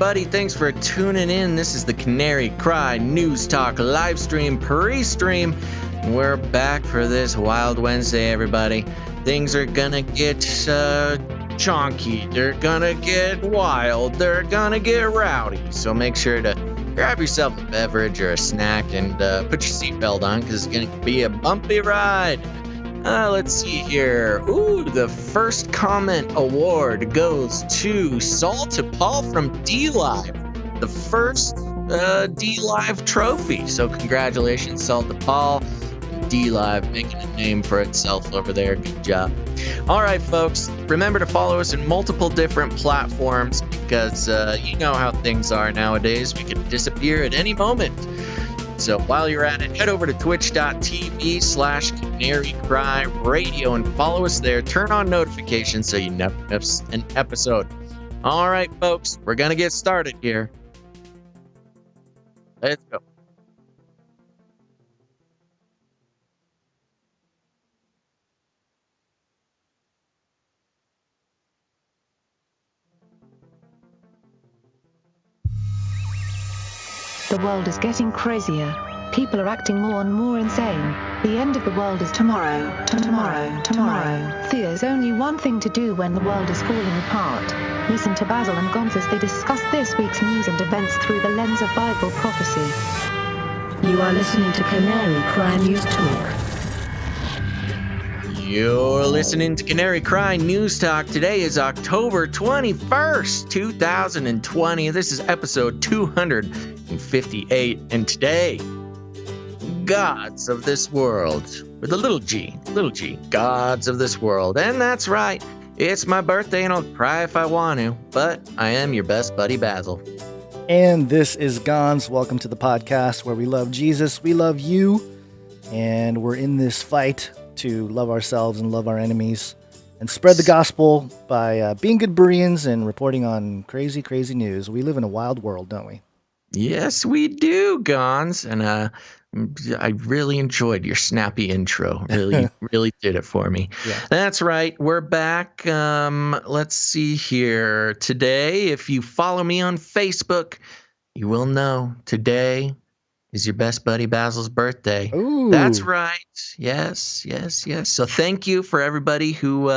everybody. Thanks for tuning in. This is the Canary Cry News Talk live stream, pre-stream. We're back for this Wild Wednesday, everybody. Things are gonna get chonky. They're gonna get wild. They're gonna get rowdy. So make sure to grab yourself a beverage or a snack and put your seatbelt on, because it's gonna be a bumpy ride. Let's see here. Ooh, the first comment award goes to Saul to Paul from D-Live. The first D-Live trophy. So congratulations, Saul to Paul. D-Live making a name for itself over there. Good job. All right, folks. Remember to follow us in multiple different platforms, because you know how things are nowadays. We can disappear at any moment. So while you're at it, head over to twitch.tv/Canary Cry Radio and follow us there. Turn on notifications so you never miss an episode. All right, folks, we're going to get started here. Let's go. The world is getting crazier. People are acting more and more insane. The end of the world is tomorrow. Tomorrow. There's only one thing to do when the world is falling apart. Listen to Basil and Gonz as they discuss this week's news and events through the lens of Bible prophecy. You are listening to Canary Cry News Talk. You're listening to Canary Cry News Talk. Today is October 21st, 2020. This is episode 258. And today, gods of this world, with a little g, gods of this world. And that's right, it's my birthday and I'll cry if I want to, but I am your best buddy, Basil. And this is Gonz. Welcome to the podcast where we love Jesus, we love you, and we're in this fight to love ourselves and love our enemies and spread the gospel by being good Bereans and reporting on crazy news. We live in a wild world, don't we? Yes, we do, Gonz. And I really enjoyed your snappy intro. Really did it for me. Yeah. That's right. We're back. Let's see here. Today, if you follow me on Facebook, you will know today is your best buddy Basil's birthday. Ooh. That's right. Yes. So thank you for everybody who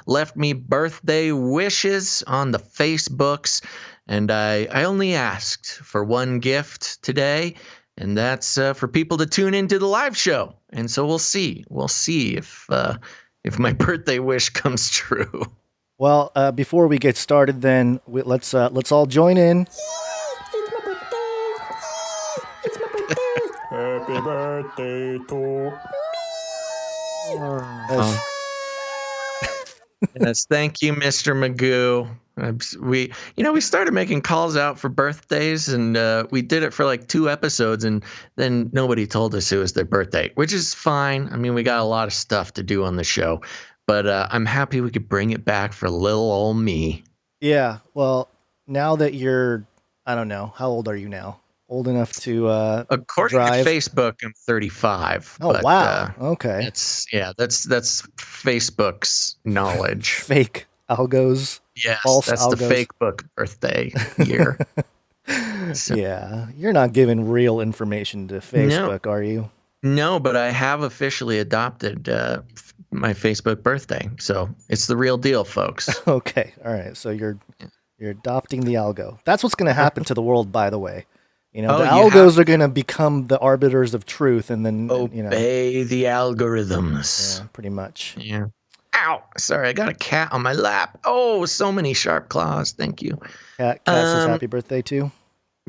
left me birthday wishes on the Facebooks. And I only asked for one gift today, and that's for people to tune into the live show. And so we'll see. We'll see if my birthday wish comes true. Well, before we get started, then let's all join in. Happy birthday to me. Yes, thank you, Mr. Magoo. We started making calls out for birthdays, and we did it for like 2 episodes, and then nobody told us it was their birthday, which is fine. I mean, we got a lot of stuff to do on the show, but I'm happy we could bring it back for little old me. Yeah, well, now that you're, I don't know, how old are you now? Old enough to according drive? to Facebook, I'm 35. Oh, but, wow. Okay. That's Facebook's knowledge. Fake algos. Yes, false that's algos. The fake book birthday year. So. Yeah, you're not giving real information to Facebook, are you? No, but I have officially adopted my Facebook birthday, so it's the real deal, folks. Okay, all right. So you're adopting the algo. That's what's going to happen to the world, by the way. The algos are going to become the arbiters of truth, and then obey the algorithms. Yeah, pretty much. Yeah. Ow! Sorry, I got a cat on my lap. Oh, so many sharp claws. Thank you. Cat says happy birthday too.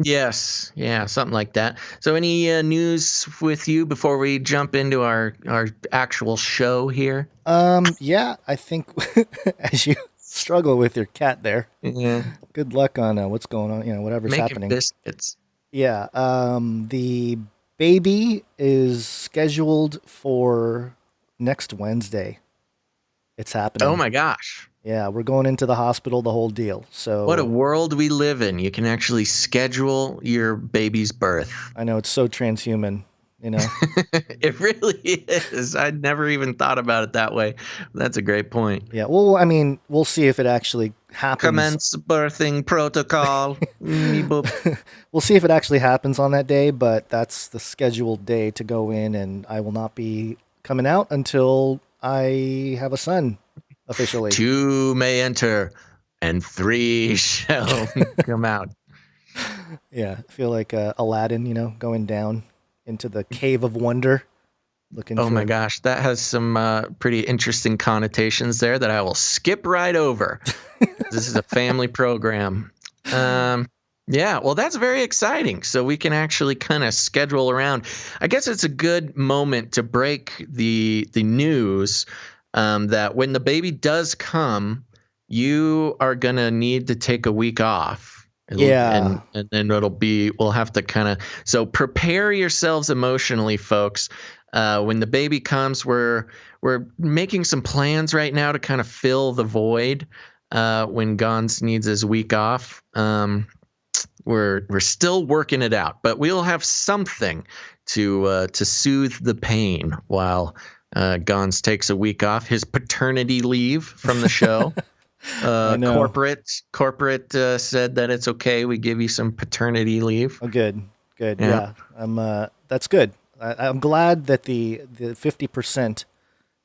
Yes, yeah, something like that. So, any news with you before we jump into our actual show here? Yeah, I think as you struggle with your cat there. Yeah. Good luck on what's going on. Whatever's happening. Biscuits. Yeah, the baby is scheduled for next Wednesday. It's happening. Oh my gosh. Yeah, we're going into the hospital, the whole deal. So what a world we live in. You can actually schedule your baby's birth. I know, it's so transhuman. you know? It really is. I'd never even thought about it that way. That's a great point. Yeah. Well, I mean, we'll see if it actually happens. Commence birthing protocol. Boop. We'll see if it actually happens on that day, but that's the scheduled day to go in, and I will not be coming out until I have a son officially. 2 may enter, and 3 shall come out. Yeah, I feel like Aladdin, you know, going down into the cave of wonder. Oh my gosh, that has some pretty interesting connotations there that I will skip right over. This is a family program. Yeah, well, that's very exciting. So we can actually kind of schedule around. I guess it's a good moment to break the news that when the baby does come, you are going to need to take a week off. Yeah. And then we'll have to kind of, so prepare yourselves emotionally, folks. When the baby comes, we're making some plans right now to kind of fill the void when Gons needs his week off. We're still working it out, but we'll have something to soothe the pain while Gons takes a week off, his paternity leave from the show. Corporate said that it's okay. We give you some paternity leave. Oh, good. Yeah. That's good. I'm glad that the 50%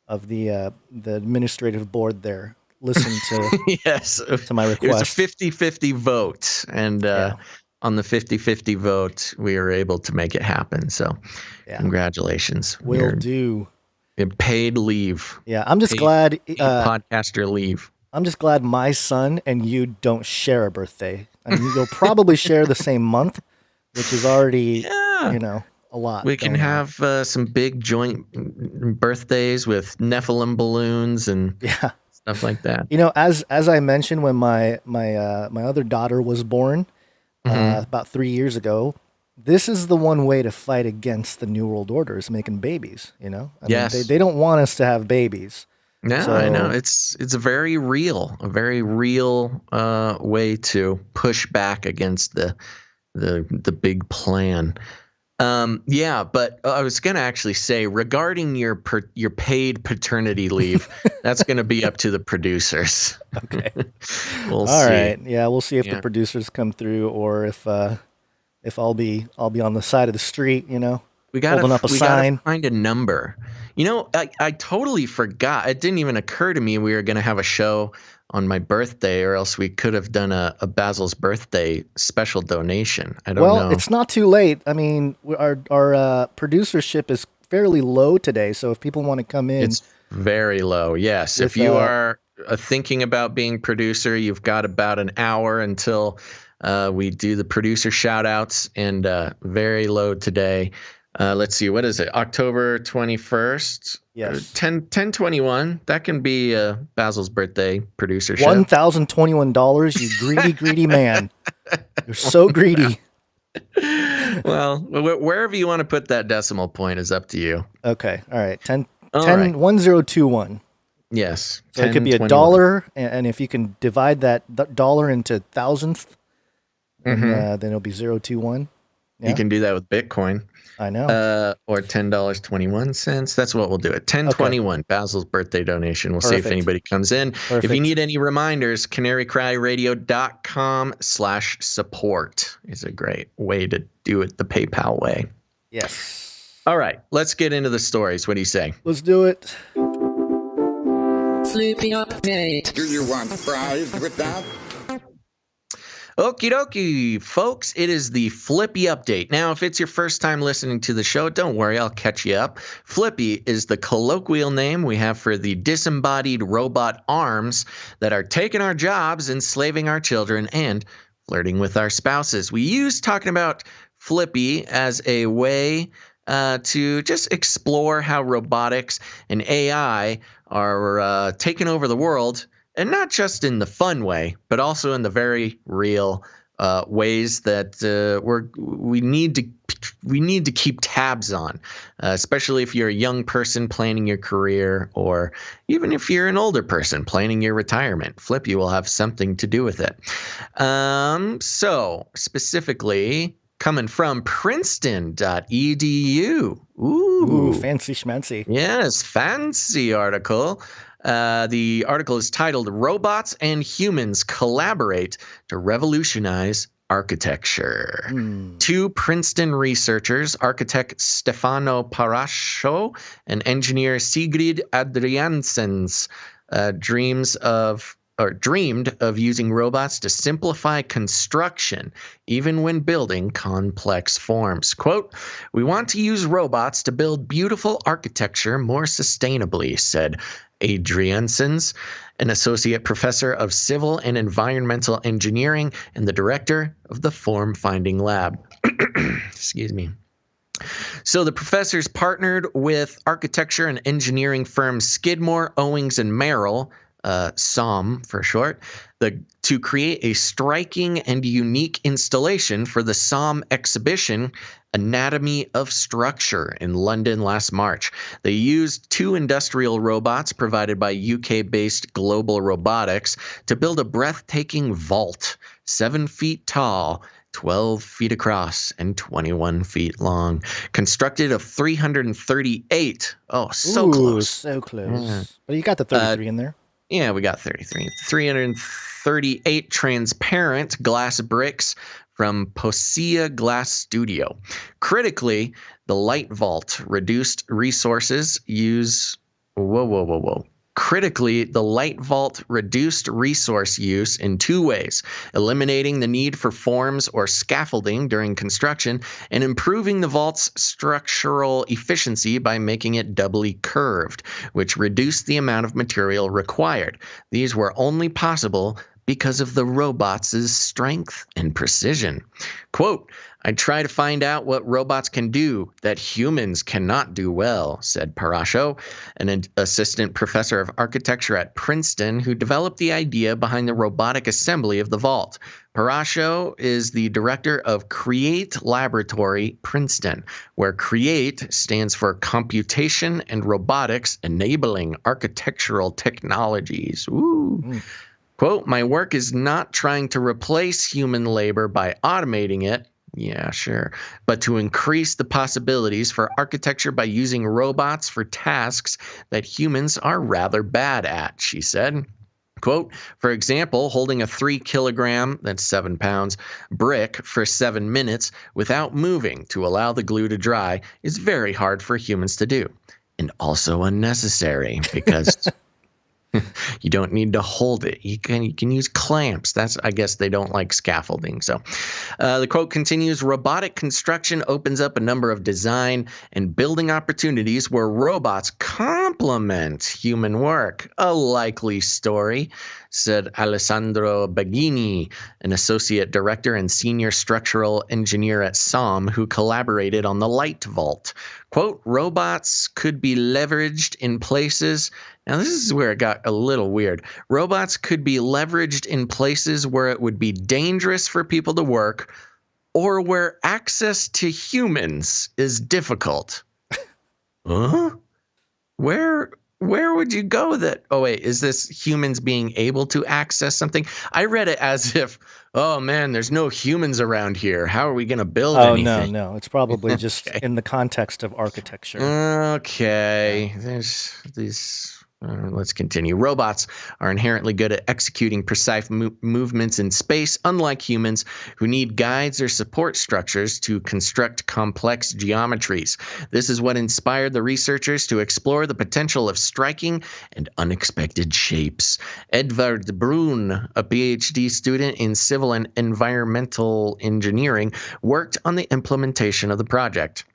of the administrative board there listened to yes to my request. It was a 50-50 vote, and on the 50-50 vote, we were able to make it happen. So, congratulations. Will do. Paid leave. Yeah, I'm just glad podcaster leave. I'm just glad my son and you don't share a birthday. I mean, you'll probably share the same month, which is already, a lot. We can have some big joint birthdays with Nephilim balloons and stuff like that. You know, as I mentioned, when my other daughter was born about 3 years ago, this is the one way to fight against the New World Order is making babies. You know, I mean, they don't want us to have babies. No, so, I know it's a very real way to push back against the big plan. But I was going to actually say regarding your paid paternity leave, that's going to be up to the producers. Okay. We'll All see. right. Yeah, we'll see if the producers come through or if I'll be on the side of the street, you know, holding up a sign. Gotta find a number. You know, I totally forgot. It didn't even occur to me we were going to have a show on my birthday, or else we could have done a Basil's birthday special donation. I don't know. Well, it's not too late. I mean, our producership is fairly low today, so if people want to come in, it's very low. Yes, if you are thinking about being producer, you've got about an hour until we do the producer shout outs, and very low today. Let's see, what is it? October 21st? Yes. 10/21. That can be Basil's birthday producership. $1,021, you greedy, greedy man. You're so greedy. Well, wherever you want to put that decimal point is up to you. Okay. All right. 1021. Yes. So it could be $1, and if you can divide that dollar into thousandth, then it'll be 021. Yeah? You can do that with Bitcoin. I know. Or $10.21. That's what we'll do. At 10/21, Basil's birthday donation. We'll see if anybody comes in. Perfect. If you need any reminders, canarycryradio.com/support is a great way to do it the PayPal way. Yes. All right, let's get into the stories. What do you say? Let's do it. Sleepy update. Do you want fries with that? Okie dokie, folks, it is the Flippy update. Now, if it's your first time listening to the show, don't worry, I'll catch you up. Flippy is the colloquial name we have for the disembodied robot arms that are taking our jobs, enslaving our children, and flirting with our spouses. We use talking about Flippy as a way to just explore how robotics and AI are taking over the world. And not just in the fun way, but also in the very real ways that we need to keep tabs on, especially if you're a young person planning your career, or even if you're an older person planning your retirement. Flippy will have something to do with it. So specifically, coming from Princeton.edu. Ooh, fancy schmancy. Yes, fancy article. The article is titled Robots and Humans Collaborate to Revolutionize Architecture. Two Princeton researchers, architect Stefano Parascho and engineer Sigrid Adriansens, dreamed of using robots to simplify construction, even when building complex forms. Quote, "We want to use robots to build beautiful architecture more sustainably," said Adriansens, an associate professor of civil and environmental engineering and the director of the Form Finding Lab. Excuse me. So the professors partnered with architecture and engineering firm Skidmore, Owings, and Merrill, SOM for short, to create a striking and unique installation for the SOM exhibition, Anatomy of Structure, in London last March. They used two industrial robots provided by UK-based Global Robotics to build a breathtaking vault, 7 feet tall, 12 feet across, and 21 feet long, constructed of 338. Oh, so close. So close. Yeah. But you got the 33 in there. Yeah, we got 33. 338 transparent glass bricks from Posea Glass Studio. Critically, the light vault reduced resources use. Critically, the light vault reduced resource use in two ways: eliminating the need for forms or scaffolding during construction, and improving the vault's structural efficiency by making it doubly curved, which reduced the amount of material required. These were only possible because of the robots' strength and precision. Quote, "I try to find out what robots can do that humans cannot do well," said Parascho, an assistant professor of architecture at Princeton who developed the idea behind the robotic assembly of the vault. Parascho is the director of Create Laboratory Princeton, where Create stands for Computation and Robotics Enabling Architectural Technologies. Ooh. Quote, "My work is not trying to replace human labor by automating it," yeah, sure, "but to increase the possibilities for architecture by using robots for tasks that humans are rather bad at," she said. Quote, "For example, holding a 3 kilogram, that's 7 pounds, brick for 7 minutes without moving to allow the glue to dry is very hard for humans to do, and also unnecessary because you don't need to hold it. You can use clamps. I guess they don't like scaffolding." So the quote continues, "Robotic construction opens up a number of design and building opportunities where robots complement human work. A likely story," said Alessandro Baghini, an associate director and senior structural engineer at SOM who collaborated on the light vault. Quote, "Robots could be leveraged in places." Now, this is where it got a little weird. "Robots could be leveraged in places where it would be dangerous for people to work or where access to humans is difficult." Huh? Where would you go that? Oh, wait, is this humans being able to access something? I read it as if, oh, man, there's no humans around here. How are we going to build anything? No. It's probably just in the context of architecture. Okay. Yeah. There's these. Let's continue. "Robots are inherently good at executing precise movements in space, unlike humans who need guides or support structures to construct complex geometries. This is what inspired the researchers to explore the potential of striking and unexpected shapes." Edvard Brun, a PhD student in civil and environmental engineering, worked on the implementation of the project.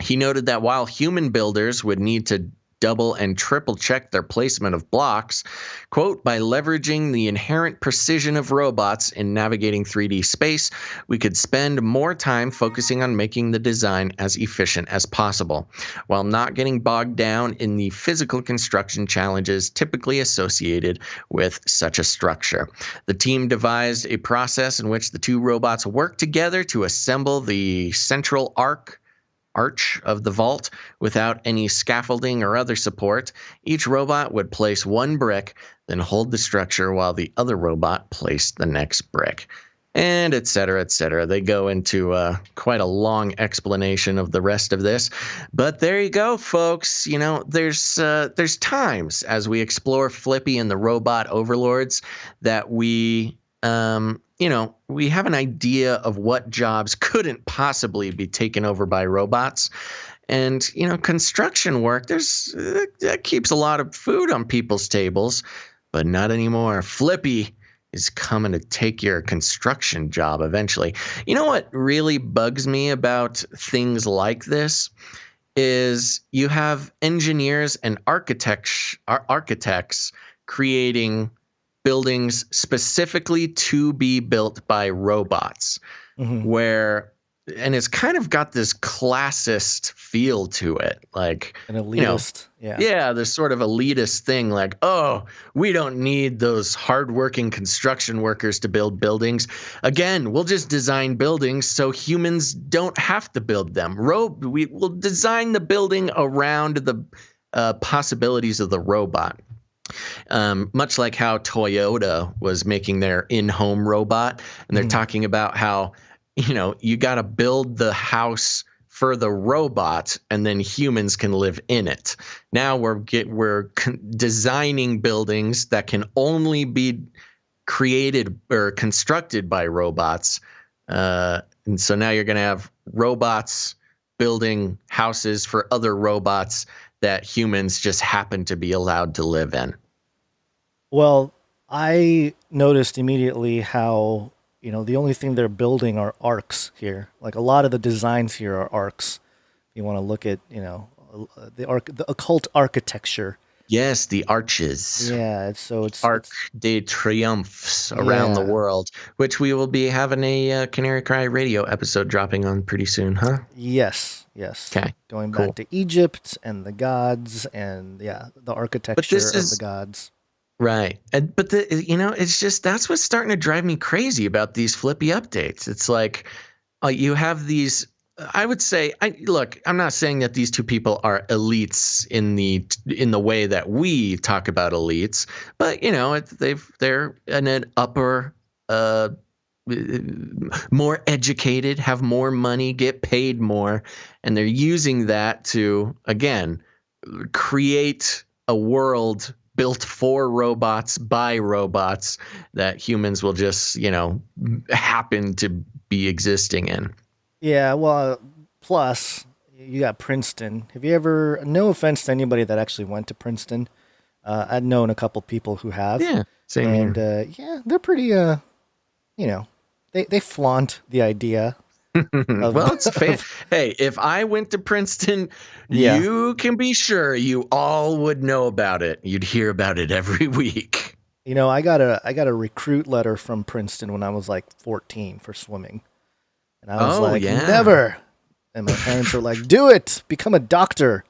He noted that while human builders would need to double and triple check their placement of blocks, quote, "by leveraging the inherent precision of robots in navigating 3D space, we could spend more time focusing on making the design as efficient as possible, while not getting bogged down in the physical construction challenges typically associated with such a structure. The team devised a process in which the two robots work together to assemble the central arch of the vault without any scaffolding or other support. Each robot would place one brick, then hold the structure while the other robot placed the next brick." and et cetera, et cetera. They go into quite a long explanation of the rest of this. But there you go, folks. You know, there's times as we explore Flippy and the robot overlords that we we have an idea of what jobs couldn't possibly be taken over by robots. And, construction work, that keeps a lot of food on people's tables, but not anymore. Flippy is coming to take your construction job eventually. You know what really bugs me about things like this is you have engineers and architects creating buildings specifically to be built by robots, and it's kind of got this classist feel to it, like an elitist. This sort of elitist thing, like, oh, we don't need those hardworking construction workers to build buildings. Again, we'll just design buildings so humans don't have to build them. We will design the building around the possibilities of the robot. Much like how Toyota was making their in-home robot, and they're talking about how, you got to build the house for the robot, and then humans can live in it. Now we're designing buildings that can only be created or constructed by robots, and so now you're going to have robots building houses for other robots that humans just happen to be allowed to live in. Well, I noticed immediately how, the only thing they're building are arcs here. Like a lot of the designs here are arcs. You want to look at, the occult architecture. Yes, the arches. Yeah, it's Arc de Triomphes around the world, which we will be having a Canary Cry radio episode dropping on pretty soon, huh? Yes. Okay. Going back to Egypt and the gods and the architecture of the gods. Right. But it's just, that's what's starting to drive me crazy about these Flippy updates. It's like you have these, I would say, I'm not saying that these two people are elites in the way that we talk about elites, but they're in an upper, more educated, have more money, get paid more, and they're using that to, again, create a world built for robots by robots that humans will just, happen to be existing in. Yeah, well, plus you got Princeton. Have you ever, no offense to anybody that actually went to Princeton, I've known a couple people who have. Yeah, same here. And they're pretty, they flaunt the idea. Well, it's fair. Hey, if I went to Princeton, you can be sure you all would know about it. You'd hear about it every week. I got a recruit letter from Princeton when I was like 14 for swimming. And I was never. And my parents were like, do it, become a doctor.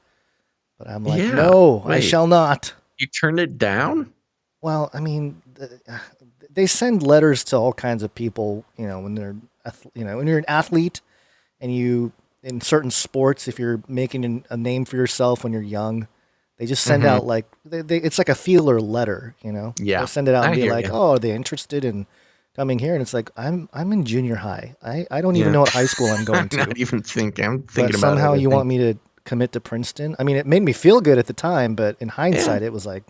But I'm like, no, wait, I shall not. You turned it down? Well, I mean, they send letters to all kinds of people, when they're, when you're an athlete and you, in certain sports, if you're making a name for yourself when you're young, they just send out like, it's like a feeler letter, Yeah. They'll send it out and be like, oh, are they interested in coming here? And it's like, I'm in junior high. I don't even know what high school I'm going to. Not even thinking. I'm thinking but about somehow you want me to commit to Princeton? I mean, it made me feel good at the time, but in hindsight, it was like,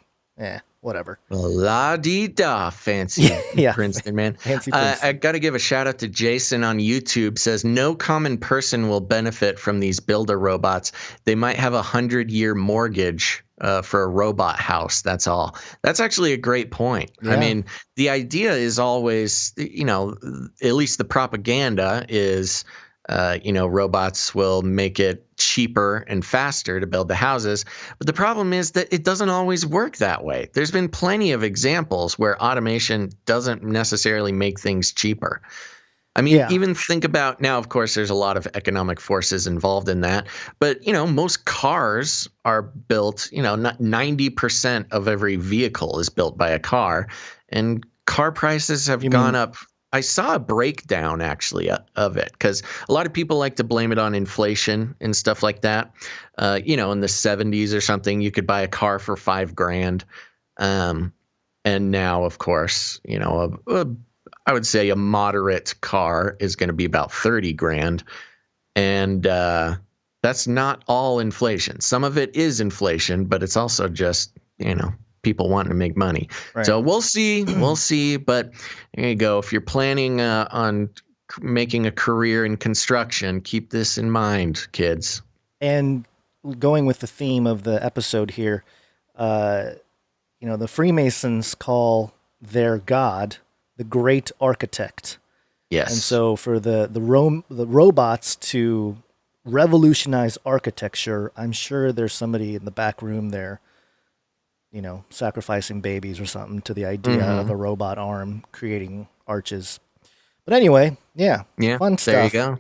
whatever. La-dee-da, fancy Princeton, man. Fancy Princeton. I got to give a shout out to Jason on YouTube. Says, no common person will benefit from these builder robots. They might have 100-year mortgage for a robot house. That's all. That's actually a great point. Yeah. I mean, the idea is always, at least the propaganda is, robots will make it cheaper and faster to build the houses. But the problem is that it doesn't always work that way. There's been plenty of examples where automation doesn't necessarily make things cheaper. I mean, even think about now, of course, there's a lot of economic forces involved in that. But, most cars are built, not 90% of every vehicle is built by a car. And car prices have gone up. I saw a breakdown actually of it because a lot of people like to blame it on inflation and stuff like that. In the 70s or something, you could buy a car for $5,000. And now, of course, I would say a moderate car is going to be about 30 grand. And that's not all inflation. Some of it is inflation, but it's also just, people wanting to make money. Right. So we'll see. We'll see. But there you go. If you're planning on making a career in construction, keep this in mind, kids. And going with the theme of the episode here, the Freemasons call their god the Great Architect. Yes. And so for the robots to revolutionize architecture, I'm sure there's somebody in the back room there, sacrificing babies or something to the idea of a robot arm creating arches. But anyway, yeah, fun stuff. There you go.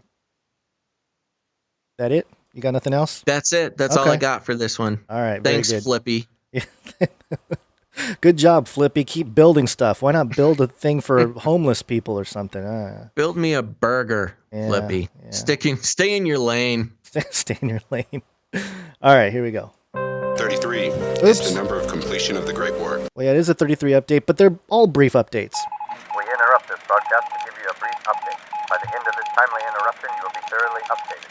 That it? You got nothing else? That's it. That's all I got for this one. All right. Thanks, very good. Flippy. Good job, Flippy. Keep building stuff. Why not build a thing for homeless people or something? Build me a burger, Flippy. Yeah. Stay in your lane. Stay in your lane. All right, here we go. 33 is the number of completion of the Great War. Well, yeah, it is a 33 update, but they're all brief updates. We interrupt this broadcast to give you a brief update. By the end of this timely interruption, you will be thoroughly updated.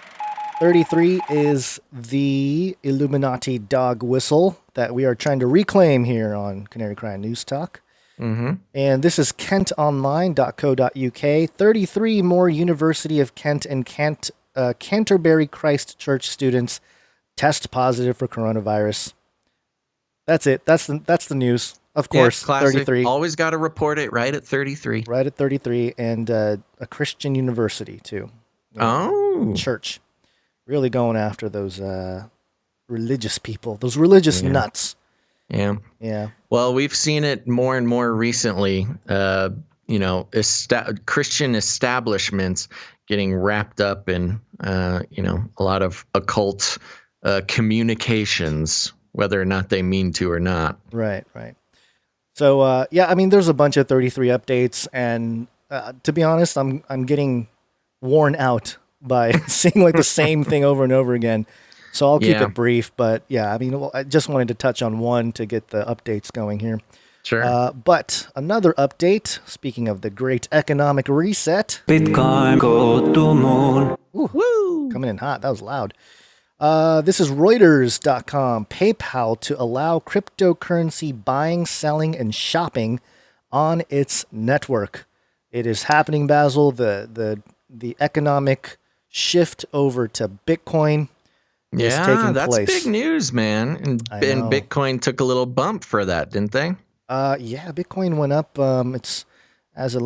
33 is the Illuminati dog whistle that we are trying to reclaim here on Canary Cry News Talk. Mm-hmm. And this is kentonline.co.uk. 33 more University of Kent and Canterbury Christ Church students test positive for coronavirus. That's it. That's the news. Of course, classic. 33. Always got to report it right at 33. Right at 33, and a Christian university, too. Church. Really going after those religious people, those religious nuts. Yeah. Yeah. Well, we've seen it more and more recently, Christian establishments getting wrapped up in, a lot of occult communications, whether or not they mean to or not. Right. So, there's a bunch of 33 updates, and to be honest, I'm getting worn out by seeing like the same thing over and over again. So I'll keep it brief, but I just wanted to touch on one to get the updates going here. Sure. But another update, speaking of the great economic reset. Bitcoin go to moon. Woo! Coming in hot. That was loud. This is Reuters.com. PayPal to allow cryptocurrency buying, selling, and shopping on its network. It is happening, Basil. The economic shift over to Bitcoin is taking that's place. Big news, man. And Bitcoin took a little bump for that, didn't they? Bitcoin went up. Let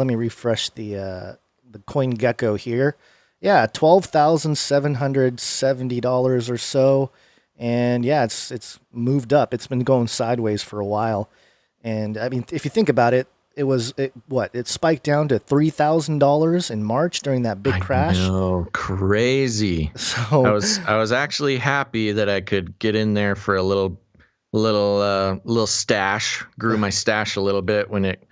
me refresh the CoinGecko here. Yeah, $12,770 or so, and it's moved up. It's been going sideways for a while, and I mean, if you think about it, it spiked down to $3,000 in March during that big crash. Oh, crazy! So I was actually happy that I could get in there for a little stash. Grew my stash a little bit when it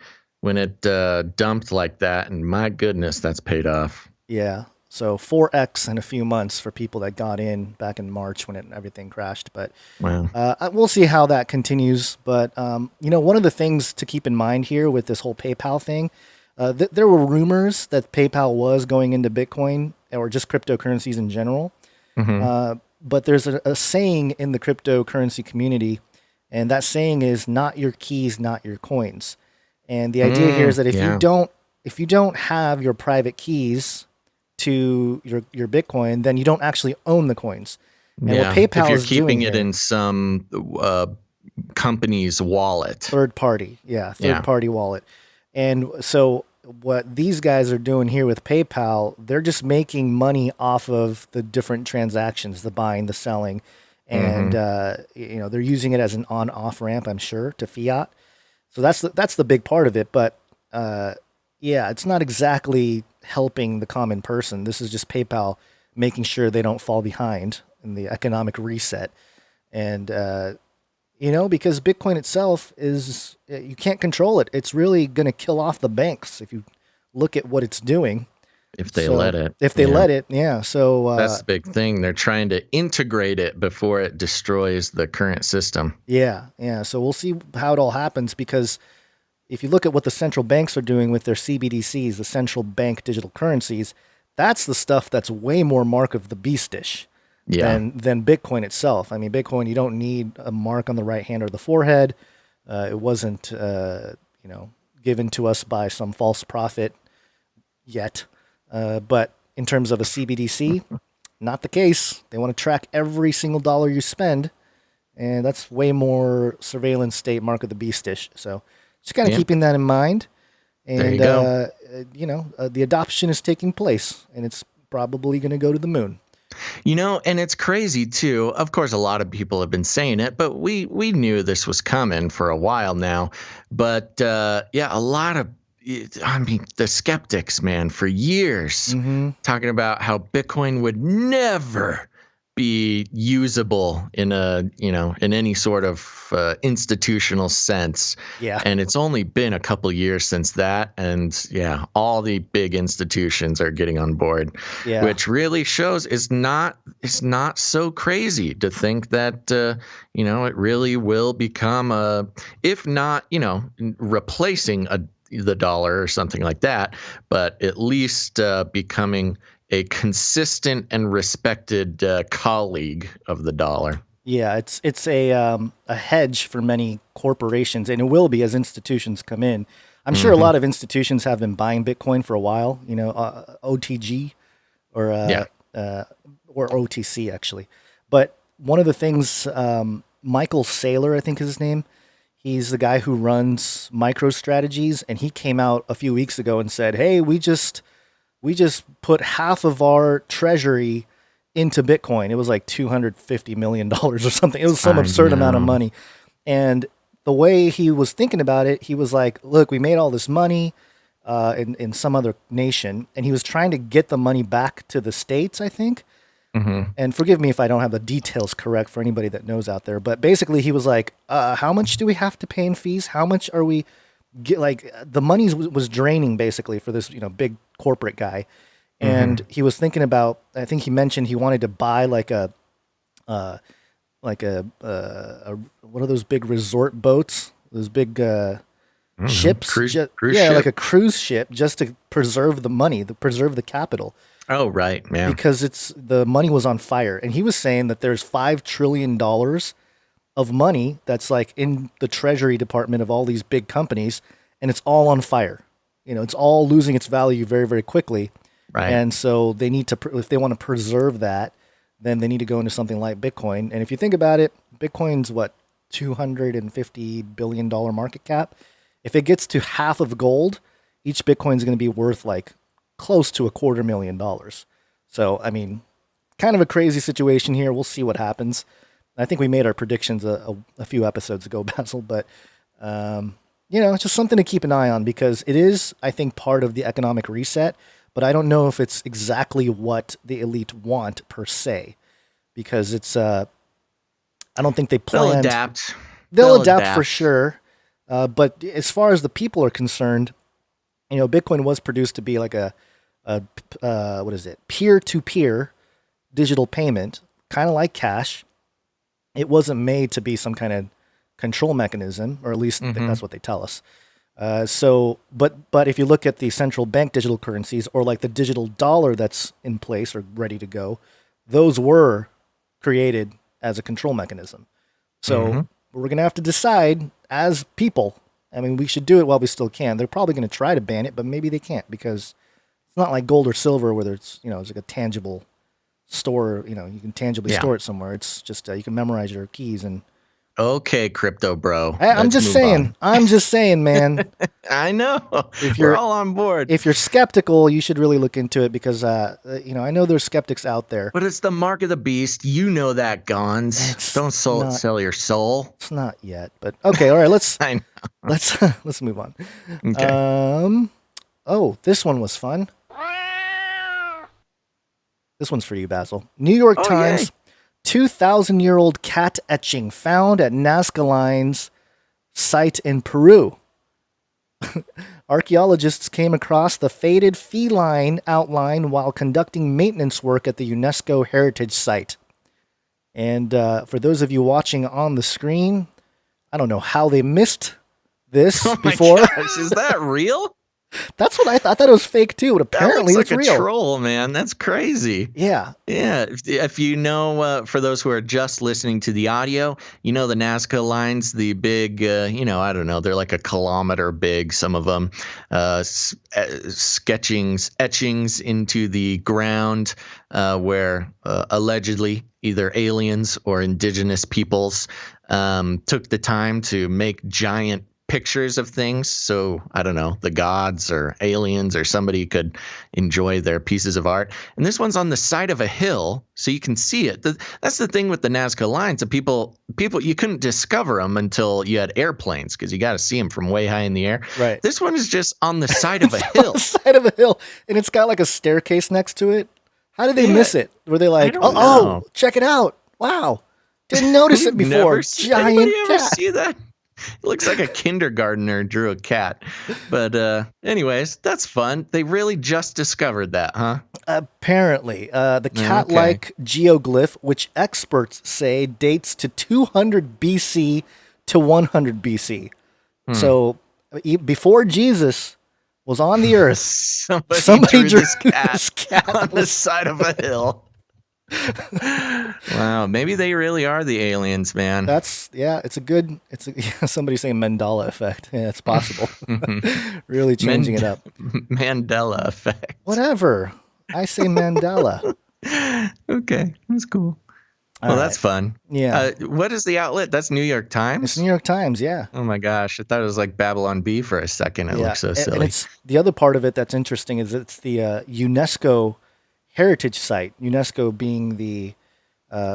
dumped like that, and my goodness, that's paid off. Yeah. So 4x in a few months for people that got in back in March when everything crashed. But we'll see how that continues. But, one of the things to keep in mind here with this whole PayPal thing, there were rumors that PayPal was going into Bitcoin or just cryptocurrencies in general. Mm-hmm. But there's a saying in the cryptocurrency community, and that saying is not your keys, not your coins. And the idea here is that if you don't have your private keys to your Bitcoin, then you don't actually own the coins. And what PayPal is doing, if you're keeping it in some company's wallet, third party wallet. And so what these guys are doing here with PayPal, they're just making money off of the different transactions, the buying, the selling, and they're using it as an on-off ramp, I'm sure, to fiat. So that's the big part of it. But it's not exactly helping the common person. This is just PayPal making sure they don't fall behind in the economic reset. And, because Bitcoin itself you can't control it. It's really going to kill off the banks if you look at what it's doing. If they let it. If they let it, yeah. So that's the big thing. They're trying to integrate it before it destroys the current system. Yeah. So we'll see how it all happens because if you look at what the central banks are doing with their CBDCs, the central bank digital currencies, that's the stuff that's way more mark of the beastish than Bitcoin itself. I mean, Bitcoin, you don't need a mark on the right hand or the forehead. It wasn't, given to us by some false prophet yet. But in terms of a CBDC, not the case. They want to track every single dollar you spend, and that's way more surveillance state mark of the beastish. So just kind of keeping that in mind. And, there you go. The adoption is taking place, and it's probably going to go to the moon. And it's crazy too. Of course, a lot of people have been saying it, but we knew this was coming for a while now. But a lot of, the skeptics, man, for years talking about how Bitcoin would never be usable in any sort of institutional sense. Yeah. And it's only been a couple years since that. And all the big institutions are getting on board, which really shows it's not so crazy to think that, it really will become if not, replacing the dollar or something like that, but at least becoming a consistent and respected colleague of the dollar. Yeah, it's a hedge for many corporations, and it will be as institutions come in. I'm sure a lot of institutions have been buying Bitcoin for a while. OTG or OTC actually. But one of the things, Michael Saylor, I think is his name. He's the guy who runs MicroStrategies, and he came out a few weeks ago and said, "Hey, we just put half of our treasury into Bitcoin." It was like $250 million or something. It was some absurd amount of money. And the way he was thinking about it, he was like, look, we made all this money in some other nation, and he was trying to get the money back to the States, I think. And forgive me if I don't have the details correct for anybody that knows out there. But basically he was like, how much do we have to pay in fees? How much are we the money was draining basically for this, big corporate guy. And he was thinking about, I think he mentioned he wanted to buy what are those big resort boats? Those big ships? Cruise ship? Like a cruise ship, just to preserve the money, preserve the capital. Oh, right, man. Because the money was on fire. And he was saying that there's $5 trillion of money that's like in the treasury department of all these big companies, and it's all on fire. It's all losing its value very, very quickly. Right. And so they need to, if they want to preserve that, then they need to go into something like Bitcoin. And if you think about it, Bitcoin's $250 billion market cap. If it gets to half of gold, each Bitcoin is going to be worth like close to $250,000. So, I mean, kind of a crazy situation here. We'll see what happens. I think we made our predictions a few episodes ago, Basil, but, it's just something to keep an eye on because it is, I think, part of the economic reset, but I don't know if it's exactly what the elite want per se, because it's, I don't think they planned. They'll adapt. They'll adapt for sure. But as far as the people are concerned, Bitcoin was produced to be like a peer-to-peer digital payment, kind of like cash. It wasn't made to be some kind of control mechanism, or at least I think that's what they tell us. But if you look at the central bank digital currencies, or like the digital dollar that's in place or ready to go, those were created as a control mechanism. So we're going to have to decide as people. I mean, we should do it while we still can. They're probably going to try to ban it, but maybe they can't because it's not like gold or silver where it's, it's like a tangible store, you can tangibly store it somewhere. It's just, you can memorize your keys and. Okay, crypto bro. I'm just saying, man. I know. If you're We're all on board. If you're skeptical, you should really look into it because, I know there's skeptics out there. But it's the mark of the beast. You know that, Gons. Don't sell your soul. It's not yet, but okay. All right. Let's I know. let's move on. Okay. This one was fun. This one's for you, Basil. New York Times. Yay. 2,000-year-old cat etching found at Nazca Line's site in Peru. Archaeologists came across the faded feline outline while conducting maintenance work at the UNESCO Heritage Site. And for those of you watching on the screen, I don't know how they missed this Oh my before. gosh, is that real? That's what I thought. I thought it was fake too, but apparently that it's looks like real. a troll, man. That's crazy. Yeah. Yeah, if you know, for those who are just listening to the audio, you know the Nazca lines, the big, I don't know, they're like a kilometer big, some of them, etchings into the ground where allegedly either aliens or indigenous peoples took the time to make giant pictures of things, so I don't know, the gods or aliens or somebody could enjoy their pieces of art. And this one's on the side of a hill, so you can see it. That's the thing with the Nazca lines. The people you couldn't discover them until you had airplanes, because you got to see them from way high in the air. Right. This one is just on the side of a hill. On the side of a hill, and it's got like a staircase next to it. How did they miss it? Were they like, oh, check it out? Wow, didn't notice it before. Giant cat. Ever see that? It looks like a kindergartner drew a cat. But anyways, that's fun. They really just discovered that, huh? Apparently. The cat-like geoglyph, which experts say dates to 200 BC to 100 BC. So before Jesus was on the earth, somebody drew this cat on the side of a hill. Wow, maybe they really are the aliens, man. It's somebody saying Mandela effect. Yeah, it's possible. Really changing it up. Mandela effect. Whatever. I say Mandela. Okay, that's cool. All Well, right. that's fun. Yeah. What is the outlet? That's New York Times? It's New York Times, yeah. Oh my gosh, I thought it was like Babylon Bee for a second. It looks so silly. And it's the other part of it that's interesting is it's the UNESCO heritage site, UNESCO being the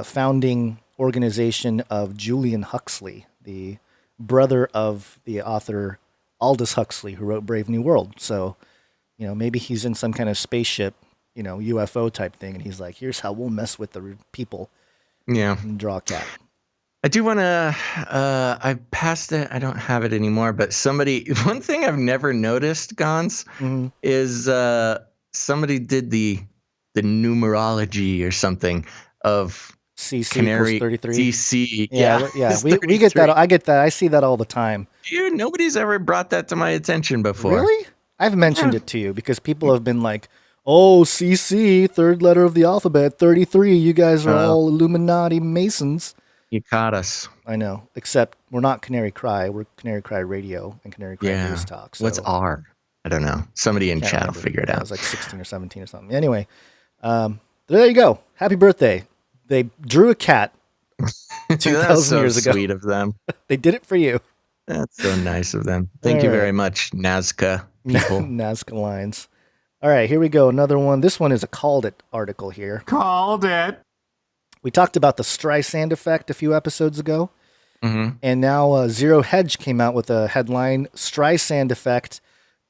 founding organization of Julian Huxley, the brother of the author Aldous Huxley, who wrote Brave New World. So, maybe he's in some kind of spaceship, UFO type thing, and he's like, here's how we'll mess with the people. Yeah. And draw a cat. I do want to, I passed it, I don't have it anymore, but one thing I've never noticed, Gons, is somebody did the numerology or something of CC Canary 33. CC. Yeah. We get that. I get that. I see that all the time. Dude, nobody's ever brought that to my attention before. Really? I've mentioned it to you because people have been like, oh, CC, third letter of the alphabet, 33. You guys are all Illuminati Masons. You caught us. I know, except we're not Canary Cry. We're Canary Cry Radio and Canary Cry News Talk. So what's R? I don't know. Somebody in chat will figure it out. It was like 16 or 17 or something. Anyway, there you go. Happy birthday. They drew a cat 2,000 years ago. Sweet of them. They did it for you. That's so nice of them. Thank you very much, Nazca people. Nazca lines. All right, here we go. Another one. This one is a Called It article here. Called it. We talked about the Streisand effect a few episodes ago. Mm-hmm. And now Zero Hedge came out with a headline, Streisand effect,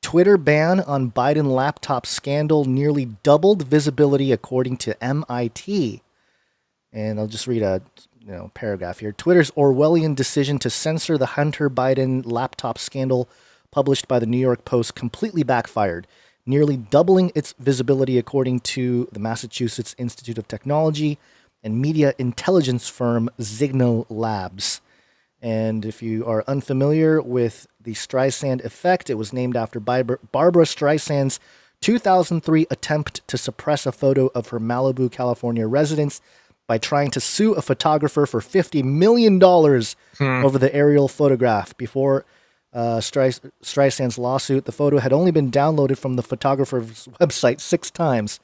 Twitter ban on Biden laptop scandal nearly doubled visibility according to MIT. And I'll just read a paragraph here. Twitter's Orwellian decision to censor the Hunter Biden laptop scandal published by the New York Post completely backfired, nearly doubling its visibility according to the Massachusetts Institute of Technology and media intelligence firm Signal Labs. And if you are unfamiliar with the Streisand effect, it was named after Barbara Streisand's 2003 attempt to suppress a photo of her Malibu, California residence by trying to sue a photographer for $50 million over the aerial photograph. Before Streisand's lawsuit, the photo had only been downloaded from the photographer's website 6 times,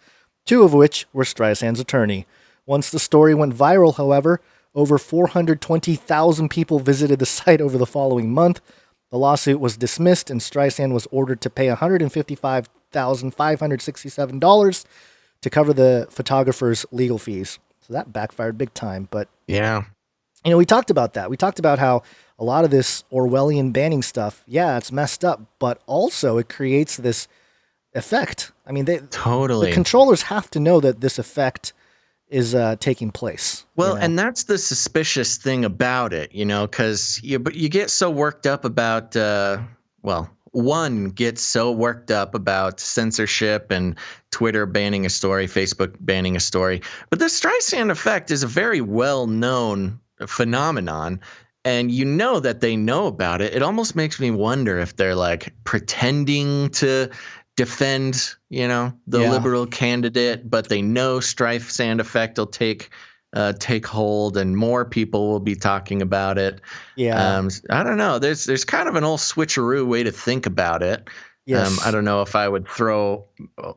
2 of which were Streisand's attorney. Once the story went viral, however, over 420,000 people visited the site over the following month. The lawsuit was dismissed, and Streisand was ordered to pay $155,567 to cover the photographer's legal fees. So that backfired big time. But yeah, we talked about that. We talked about how a lot of this Orwellian banning stuff, it's messed up, but also it creates this effect. I mean, the controllers have to know that this effect is taking place. Well, and that's the suspicious thing about it, because you get so worked up about, one gets so worked up about censorship and Twitter banning a story, Facebook banning a story. But the Streisand effect is a very well-known phenomenon. and you know that they know about it. It almost makes me wonder if they're like pretending to defend, the liberal candidate, but they know Streisand effect will take hold, and more people will be talking about it. Yeah. I don't know. There's kind of an old switcheroo way to think about it. Yes. I don't know if I would throw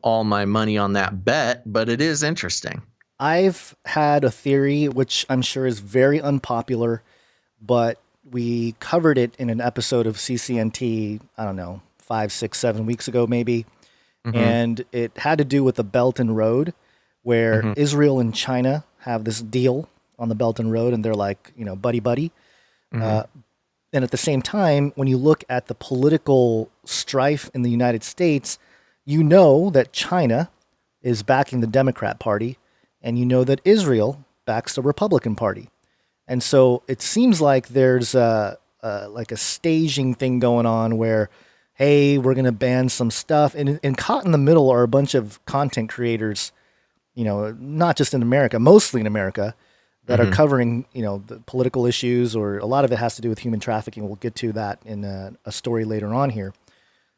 all my money on that bet, but it is interesting. I've had a theory, which I'm sure is very unpopular, but we covered it in an episode of CCNT, I don't know, 5, 6, 7 weeks ago, maybe. Mm-hmm. And it had to do with the Belt and Road, where Israel and China have this deal on the Belt and Road, and they're like, buddy buddy. And at the same time, when you look at the political strife in the United States, you know that China is backing the Democrat Party, and you know that Israel backs the Republican Party. And so it seems like there's like a staging thing going on where, hey, we're going to ban some stuff. And caught in the middle are a bunch of content creators, not just in America, mostly in America, that are covering, the political issues, or a lot of it has to do with human trafficking. We'll get to that in a story later on here.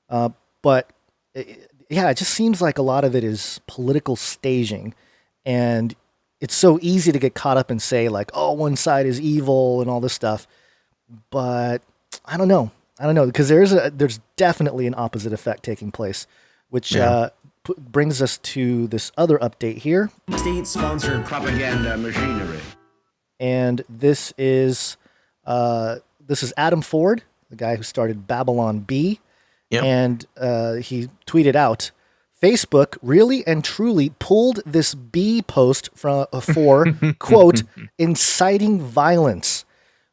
But it just seems like a lot of it is political staging. And it's so easy to get caught up and say like, oh, one side is evil and all this stuff. But I don't know, because there's definitely an opposite effect taking place, which brings us to this other update here. State-sponsored propaganda machinery. And this is Adam Ford, the guy who started Babylon Bee. Yep. And he tweeted out, Facebook really and truly pulled this bee post for quote, inciting violence.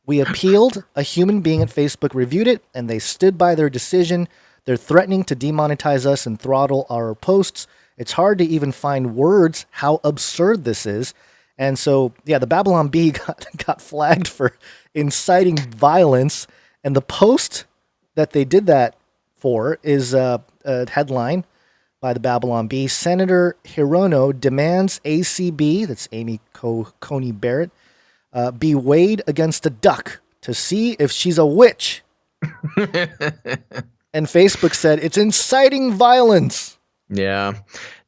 We appealed, a human being at Facebook reviewed it, and they stood by their decision. They're threatening to demonetize us and throttle our posts. It's hard to even find words how absurd this is. And so, the Babylon Bee got flagged for inciting violence. And the post that they did that for is a headline by the Babylon Bee. Senator Hirono demands ACB, that's Amy Coney Barrett, be weighed against a duck to see if she's a witch. And Facebook said it's inciting violence. Yeah,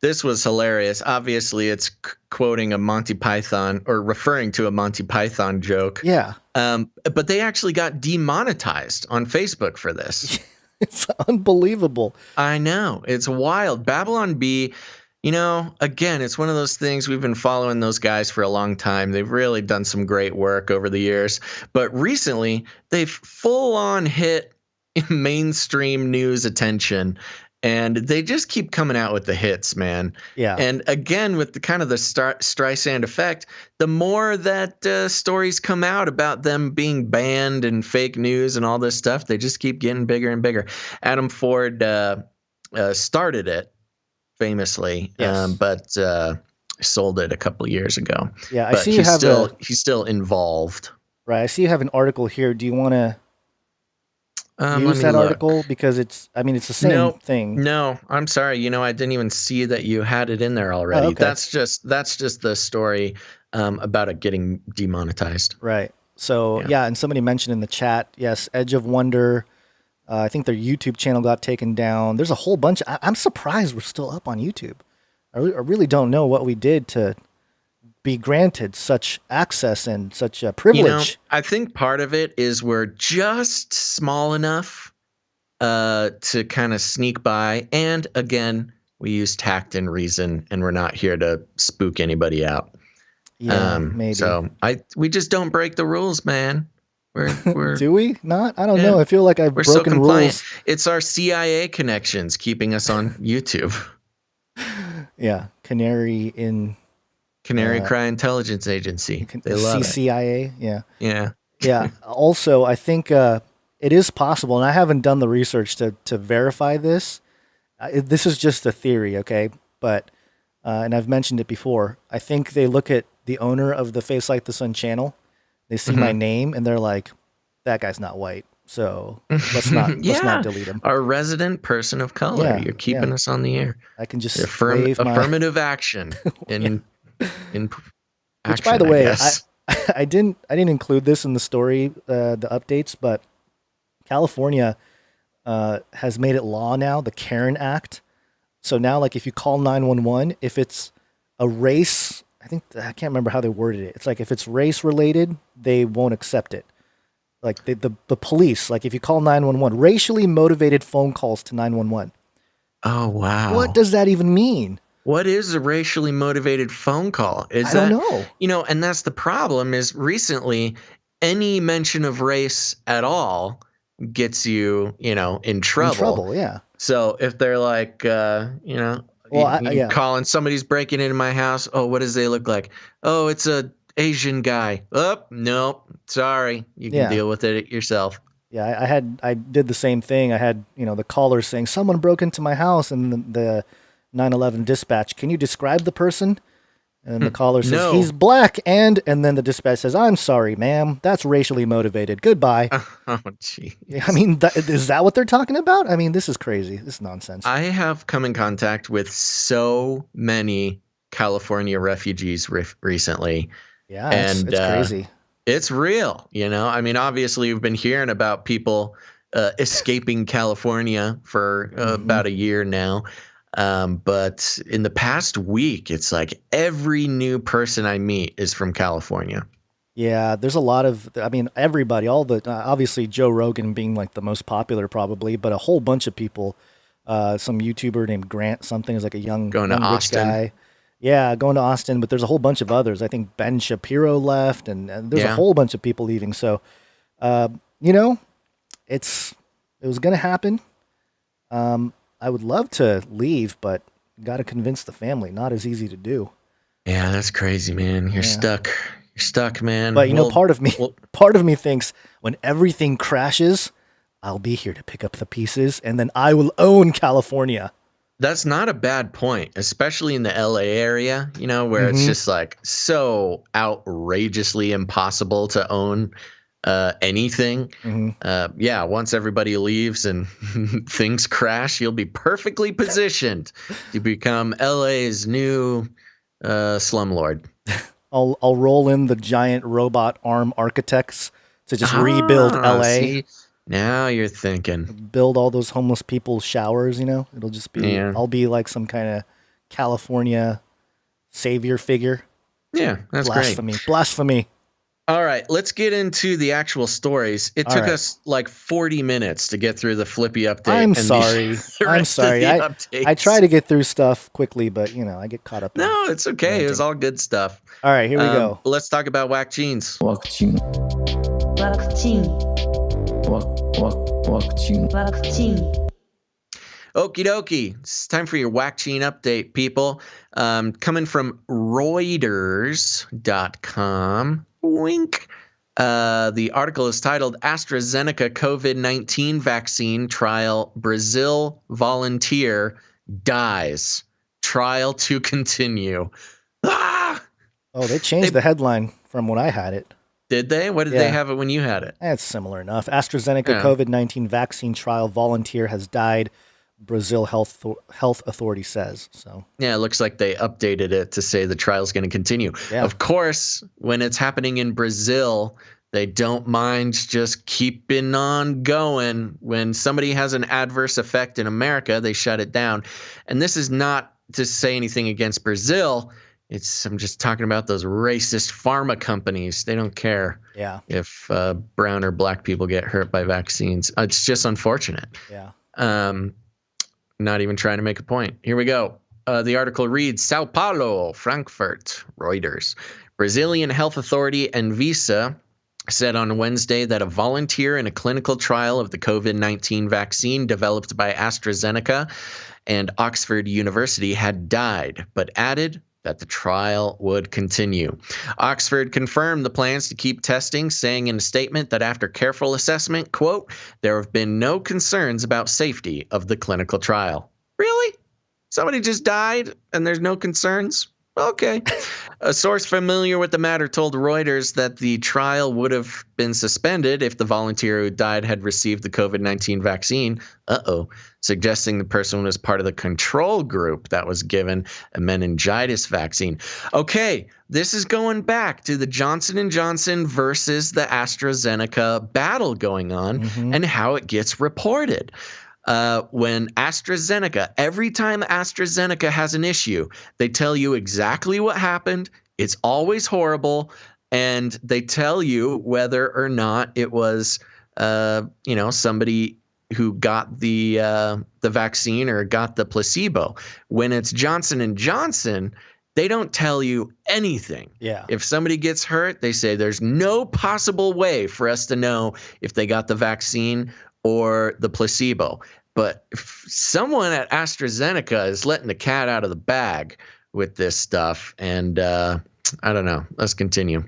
this was hilarious. Obviously, it's quoting a Monty Python, or referring to a Monty Python joke. Yeah. But they actually got demonetized on Facebook for this. It's unbelievable. I know. It's wild. Babylon Bee, again, it's one of those things. We've been following those guys for a long time. They've really done some great work over the years. But recently, they've full on hit mainstream news attention. And they just keep coming out with the hits, man. Yeah. And again, with the kind of the Streisand effect, the more that stories come out about them being banned and fake news and all this stuff, they just keep getting bigger and bigger. Adam Ford started it famously, yes. But sold it a couple of years ago. Yeah, I but see you have he's still involved. Right. I see you have an article here. Do you want to use that article? Because it's the same thing. No, I'm sorry. I didn't even see that you had it in there already. Oh, okay. That's just the story about it getting demonetized. Right. So and somebody mentioned in the chat, yes, Edge of Wonder. I think their YouTube channel got taken down. There's a whole bunch. I'm surprised we're still up on YouTube. I really don't know what we did to be granted such access and such a privilege. I think part of it is we're just small enough to kind of sneak by. And again, we use tact and reason, and we're not here to spook anybody out. Yeah, maybe. So we just don't break the rules, man. We're Do we not? I don't know. I feel like I've broken rules. It's our CIA connections keeping us on YouTube. Yeah, Canary Cry Intelligence Agency. They love CCIA. it. Yeah. Yeah. Also, I think it is possible, and I haven't done the research to verify this. This is just a theory, okay? But and I've mentioned it before. I think they look at the owner of the Face Like the Sun channel. They see my name, and they're like, "That guy's not white, so let's not delete him." Our resident person of color. Yeah, You're keeping us on the air. I can just affirmative action in which, action, by the way, I didn't include this in the story, the updates, but California has made it law now, the Karen Act. So now, like, if you call 911, if it's a race, I can't remember how they worded it. It's like if it's race related, they won't accept it. Like the police, like if you call 911, racially motivated phone calls to 911. Oh, wow. What does that even mean? What is a racially motivated phone call? I don't know. And that's the problem is recently any mention of race at all gets you, in trouble. In trouble, yeah. So if they're like, calling somebody's breaking into my house. Oh, what does they look like? Oh, it's a Asian guy. Oh, nope. Sorry. You can deal with it yourself. Yeah, I did the same thing. I had, the caller saying, someone broke into my house, and the 911 dispatch, can you describe the person? And the caller says, No. He's black, and then the dispatch says, I'm sorry, ma'am, that's racially motivated. Goodbye. Oh, gee. I mean, is that what they're talking about? I mean, this is crazy. This is nonsense. I have come in contact with so many California refugees recently. Yeah, it's crazy. It's real, I mean, obviously, we've been hearing about people escaping California for about a year now. But in the past week, it's like every new person I meet is from California. Yeah, there's a lot of, everybody, obviously Joe Rogan being like the most popular probably, but a whole bunch of people, some YouTuber named Grant something is like a young rich guy. Yeah, going to Austin, but there's a whole bunch of others. I think Ben Shapiro left, and there's a whole bunch of people leaving. So, it was going to happen. I would love to leave, but got to convince the family. Not as easy to do. Yeah, that's crazy, man. You're stuck. You're stuck, man. But part of me thinks when everything crashes, I'll be here to pick up the pieces, and then I will own California. That's not a bad point, especially in the LA area, where it's just like so outrageously impossible to own anything. Once everybody leaves and things crash, you'll be perfectly positioned to become LA's new slumlord. I'll roll in the giant robot arm architects to just rebuild LA. See? Now you're thinking. Build all those homeless people's showers, It'll just be, I'll be like some kind of California savior figure. Yeah, that's great. Blasphemy. All right, let's get into the actual stories. It took us like 40 minutes to get through the Flippy update. I'm sorry. I try to get through stuff quickly, but, I get caught up. No, it's okay. It was all good stuff. All right, here we go. Let's talk about whack jeans. Vaccine. Okie dokie. It's time for your whack gene update, people. Coming from Reuters.com. Wink. The article is titled AstraZeneca COVID-19 Vaccine Trial Brazil Volunteer Dies. Trial to continue. Ah! Oh, they changed the headline from when I had it. Did they? What did they have it when you had it? It's similar enough. AstraZeneca COVID-19 vaccine trial volunteer has died, Brazil health authority says. So yeah, it looks like they updated it to say the trial's going to continue. Yeah. Of course, when it's happening in Brazil, they don't mind just keeping on going. When somebody has an adverse effect in America, they shut it down. And this is not to say anything against Brazil. I'm just talking about those racist pharma companies. They don't care if brown or black people get hurt by vaccines. It's just unfortunate. Yeah. Not even trying to make a point. Here we go. The article reads, Sao Paulo, Frankfurt, Reuters. Brazilian health authority Anvisa said on Wednesday that a volunteer in a clinical trial of the COVID-19 vaccine developed by AstraZeneca and Oxford University had died, but added that the trial would continue. Oxford confirmed the plans to keep testing, saying in a statement that after careful assessment, quote, there have been no concerns about safety of the clinical trial. Really? Somebody just died and there's no concerns? Okay. A source familiar with the matter told Reuters that the trial would have been suspended if the volunteer who died had received the COVID-19 vaccine. Suggesting the person was part of the control group that was given a meningitis vaccine. Okay, this is going back to the Johnson & Johnson versus the AstraZeneca battle going on and how it gets reported. When AstraZeneca, every time AstraZeneca has an issue, they tell you exactly what happened. It's always horrible. And they tell you whether or not it was, somebody who got the vaccine or got the placebo. When it's Johnson & Johnson, they don't tell you anything. Yeah. If somebody gets hurt, they say there's no possible way for us to know if they got the vaccine or the placebo. But if someone at AstraZeneca is letting the cat out of the bag with this stuff, and I don't know. Let's continue.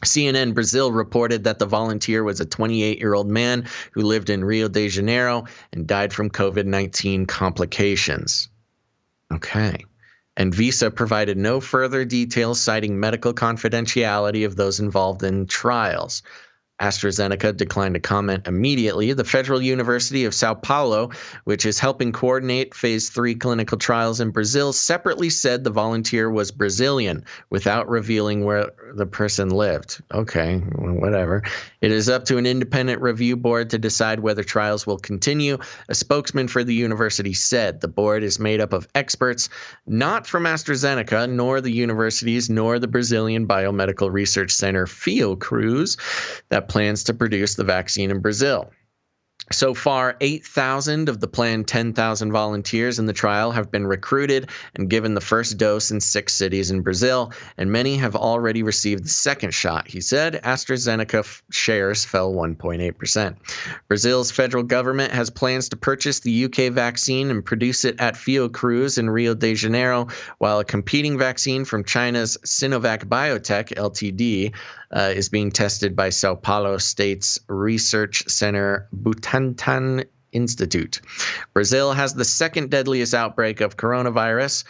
CNN Brazil reported that the volunteer was a 28-year-old man who lived in Rio de Janeiro and died from COVID-19 complications. Okay. And Visa provided no further details, citing medical confidentiality of those involved in trials. AstraZeneca declined to comment immediately. The Federal University of Sao Paulo, which is helping coordinate phase 3 clinical trials in Brazil, separately said the volunteer was Brazilian without revealing where the person lived. Okay, whatever. It is up to an independent review board to decide whether trials will continue. A spokesman for the university said the board is made up of experts not from AstraZeneca, nor the universities, nor the Brazilian Biomedical Research Center Fiocruz that plans to produce the vaccine in Brazil. So far, 8,000 of the planned 10,000 volunteers in the trial have been recruited and given the first dose in 6 cities in Brazil, and many have already received the second shot, he said. AstraZeneca shares fell 1.8%. Brazil's federal government has plans to purchase the UK vaccine and produce it at Fiocruz in Rio de Janeiro, while a competing vaccine from China's Sinovac Biotech Ltd. Is being tested by Sao Paulo State's Research Center Butantan Institute. Brazil has the second deadliest outbreak of coronavirus,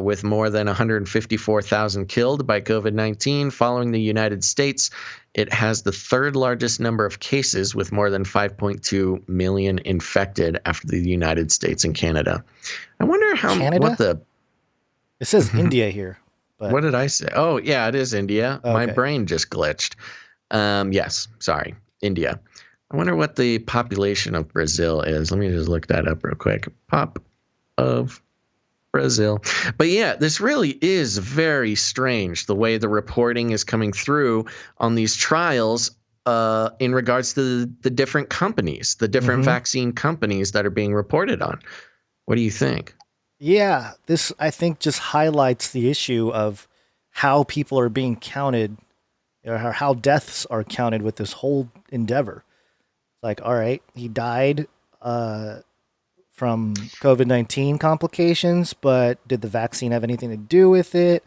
with more than 154,000 killed by COVID-19. Following the United States, it has the third largest number of cases, with more than 5.2 million infected after the United States and Canada. I wonder how Canada? It says India here. But what did I say? Oh, yeah, it is India. Okay. My brain just glitched. Yes, sorry, India. I wonder what the population of Brazil is. Let me just look that up real quick. Pop of Brazil. But yeah, this really is very strange, the way the reporting is coming through on these trials in regards to the different companies, the different vaccine companies that are being reported on. What do you think? Yeah, this, I think, just highlights the issue of how people are being counted, or how deaths are counted with this whole endeavor. Like, all right, he died from COVID-19 complications, but did the vaccine have anything to do with it?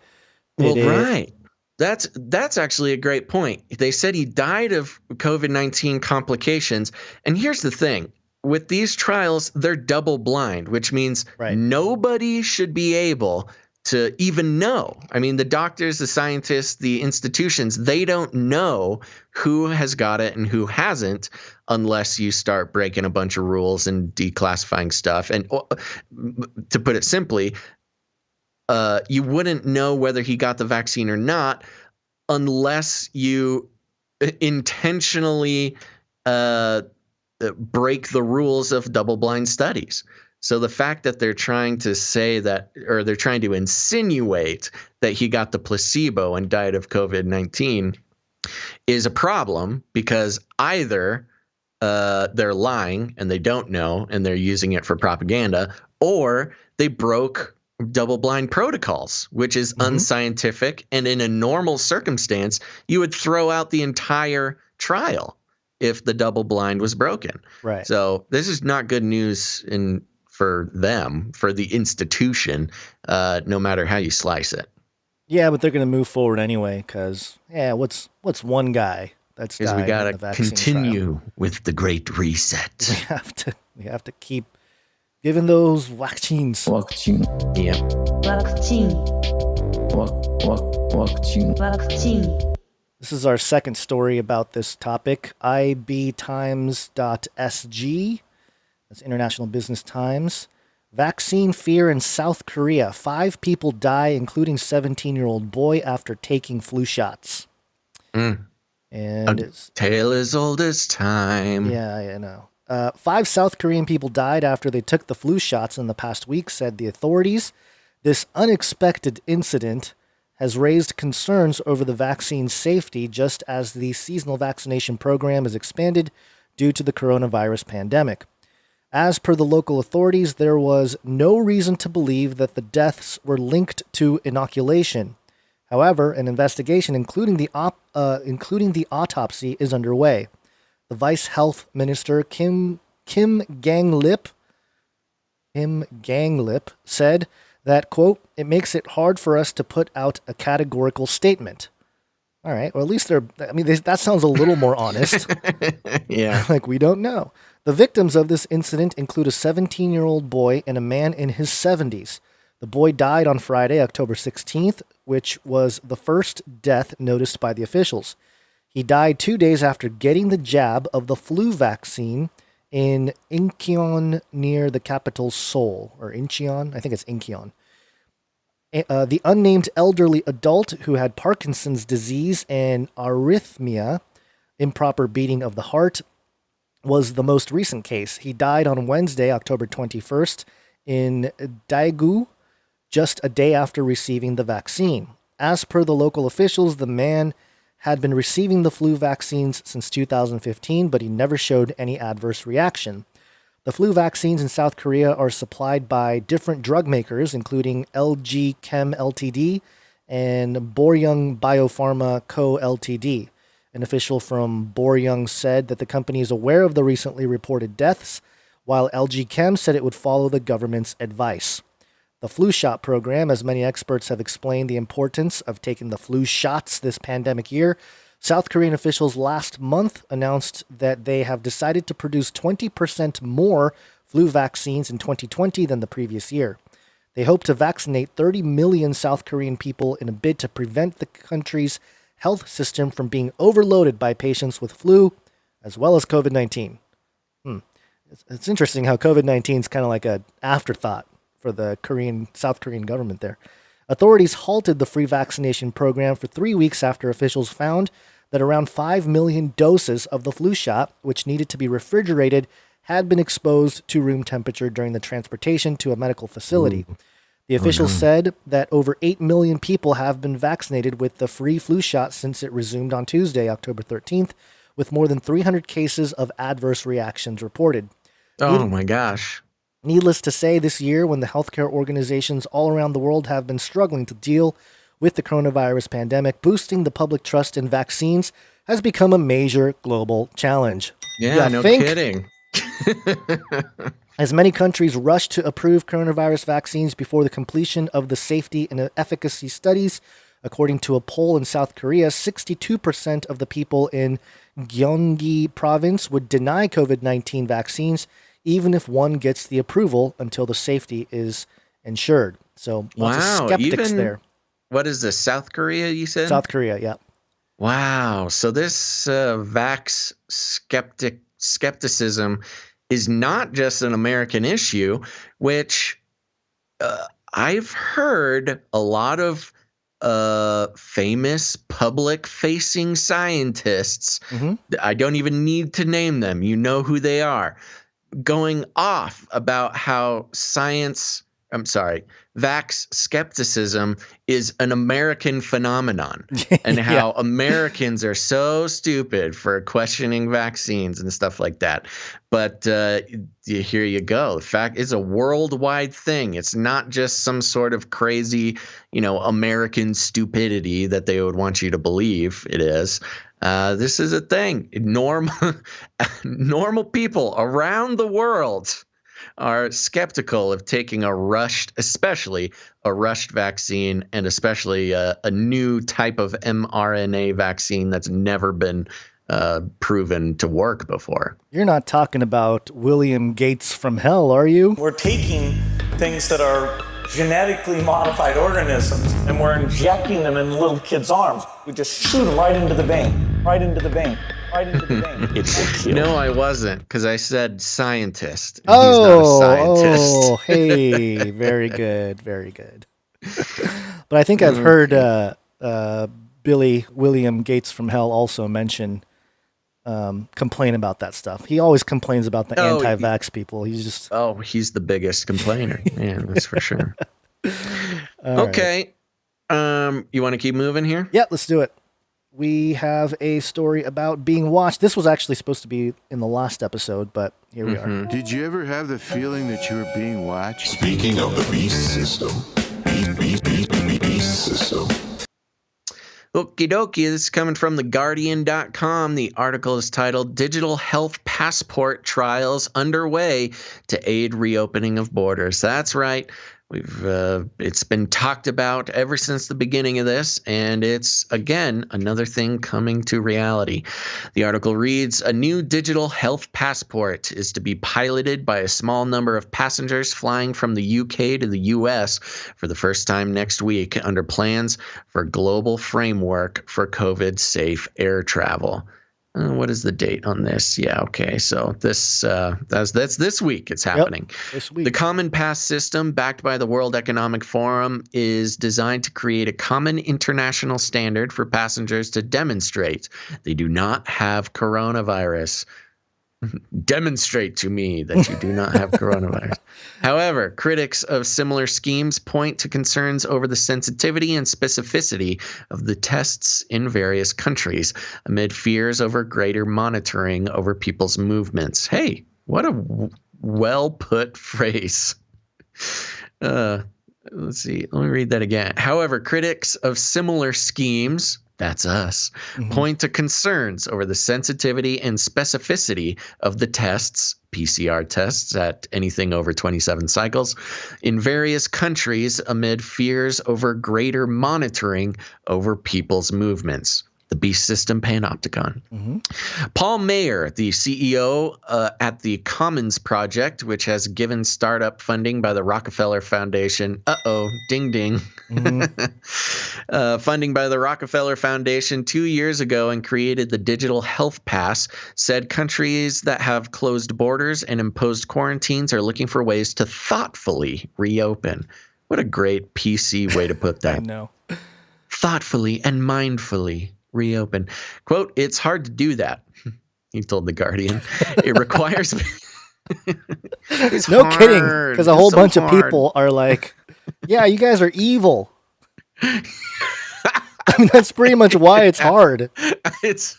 Right. That's actually a great point. They said he died of COVID-19 complications. And here's the thing. With these trials, they're double blind, which means nobody should be able to even know. I mean, the doctors, the scientists, the institutions, they don't know who has got it and who hasn't unless you start breaking a bunch of rules and declassifying stuff. And to put it simply, you wouldn't know whether he got the vaccine or not unless you intentionally break the rules of double-blind studies. So the fact that they're trying to say that, or they're trying to insinuate that he got the placebo and died of COVID-19 is a problem, because either they're lying and they don't know and they're using it for propaganda, or they broke double-blind protocols, which is unscientific. And in a normal circumstance, you would throw out the entire trial if the double blind was broken. Right. So this is not good news for them, for the institution, no matter how you slice it. Yeah, but they're going to move forward anyway, because what's one guy that's died? Because we got in the to vaccine continue trial? with the Great Reset. We have to keep giving those vaccines. Yeah. Vaccine. This is our second story about this topic. ibtimes.sg, that's International Business Times. Vaccine fear in South Korea. 5 people die, including 17-year-old boy, after taking flu shots. And it's tale as old as time. Yeah, I know. 5 South Korean people died after they took the flu shots in the past week, said the authorities. This unexpected incident has raised concerns over the vaccine's safety, just as the seasonal vaccination program is expanded due to the coronavirus pandemic. As per the local authorities, there was no reason to believe that the deaths were linked to inoculation. However, an investigation, including the autopsy, is underway. The Vice Health Minister Kim Gang-lip said that, quote, "It makes it hard for us to put out a categorical statement." All right, or at least that sounds a little more honest. Yeah. Like, we don't know. The victims of this incident include a 17-year-old boy and a man in his 70s. The boy died on Friday, October 16th, which was the first death noticed by the officials. He died 2 days after getting the jab of the flu vaccine in Incheon near the capital Seoul, or Incheon, I think it's Incheon. The unnamed elderly adult who had Parkinson's disease and arrhythmia, improper beating of the heart, was the most recent case. He died on Wednesday, October 21st, in Daegu, just a day after receiving the vaccine. As per the local officials, the man had been receiving the flu vaccines since 2015, but he never showed any adverse reaction. The flu vaccines in South Korea are supplied by different drug makers, including LG Chem Ltd. and Boryung Biopharma Co. Ltd. An official from Boryung said that the company is aware of the recently reported deaths, while LG Chem said it would follow the government's advice. The flu shot program, as many experts have explained the importance of taking the flu shots this pandemic year, South Korean officials last month announced that they have decided to produce 20% more flu vaccines in 2020 than the previous year. They hope to vaccinate 30 million South Korean people in a bid to prevent the country's health system from being overloaded by patients with flu, as well as COVID-19. It's interesting how COVID-19 is kind of like an afterthought for the South Korean government there. Authorities halted the free vaccination program for 3 weeks after officials found that around 5 million doses of the flu shot, which needed to be refrigerated, had been exposed to room temperature during the transportation to a medical facility. The officials said that over 8 million people have been vaccinated with the free flu shot since it resumed on Tuesday, October 13th, with more than 300 cases of adverse reactions reported. Oh my gosh. Needless to say, this year, when the healthcare organizations all around the world have been struggling to deal with the coronavirus pandemic, boosting the public trust in vaccines has become a major global challenge. Yeah, no kidding. As many countries rush to approve coronavirus vaccines before the completion of the safety and efficacy studies, according to a poll in South Korea, 62% of the people in Gyeonggi province would deny COVID-19 vaccines, even if one gets the approval until the safety is ensured. So lots of skeptics there. What is this, South Korea, you said? South Korea, yeah. Wow. So this vax skepticism is not just an American issue, which I've heard a lot of famous public-facing scientists, I don't even need to name them, you know who they are, going off about how vax skepticism is an American phenomenon and how Americans are so stupid for questioning vaccines and stuff like that. But here you go. The fact is a worldwide thing. It's not just some sort of crazy, American stupidity that they would want you to believe it is. This is a thing. Normal people around the world are skeptical of taking especially a rushed vaccine, and especially a new type of mRNA vaccine that's never been proven to work before. You're not talking about William Gates from hell, are you? We're taking things that are genetically modified organisms, and we're injecting them in little kids' arms. We just shoot them right into the vein, right into the vein, right into the vein. No, I wasn't, because I said scientist. And he's not a scientist. Oh, hey, very good, very good. But I think I've heard Billy William Gates from Hell also mention, complain about that stuff. He always complains about the anti-vax people. He's just he's the biggest complainer. Yeah, that's for sure. Okay, you want to keep moving here? Yeah, let's do it. We have a story about being watched. This was actually supposed to be in the last episode, but here we are. Did you ever have the feeling that you were being watched? Speaking of the beast system, beast system. Okie dokie, this is coming from theguardian.com. The article is titled Digital Health Passport Trials Underway to Aid Reopening of Borders. That's right. It's been talked about ever since the beginning of this, and it's, again, another thing coming to reality. The article reads, a new digital health passport is to be piloted by a small number of passengers flying from the UK to the US for the first time next week under plans for global framework for COVID-safe air travel. What is the date on this? Yeah, okay. So that's this week it's happening. Yep, this week. The Common Pass system, backed by the World Economic Forum, is designed to create a common international standard for passengers to demonstrate they do not have coronavirus. Demonstrate to me that you do not have coronavirus. However, critics of similar schemes point to concerns over the sensitivity and specificity of the tests in various countries amid fears over greater monitoring over people's movements. Hey, what a well-put phrase. Let's see. Let me read that again. However, critics of similar schemes, that's us, point to concerns over the sensitivity and specificity of the tests, PCR tests at anything over 27 cycles, in various countries amid fears over greater monitoring over people's movements. The Beast System Panopticon. Paul Mayer, the CEO at the Commons Project, which has given startup funding by the Rockefeller Foundation. Ding ding. Funding by the Rockefeller Foundation 2 years ago and created the Digital Health Pass, said countries that have closed borders and imposed quarantines are looking for ways to thoughtfully reopen. What a great PC way to put that. I know. Thoughtfully and mindfully reopen. Quote, it's hard to do that, he told The Guardian. It requires... No kidding, because a whole bunch of people are like, yeah, you guys are evil. I mean, that's pretty much why it's hard. It's...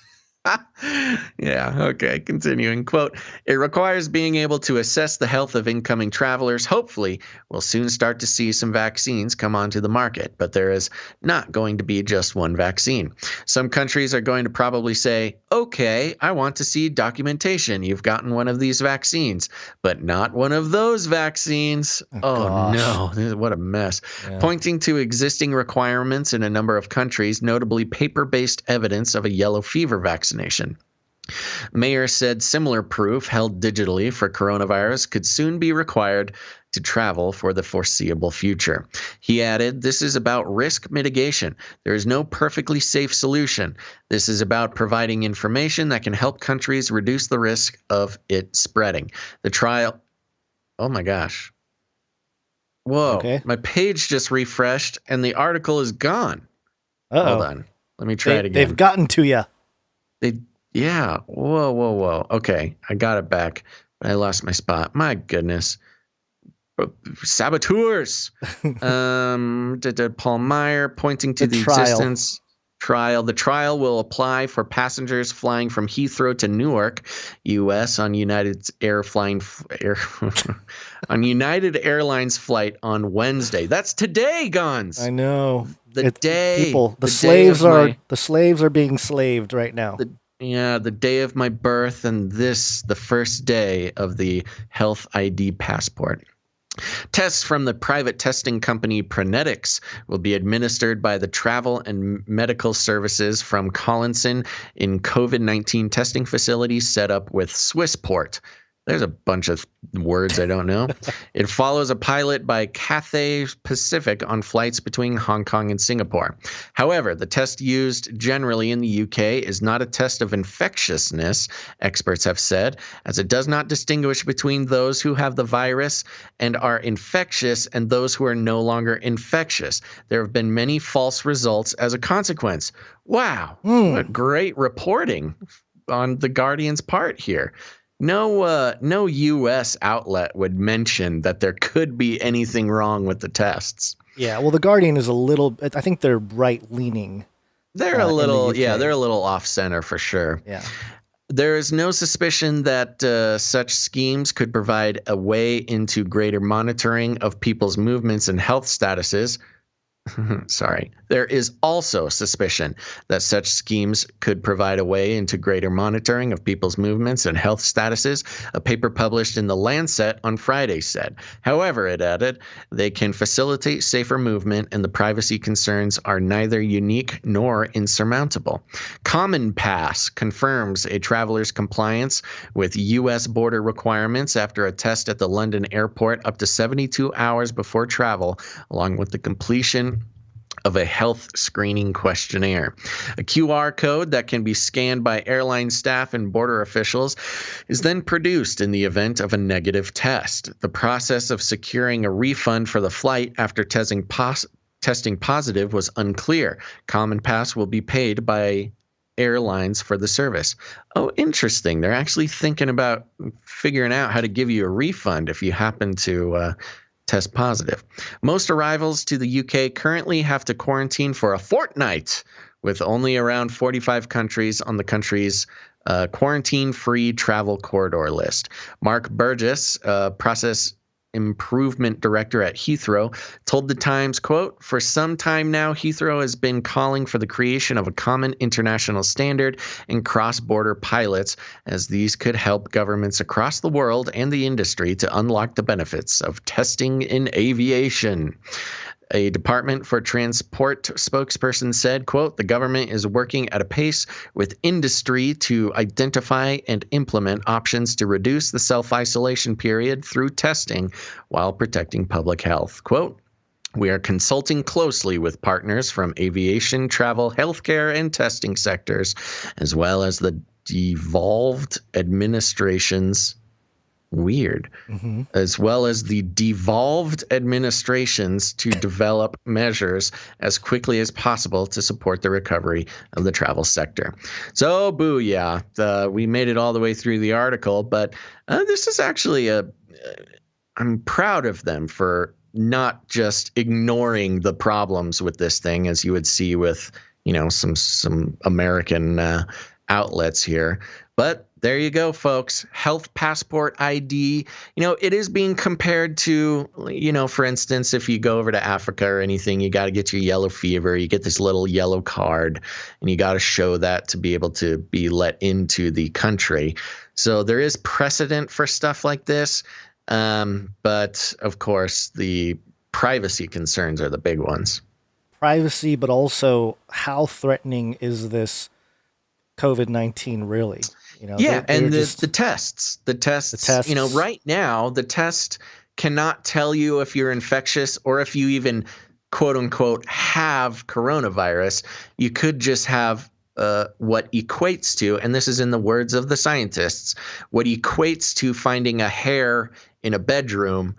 Yeah, okay, continuing. Quote, it requires being able to assess the health of incoming travelers. Hopefully, we'll soon start to see some vaccines come onto the market, but there is not going to be just one vaccine. Some countries are going to probably say, okay, I want to see documentation. You've gotten one of these vaccines, but not one of those vaccines. Oh no, what a mess. Yeah. Pointing to existing requirements in a number of countries, notably paper-based evidence of a yellow fever vaccination. Mayer said similar proof held digitally for coronavirus could soon be required to travel for the foreseeable future. He added, this is about risk mitigation. There is no perfectly safe solution. This is about providing information that can help countries reduce the risk of it spreading. The trial... Oh my gosh. Whoa. Okay. My page just refreshed and the article is gone. Hold on. Let me try it again. They've gotten to you. Yeah. Whoa. Okay. I got it back. But I lost my spot. My goodness. Saboteurs. Paul Meyer pointing to the existence trial. The trial will apply for passengers flying from Heathrow to Newark, U.S. on United Airlines flight on Wednesday. That's today, Guns. I know. The slaves are being slaved right now. The day of my birth, and the first day of the health ID passport. Tests from the private testing company Pronetics will be administered by the Travel and Medical Services from Collinson in COVID-19 testing facilities set up with Swissport. There's a bunch of words I don't know. It follows a pilot by Cathay Pacific on flights between Hong Kong and Singapore. However, the test used generally in the UK is not a test of infectiousness, experts have said, as it does not distinguish between those who have the virus and are infectious and those who are no longer infectious. There have been many false results as a consequence. Wow, what great reporting on the Guardian's part here. No U.S. outlet would mention that there could be anything wrong with the tests. Yeah, well, the Guardian is a little. I think they're right-leaning. They're a little, they're a little off-center for sure. Yeah. There is no suspicion that such schemes could provide a way into greater monitoring of people's movements and health statuses. Sorry. There is also suspicion that such schemes could provide a way into greater monitoring of people's movements and health statuses, a paper published in The Lancet on Friday said. However, it added, they can facilitate safer movement and the privacy concerns are neither unique nor insurmountable. Common Pass confirms a traveler's compliance with U.S. border requirements after a test at the London airport up to 72 hours before travel, along with the completion of a health screening questionnaire. A QR code that can be scanned by airline staff and border officials is then produced in the event of a negative test. The process of securing a refund for the flight after testing positive was unclear. Common Pass will be paid by airlines for the service. Oh, interesting. They're actually thinking about figuring out how to give you a refund if you happen to test positive. Most arrivals to the UK currently have to quarantine for a fortnight, with only around 45 countries on the country's quarantine-free travel corridor list. Mark Burgess, process improvement director at Heathrow, told The Times, quote, "For some time now, Heathrow has been calling for the creation of a common international standard in cross-border pilots, as these could help governments across the world and the industry to unlock the benefits of testing in aviation." A Department for Transport spokesperson said, quote, "The government is working at a pace with industry to identify and implement options to reduce the self-isolation period through testing while protecting public health." Quote, "We are consulting closely with partners from aviation, travel, healthcare, and testing sectors, as well as the devolved administrations." Weird. As well as the devolved administrations to develop measures as quickly as possible to support the recovery of the travel sector. So, booyah. We made it all the way through the article, but this is actually I'm proud of them for not just ignoring the problems with this thing, as you would see with, some American outlets here. But there you go, folks. Health passport ID. It is being compared to, for instance, if you go over to Africa or anything, you got to get your yellow fever. You get this little yellow card, and you got to show that to be able to be let into the country. So there is precedent for stuff like this. But, of course, the privacy concerns are the big ones. Privacy, but also how threatening is this COVID-19 really? And the tests. The tests. Right now, the test cannot tell you if you're infectious or if you even, quote unquote, have coronavirus. You could just have what equates to, and this is in the words of the scientists, what equates to finding a hair in a bedroom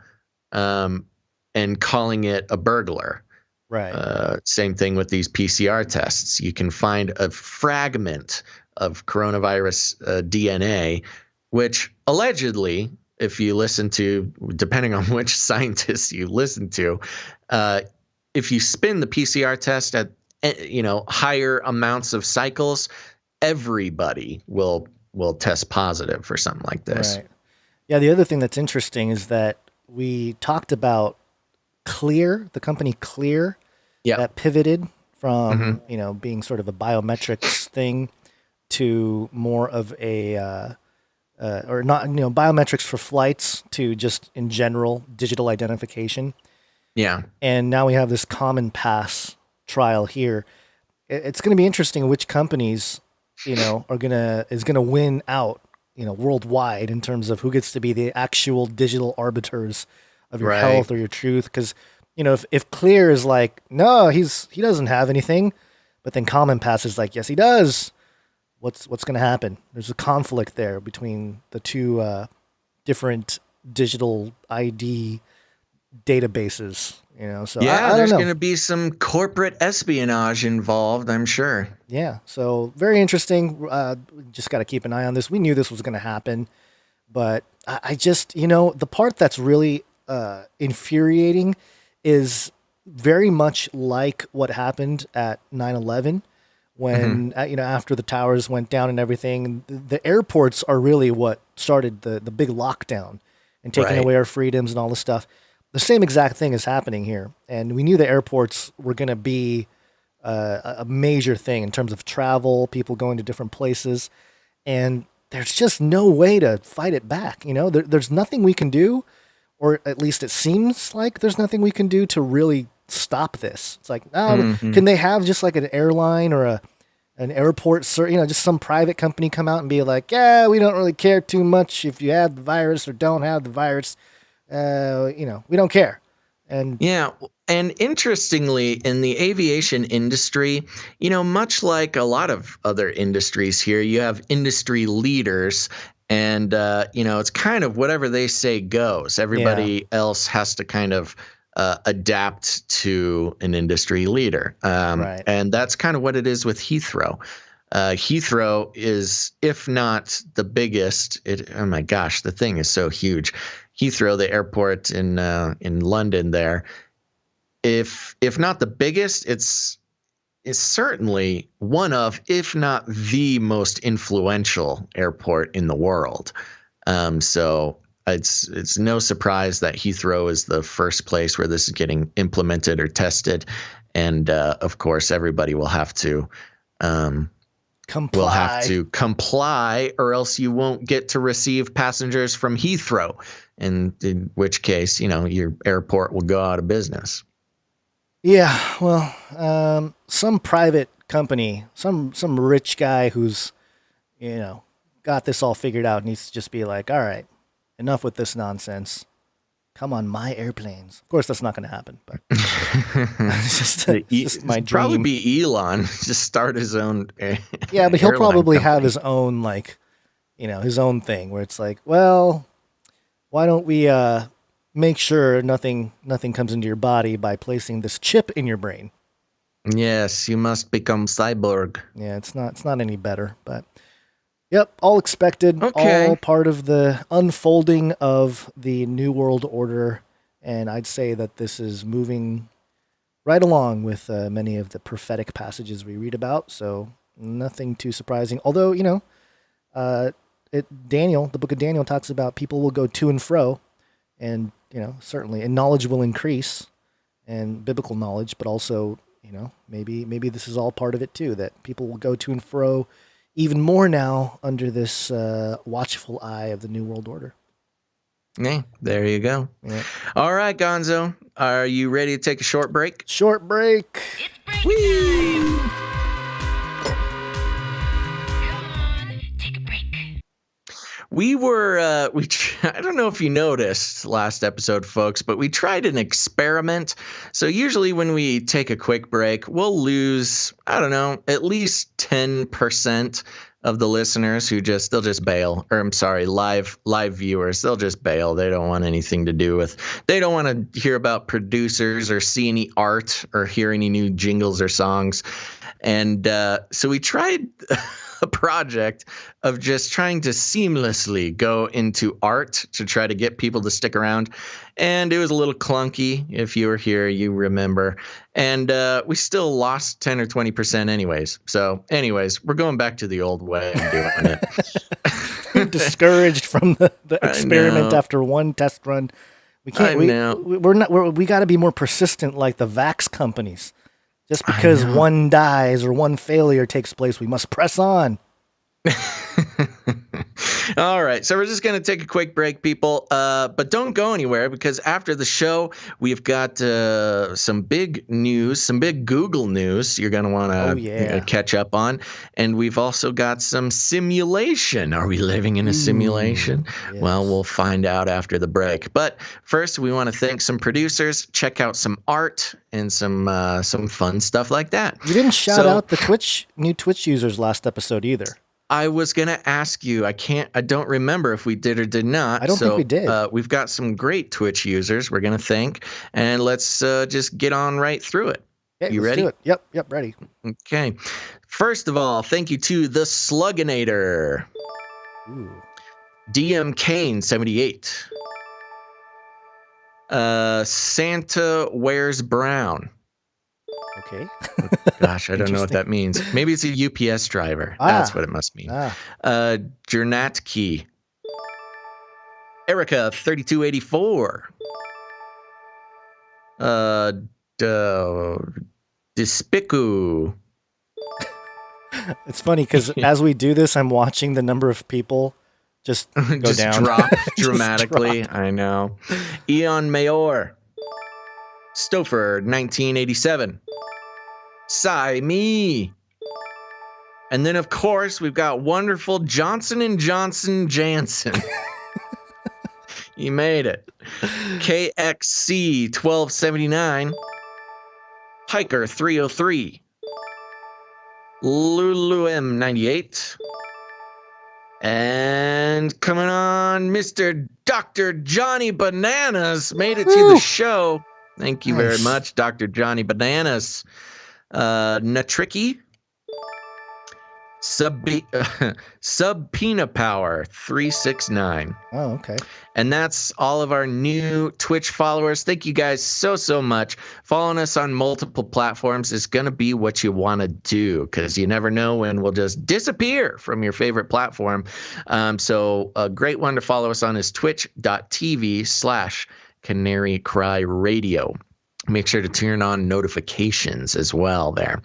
and calling it a burglar. Right. Same thing with these PCR tests. You can find a fragment of coronavirus DNA, which allegedly, if you listen to, depending on which scientists you listen to, if you spin the PCR test at higher amounts of cycles, everybody will test positive for something like this. Right. Yeah. The other thing that's interesting is that we talked about Clear, the company Clear, that pivoted from being sort of a biometrics thing to more of a or not biometrics for flights to just in general digital identification. Yeah. And now we have this Common Pass trial here. It's going to be interesting which companies is going to win out worldwide in terms of who gets to be the actual digital arbiters of your Right. health or your truth. Because, if Clear is like, no, he doesn't have anything, but then Common Pass is like, yes, he does. What's going to happen? There's a conflict there between the two different digital ID databases, so I there's don't going know. to be some corporate espionage involved, I'm sure. Yeah, so very interesting. Just got to keep an eye on this. We knew this was going to happen, but I just, the part that's really infuriating is very much like what happened at 9/11 when, after the towers went down and everything. The airports are really what started the big lockdown and taking Right. away our freedoms and all this stuff. The same exact thing is happening here. And we knew the airports were going to be a major thing in terms of travel, people going to different places. And there's just no way to fight it back. There's nothing we can do, or at least it seems like there's nothing we can do to really stop this. It's like, can they have just like an airline or an airport, just some private company come out and be like, yeah, we don't really care too much if you have the virus or don't have the virus. We don't care. And Yeah. And interestingly, in the aviation industry, much like a lot of other industries here, you have industry leaders. And, it's kind of whatever they say goes. Everybody else has to kind of adapt to an industry leader. Right. And that's kind of what it is with Heathrow. Heathrow is, if not the biggest, oh my gosh, the thing is so huge. Heathrow, the airport in London there, if not the biggest, it's certainly one of, if not the most influential airport in the world. So it's no surprise that Heathrow is the first place where this is getting implemented or tested. And of course, everybody will have to comply, or else you won't get to receive passengers from Heathrow. And in which case, your airport will go out of business. Yeah, well, some private company, some rich guy who's, got this all figured out needs to just be like, all right, enough with this nonsense. Come on my airplanes. Of course, that's not going to happen, but it's just my dream. Probably be Elon, just start his own. Yeah, but he'll probably company. have his own, his own thing where it's like, well, why don't we make sure nothing comes into your body by placing this chip in your brain? Yes, you must become cyborg. Yeah, it's not any better, but yep, all expected, Okay. all part of the unfolding of the New World Order, and I'd say that this is moving right along with many of the prophetic passages we read about, so nothing too surprising. Although, Daniel, the book of Daniel talks about people will go to and fro, and, certainly, and knowledge will increase, and biblical knowledge, but also, maybe this is all part of it too, that people will go to and fro even more now under this watchful eye of the New World Order. Yeah, there you go. Yeah. All right, Gonzo, are you ready to take a short break? Short break. Whee! We were, I don't know if you noticed last episode, folks, but we tried an experiment. So usually when we take a quick break, we'll lose, I don't know, at least 10% of the listeners who they'll just bail. Or I'm sorry, live viewers, they'll just bail. They don't want anything to do with, they don't want to hear about producers or see any art or hear any new jingles or songs. And so we tried a project of just trying to seamlessly go into art to try to get people to stick around. And it was a little clunky. If you were here, you remember. And we still lost 10 or 20% anyways. So anyways, we're going back to the old way of doing it. Discouraged from the experiment after one test run. We can't. We got to be more persistent, like the vax companies. Just because one dies or one failure takes place, we must press on. All right, so we're just going to take a quick break, people. But don't go anywhere, because after the show, we've got some big news, some big Google news you're going to want to catch up on. And we've also got some simulation. Are we living in a simulation? Yes. Well, we'll find out after the break. But first, we want to thank some producers, check out some art and some fun stuff like that. You didn't shout out the new Twitch users last episode either. I was going to ask you. I don't remember if we did or did not. I don't think we did. We've got some great Twitch users we're going to thank, and let's just get on right through it. Okay, you let's ready? do it. Yep, ready. Okay. First of all, thank you to the Slugginator. Ooh. DM Kane 78. Santa Wears Brown. Okay. Gosh, I don't know what that means. Maybe it's a UPS driver. That's what it must mean. Jernatki. Erica 3284. Despiku. It's funny because as we do this, I'm watching the number of people just go down. Drop dramatically. Drop. I know. Eon Mayor. Stouffer 1987. Sai Me. And then, of course, we've got wonderful Johnson & Johnson Jansen. You made it. KXC 1279. Hiker 303. Lulu M98. And coming on, Mr. Dr. Johnny Bananas made it to the show. Thank you very much, Dr. Johnny Bananas. Natricky. Subpoena Power 369. Oh, okay. And that's all of our new Twitch followers. Thank you guys so much. Following us on multiple platforms is going to be what you want to do, because you never know when we'll just disappear from your favorite platform. So a great one to follow us on is twitch.tv/Canary Cry Radio. Make sure to turn on notifications as well there.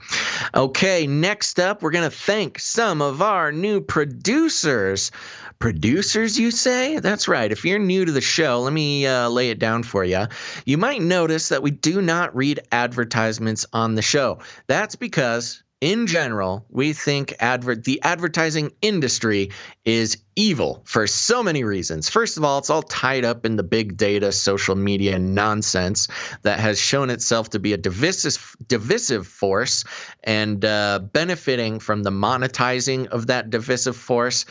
Okay, next up, we're going to thank some of our new producers. Producers, you say? That's right. If you're new to the show, let me lay it down for you. You might notice that we do not read advertisements on the show. That's because, in general, we think the advertising industry is evil for so many reasons. First of all, it's all tied up in the big data, social media nonsense that has shown itself to be a divisive force, and benefiting from the monetizing of that divisive force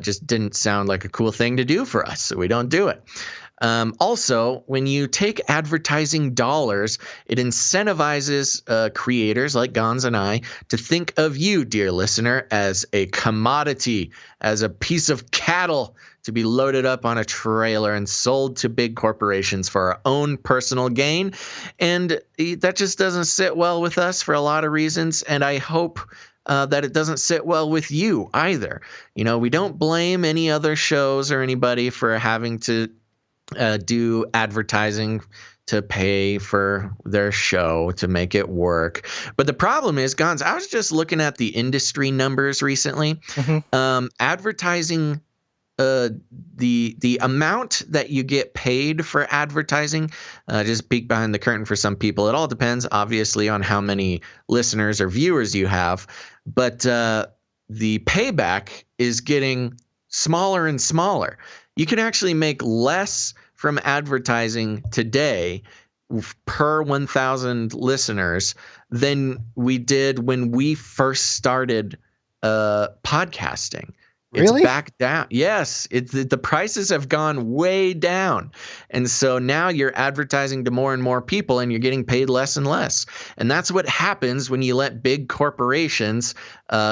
just didn't sound like a cool thing to do for us, so we don't do it. Also, when you take advertising dollars, it incentivizes creators like Gons and I to think of you, dear listener, as a commodity, as a piece of cattle to be loaded up on a trailer and sold to big corporations for our own personal gain. And that just doesn't sit well with us for a lot of reasons. And I hope that it doesn't sit well with you either. You know, we don't blame any other shows or anybody for having to do advertising to pay for their show to make it work. But the problem is, Gons, I was just looking at the industry numbers recently. Mm-hmm. Advertising, the amount that you get paid for advertising, just peek behind the curtain for some people. It all depends, obviously, on how many listeners or viewers you have. But the payback is getting smaller and smaller. You can actually make less from advertising today per 1,000 listeners than we did when we first started podcasting. Really? It's back down. Yes, the prices have gone way down. And so now you're advertising to more and more people and you're getting paid less and less. And that's what happens when you let big corporations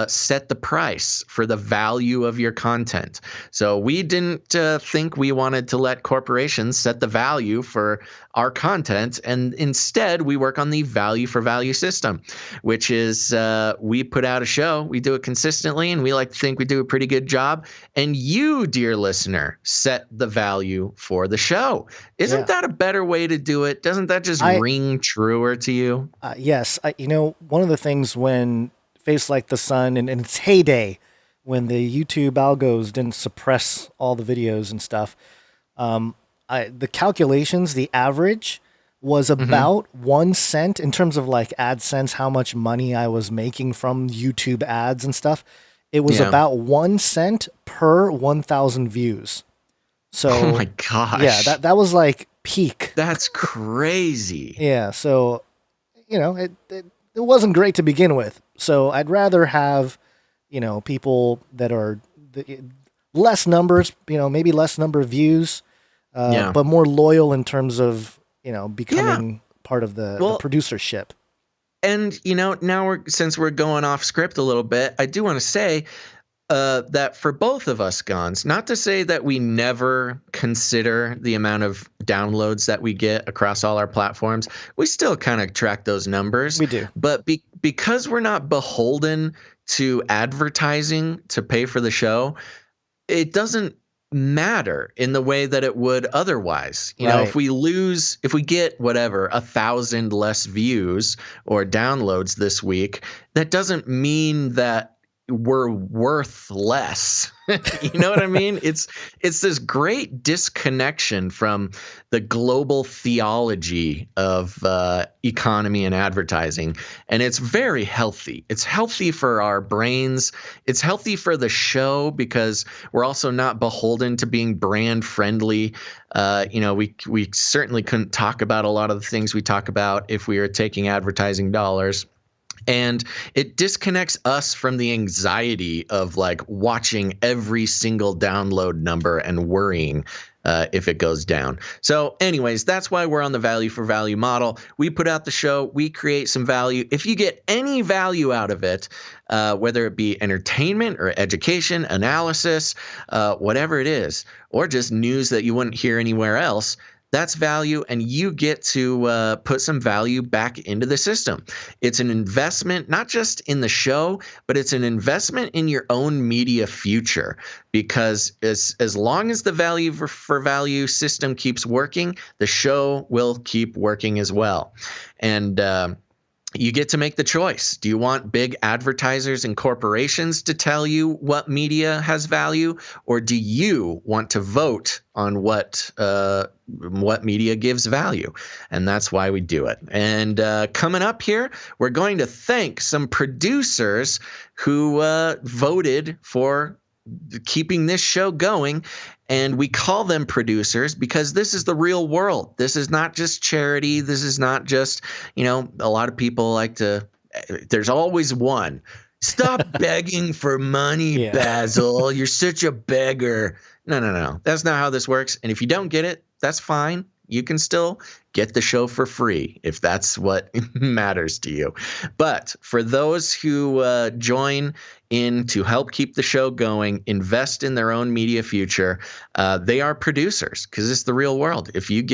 set the price for the value of your content. So we didn't think we wanted to let corporations set the value for our content. And instead, we work on the value for value system, which is we put out a show, we do it consistently, and we like to think we do a pretty good job. And you, dear listener, set the value for the show. Isn't that a better way to do it? Doesn't that just ring truer to you? Yes. One of the things when FaceLikeTheSun in its heyday when the YouTube algos didn't suppress all the videos and stuff, the calculations, the average was about 1 cent in terms of like AdSense, how much money I was making from YouTube ads and stuff. It was about 1 cent per 1,000 views. So, oh my gosh. Yeah, that was like peak. That's crazy. Yeah. So, it wasn't great to begin with. So I'd rather have, people that are less numbers, maybe less number of views, but more loyal in terms of, becoming part of the producership. And, now since we're going off script a little bit, I do want to say that for both of us, Gons, not to say that we never consider the amount of downloads that we get across all our platforms. We still kind of track those numbers. We do. But because we're not beholden to advertising to pay for the show, it doesn't matter in the way that it would otherwise. You know, if we get whatever 1,000 less views or downloads this week, that doesn't mean that we're worth less. You know what I mean? It's this great disconnection from the global theology of economy and advertising. And it's very healthy. It's healthy for our brains. It's healthy for the show because we're also not beholden to being brand friendly. We certainly couldn't talk about a lot of the things we talk about if we were taking advertising dollars. And it disconnects us from the anxiety of like watching every single download number and worrying if it goes down. So anyways, that's why we're on the value for value model. We put out the show, we create some value. If you get any value out of it, whether it be entertainment or education, analysis, whatever it is, or just news that you wouldn't hear anywhere else, that's value, and you get to put some value back into the system. It's an investment, not just in the show, but it's an investment in your own media future. Because as long as the value for value system keeps working, the show will keep working as well. And you get to make the choice. Do you want big advertisers and corporations to tell you what media has value, or do you want to vote on what media gives value? And that's why we do it. And coming up here, we're going to thank some producers who voted for keeping this show going. And we call them producers because this is the real world. This is not just charity. This is not just, a lot of people like to, there's always one. Stop begging for money, Basil. You're such a beggar. No. That's not how this works. And if you don't get it, that's fine. You can still get the show for free if that's what matters to you. But for those who join in to help keep the show going, invest in their own media future, they are producers because it's the real world. If you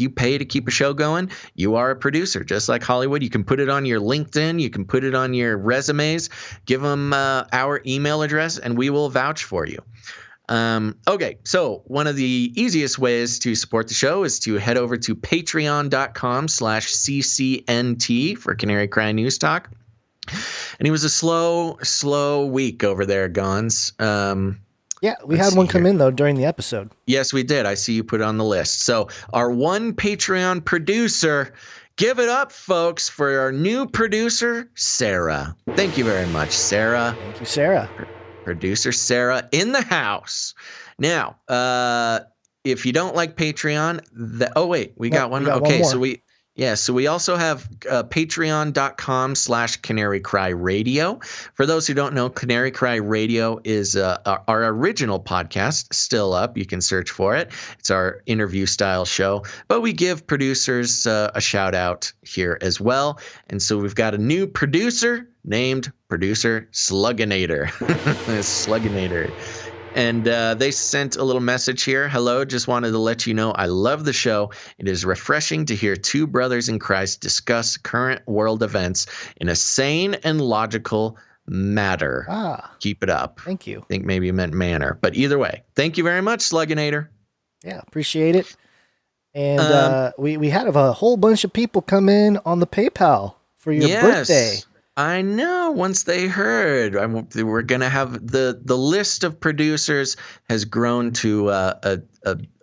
pay to keep a show going, you are a producer. Just like Hollywood, you can put it on your LinkedIn, you can put it on your resumes, give them our email address, and we will vouch for you. Okay, so one of the easiest ways to support the show is to head over to patreon.com/CCNT for Canary Cry News Talk. And it was a slow week over there, Gons. Yeah, we had one come in, though, during the episode. Yes, we did. I see you put it on the list. So our one Patreon producer, give it up, folks, for our new producer, Sarah. Thank you very much, Sarah. Thank you, Sarah. Producer Sarah in the house. Now, if you don't like Patreon, we got one. Okay, so we also have patreon.com/Canary Cry Radio. For those who don't know, Canary Cry Radio is our original podcast, still up. You can search for it. It's our interview style show, but we give producers a shout out here as well. And so we've got a new producer named Producer Slugginator. Slugginator. And they sent a little message here. Hello, just wanted to let you know I love the show. It is refreshing to hear two brothers in Christ discuss current world events in a sane and logical manner. Keep it up. Thank you. I think maybe you meant manner. But either way, thank you very much, Slugginator. Yeah, appreciate it. And we had a whole bunch of people come in on the PayPal for your birthday. I know. Once they heard, we're gonna have the list of producers has grown to a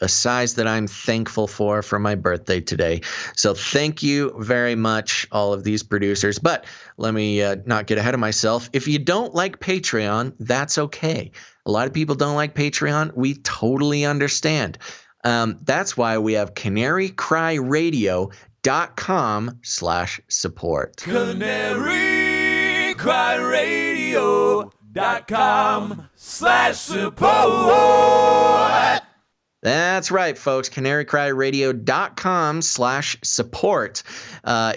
size that I'm thankful for my birthday today. So thank you very much, all of these producers. But let me not get ahead of myself. If you don't like Patreon, that's okay. A lot of people don't like Patreon. We totally understand. That's why we have CanaryCryRadio.com/support. CanaryCryRadio.com/support. That's right, folks. CanaryCryRadio.com/support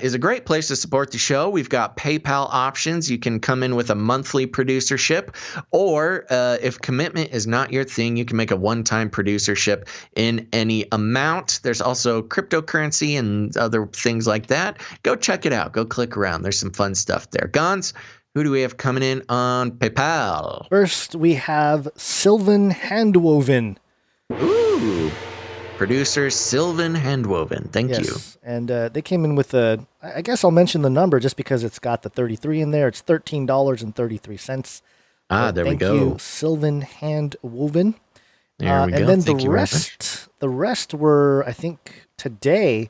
is a great place to support the show. We've got PayPal options. You can come in with a monthly producership, or if commitment is not your thing, you can make a one-time producership in any amount. There's also cryptocurrency and other things like that. Go check it out. Go click around. There's some fun stuff there. Gons, who do we have coming in on PayPal? First, we have Sylvan Handwoven. Ooh, producer Sylvan Handwoven. Thank you. And they came in with I guess I'll mention the number just because it's got the 33 in there. It's $13.33. There we go. Thank you, Sylvan Handwoven. There we go. And then Thank the rest were, I think, today,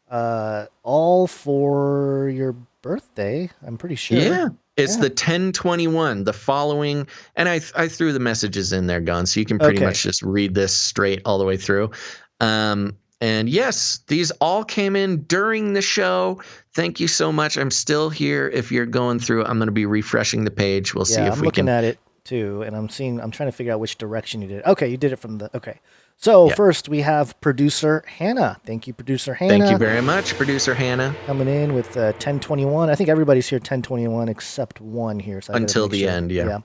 all for your birthday. I'm pretty sure. Yeah. It's the 1021, the following, and I threw the messages in there, Gun, so you can pretty much just read this straight all the way through. And yes, these all came in during the show. Thank you so much. I'm still here. If you're going through, I'm going to be refreshing the page. We'll see if I'm we can. looking at it too, and I'm trying to figure out which direction you did it. Okay, you did it from the, okay. So first we have producer Hannah. Thank you, producer Hannah. Thank you very much, producer Hannah. Coming in with 1021. I think everybody's here 1021 except one here. So until the end, yeah.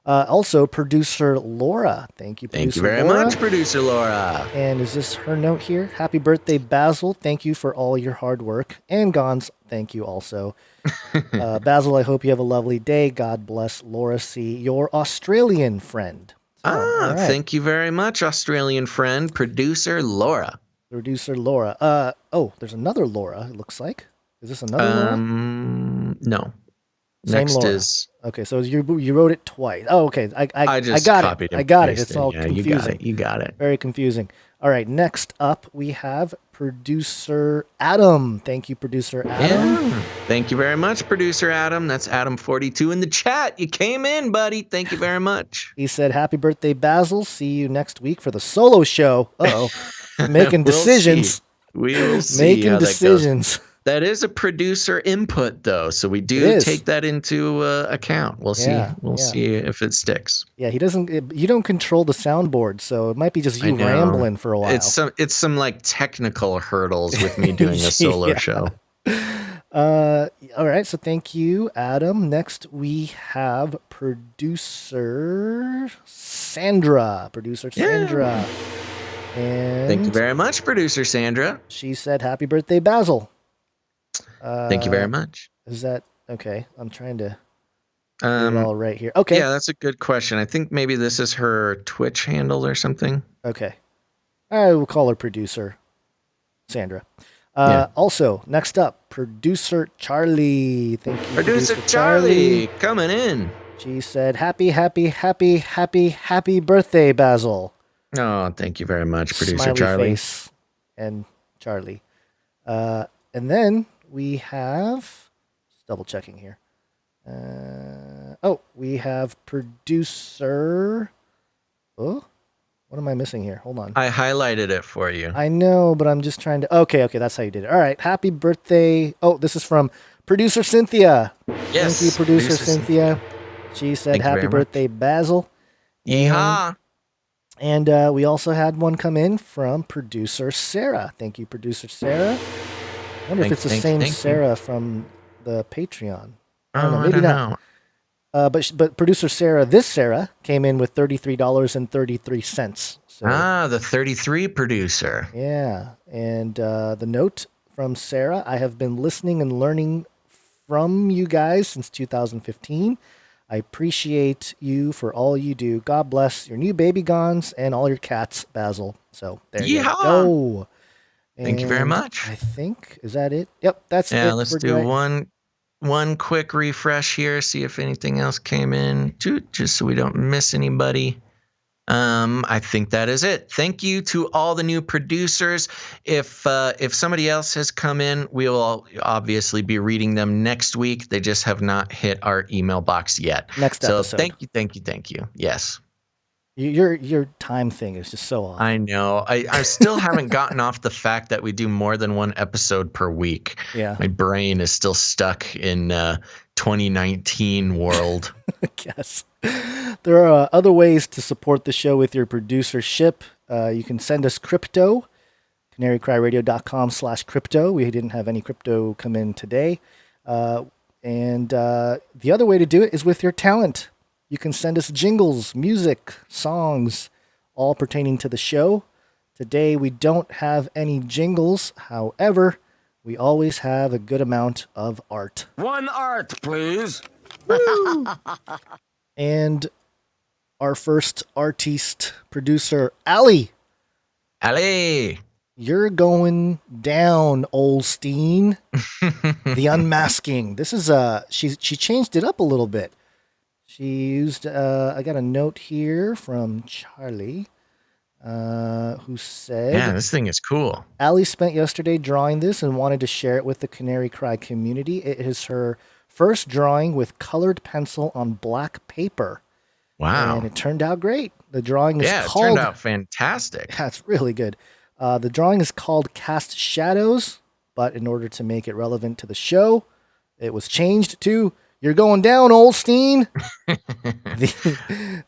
Also, producer Laura. Thank you, producer Thank you very much, producer Laura. And is this her note here? Happy birthday, Basil. Thank you for all your hard work. And Gons, thank you also. Basil, I hope you have a lovely day. God bless Laura C., your Australian friend. Right. Thank you very much, Australian friend, producer Laura. Producer Laura. There's another Laura, it looks like. Is this another Laura? No. Same Next Laura. is... Okay, so you wrote it twice. Oh, okay. I just got copied it. I got it. It's all yeah, confusing. You got it. Very confusing. All right, next up we have producer Adam. Thank you, producer Adam. Yeah. Thank you very much, producer Adam. That's Adam42 in the chat. You came in, buddy. Thank you very much. He said, happy birthday, Basil. See you next week for the solo show. Making decisions. We will see. Making decisions. That is a producer input, though, so we do take that into account. We'll see. We'll see if it sticks. Yeah, he doesn't. You don't control the soundboard, so it might be just you rambling for a while. It's some like technical hurdles with me doing a solo show. All right, so thank you, Adam. Next, we have producer Sandra. And thank you very much, producer Sandra. She said, happy birthday, Basil. Thank you very much. Is that okay? I'm trying to get it all right here. Okay. Yeah, that's a good question. I think maybe this is her Twitch handle or something. Okay. I will call her producer Sandra. Also, next up, producer Charlie. Thank you, producer Charlie. Coming in. She said, happy birthday, Basil. Oh, thank you very much, producer Smiley Charlie. Face and Charlie. And then we have, just double checking here. We have producer. Oh, what am I missing here? Hold on. I highlighted it for you. I know, but I'm just trying to. Okay, that's how you did it. All right. Happy birthday. Oh, this is from producer Cynthia. Yes. Thank you, producer Cynthia. She said, happy birthday, Basil. Yeehaw. And we also had one come in from producer Sarah. Thank you, producer Sarah. I wonder if it's the same Sarah from the Patreon. I don't know. Maybe not. But producer Sarah, this Sarah, came in with $33.33. So, the 33 producer. Yeah. And the note from Sarah, I have been listening and learning from you guys since 2015. I appreciate you for all you do. God bless your new baby Gons and all your cats, Basil. So there you go. Thank you very much. I think, is that it? Yep, that's it. Yeah, let's do one. one quick refresh here, see if anything else came in, just so we don't miss anybody. I think that is it. Thank you to all the new producers. If somebody else has come in, we will obviously be reading them next week. They just have not hit our email box yet. Next so episode. Thank you. Yes. Your time thing is just so off. I know. I still haven't gotten off the fact that we do more than one episode per week. Yeah. My brain is still stuck in 2019 world. I guess. There are other ways to support the show with your producership. You can send us crypto, canarycryradio.com/crypto. We didn't have any crypto come in today. And the other way to do it is with your talent. You can send us jingles, music, songs, all pertaining to the show. Today, we don't have any jingles. However, we always have a good amount of art. One art, please. And our first artiste producer, Ali. Ali. You're going down, Olstein. The Unmasking. This is she changed it up a little bit. She used I got a note here from Charlie, who said, "Yeah, this thing is cool." Ali spent yesterday drawing this and wanted to share it with the Canary Cry community. It is her first drawing with colored pencil on black paper. Wow. And it turned out great. The drawing is called... it turned out fantastic. Yeah, it's really good. The drawing is called Cast Shadows, but in order to make it relevant to the show, it was changed to You're Going Down, Olstein.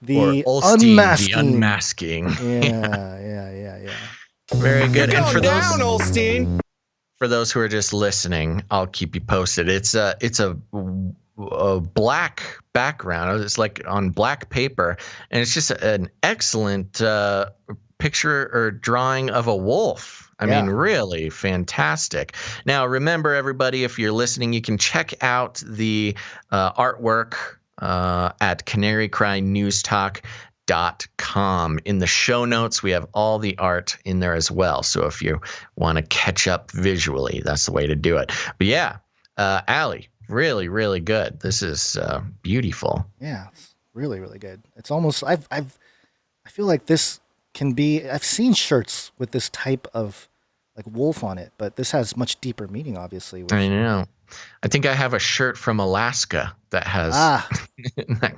the Olstein, Unmasking. The Unmasking. Yeah. Very good. You're And for going those... down, Olstein. For those who are just listening, I'll keep you posted. It's a black background. It's like on black paper, and it's just an excellent picture or drawing of a wolf. I mean, really fantastic. Now, remember, everybody, if you're listening, you can check out the artwork at canarycrynewstalk.com. In the show notes, we have all the art in there as well. So if you want to catch up visually, that's the way to do it. But yeah, Ali, really, really good. This is beautiful. Yeah, it's really, really good. It's almost I feel like this can be. I've seen shirts with this type of like wolf on it, but this has much deeper meaning, obviously. I know. I think I have a shirt from Alaska that has.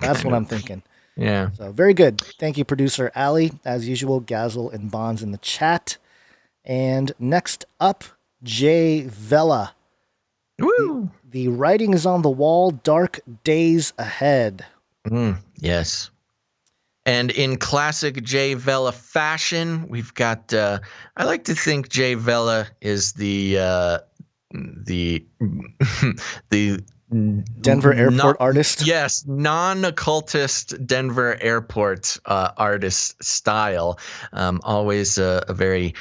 That's what I'm thinking. Yeah. So very good. Thank you, producer Ali. As usual, Gazel and Bonds in the chat. And next up, Jay Vela. Woo! The writing is on the wall. Dark days ahead. Yes. And in classic Jay Vela fashion, we've got. I like to think Jay Vela is the Denver airport artist? Yes, non-occultist Denver airport artist style. Always a very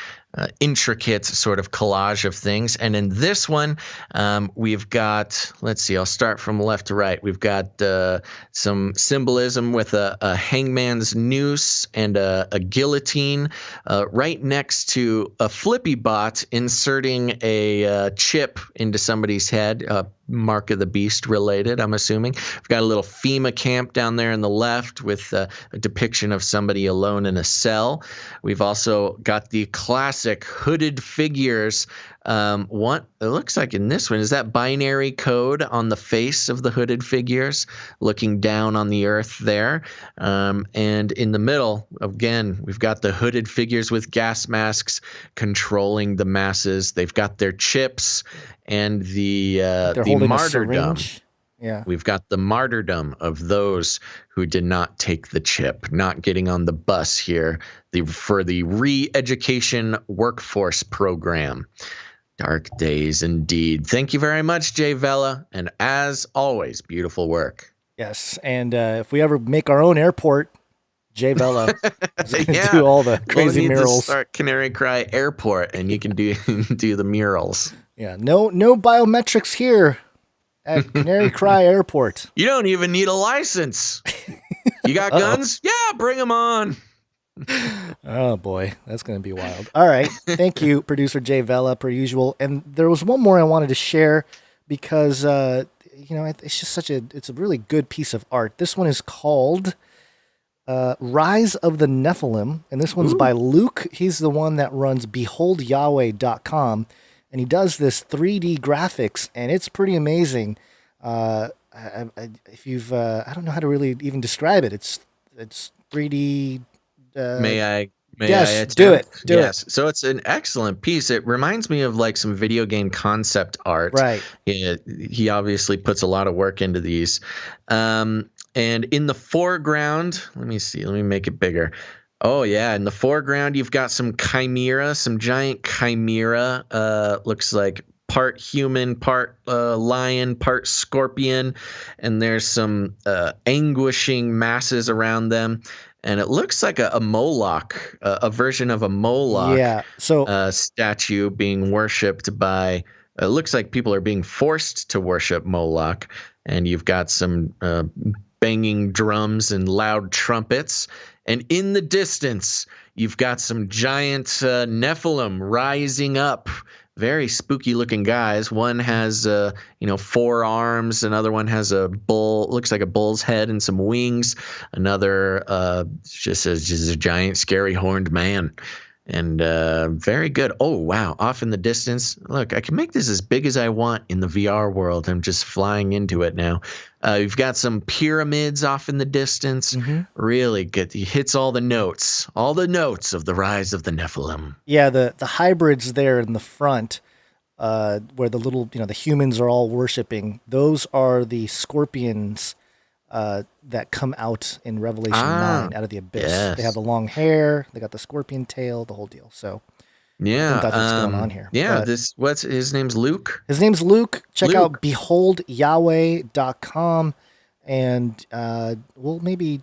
intricate sort of collage of things. And in this one, we've got, let's see, I'll start from left to right. We've got some symbolism with a hangman's noose and a guillotine right next to a flippy bot inserting a chip into somebody's head, Mark of the Beast related, I'm assuming. We've got a little FEMA camp down there on the left with a depiction of somebody alone in a cell. We've also got the classic hooded figures. What it looks like in this one is that binary code on the face of the hooded figures looking down on the earth there. And in the middle, again, we've got the hooded figures with gas masks controlling the masses. They've got their chips and the martyrdom. Yeah. We've got the martyrdom of those who did not take the chip, not getting on the bus here for the re-education workforce program. Dark days indeed. Thank you very much, Jay Vela. And as always, beautiful work. Yes. And if we ever make our own airport, Jay Vela is going to do all the crazy we'll need murals. To start Canary Cry Airport, and you can do the murals. Yeah. No biometrics here at Canary Cry Airport. You don't even need a license. You got guns? Yeah, bring them on. Oh boy, that's going to be wild. All right. Thank you, producer Jay Vela, per usual. And there was one more I wanted to share because it's just it's a really good piece of art. This one is called Rise of the Nephilim, and this one's by Luke. He's the one that runs BeholdYahweh.com, and he does this 3D graphics, and it's pretty amazing. If you've, I don't know how to really even describe it. It's 3D. May I attempt? Do it. Do it. So it's an excellent piece. It reminds me of like some video game concept art. Right. He obviously puts a lot of work into these. And in the foreground, let me see. Let me make it bigger. Oh, yeah. In the foreground, you've got some chimera, some giant chimera. Looks like part human, part lion, part scorpion. And there's some anguishing masses around them. And it looks like a Moloch, a version of a Moloch statue being worshipped by. It looks like people are being forced to worship Moloch. And you've got some banging drums and loud trumpets. And in the distance, you've got some giant Nephilim rising up. Very spooky looking guys. One has, 4 arms. Another one has a bull, looks like a bull's head and some wings. Another just a giant, scary horned man. And very good. Oh, wow. Off in the distance. Look, I can make this as big as I want in the VR world. I'm just flying into it now. You've got some pyramids off in the distance. Mm-hmm. Really good. He hits all the notes of the rise of the Nephilim. Yeah, the hybrids there in the front, where the little, the humans are all worshiping, those are the scorpions that come out in Revelation 9 out of the abyss. Yes. They have the long hair, they got the scorpion tail, the whole deal. So yeah, I think that's what's going on here. Yeah, but his name's Luke? His name's Luke. Check out BeholdYahweh.com, and we'll maybe,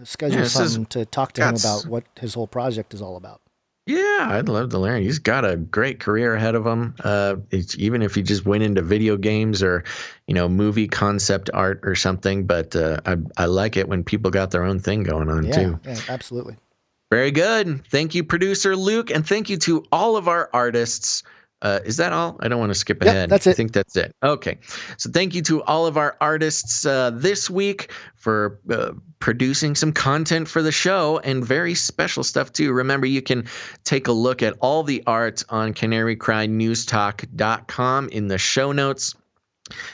schedule something to talk to him about what his whole project is all about. Yeah, I'd love to learn. He's got a great career ahead of him. Even if he just went into video games or, movie concept art or something. But I like it when people got their own thing going on too. Yeah, absolutely. Very good. Thank you, producer Luke, and thank you to all of our artists. Is that all? I don't want to skip ahead. That's it. I think that's it. Okay. So thank you to all of our artists this week for producing some content for the show and very special stuff too. Remember, you can take a look at all the art on CanaryCryNewsTalk.com in the show notes.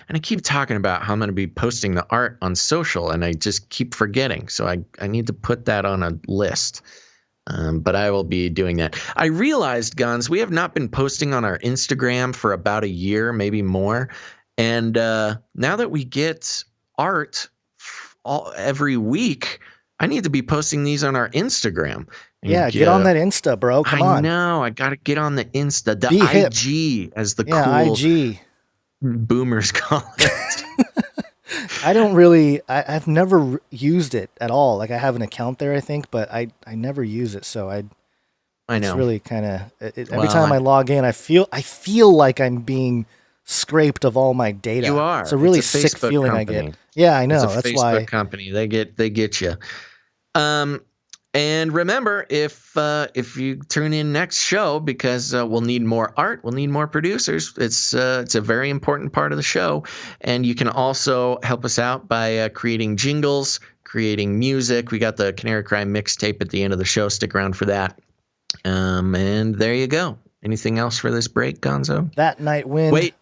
And I keep talking about how I'm going to be posting the art on social, and I just keep forgetting. So I need to put that on a list. But I will be doing that. I realized, Guns, we have not been posting on our Instagram for about a year, maybe more. And now that we get art every week, I need to be posting these on our Instagram. Yeah, get on that Insta, bro. Come on. I know. I got to get on the Insta, the IG, as the cool IG boomers call it. I've never used it at all. Like, I have an account there, I think, but I never use it. So I know. It's really kind of, every time I log in, I feel like I'm being scraped of all my data. You are. It's a really sick feeling company. I get. Yeah, I know. It's a Facebook company. They get you. And remember, if you tune in next show, because we'll need more art, we'll need more producers. It's a very important part of the show, and you can also help us out by creating jingles, creating music. We got the Canary Cry mixtape at the end of the show. Stick around for that. And there you go. Anything else for this break, Gonzo? That night wind. Wait.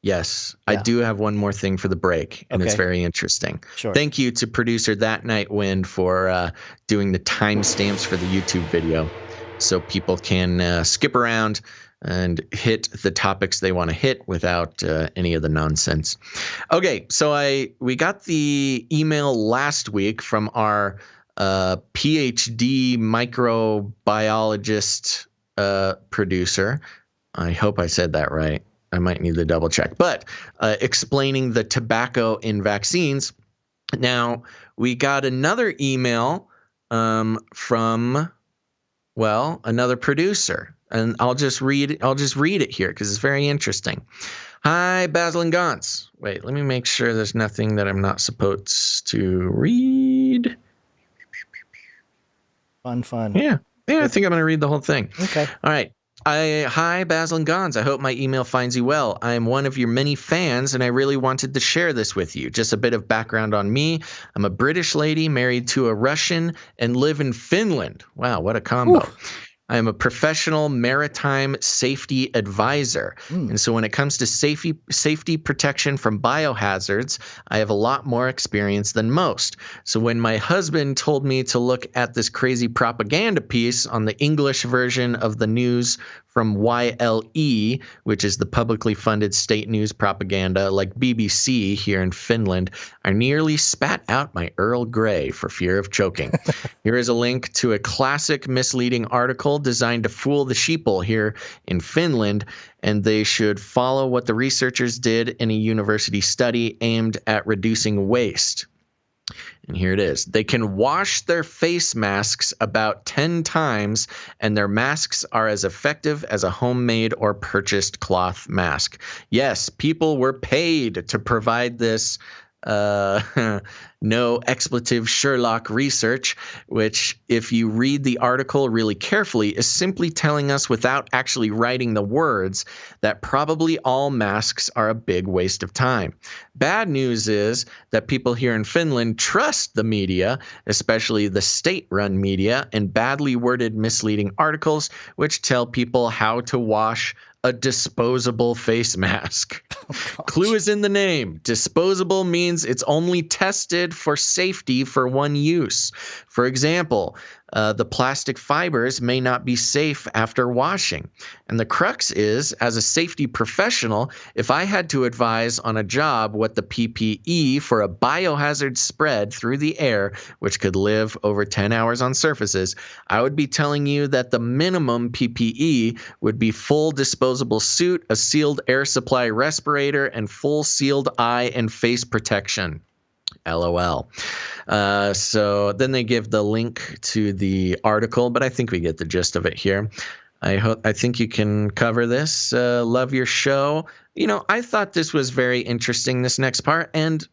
Yes, yeah. I do have one more thing for the break, and it's very interesting. Sure. Thank you to producer That Night Wind for doing the timestamps for the YouTube video, so people can skip around and hit the topics they want to hit without any of the nonsense. Okay, so we got the email last week from our PhD microbiologist producer. I hope I said that right. I might need to double check, but explaining the tobacco in vaccines. Now, we got another email from, another producer, and I'll just read it here because it's very interesting. Hi, Basil and Gons. Wait, let me make sure there's nothing that I'm not supposed to read. Fun. Yeah, I think I'm going to read the whole thing. Okay. All right. Hi, Basil and Gons. I hope my email finds you well. I am one of your many fans, and I really wanted to share this with you. Just a bit of background on me. I'm a British lady married to a Russian and live in Finland. Wow, what a combo. Ooh. I am a professional maritime safety advisor. And so when it comes to safety protection from biohazards, I have a lot more experience than most. So when my husband told me to look at this crazy propaganda piece on the English version of the news from YLE, which is the publicly funded state news propaganda like BBC here in Finland, I nearly spat out my Earl Grey for fear of choking. Here is a link to a classic misleading article designed to fool the sheeple here in Finland, and they should follow what the researchers did in a university study aimed at reducing waste. And here it is. They can wash their face masks about 10 times, and their masks are as effective as a homemade or purchased cloth mask. Yes, people were paid to provide this no expletive Sherlock research, which, if you read the article really carefully, is simply telling us without actually writing the words that probably all masks are a big waste of time. Bad news is that people here in Finland trust the media, especially the state-run media, and badly worded misleading articles which tell people how to wash a disposable face mask. Clue is in the name. Disposable means it's only tested for safety for one use. For example, the plastic fibers may not be safe after washing. And the crux is, as a safety professional, if I had to advise on a job what the PPE for a biohazard spread through the air, which could live over 10 hours on surfaces, I would be telling you that the minimum PPE would be full disposable suit, a sealed air supply respirator, and full sealed eye and face protection. LOL. So then they give the link to the article, but I think we get the gist of it here. I think you can cover this. Love your show. You know, I thought this was very interesting, this next part, and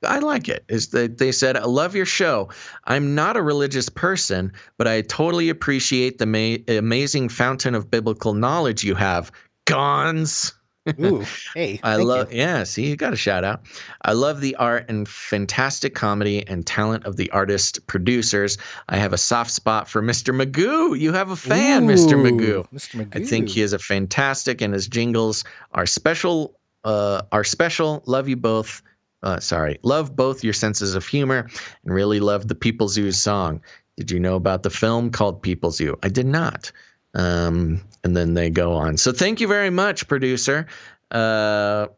I like it. Is that they said, I love your show. I'm not a religious person, but I totally appreciate the amazing fountain of biblical knowledge you have. Gons. Ooh, hey, yeah, see, you got a shout out. I love the art and fantastic comedy and talent of the artist producers. I have a soft spot for Mr. Magoo. You have a fan, Mr. Magoo. Mr. Magoo. I think he is a fantastic, and his jingles are special. Love you both. Love both your senses of humor, and really love the People Zoo's song. Did you know about the film called People Zoo? I did not. And then they go on. So thank you very much, producer Amber.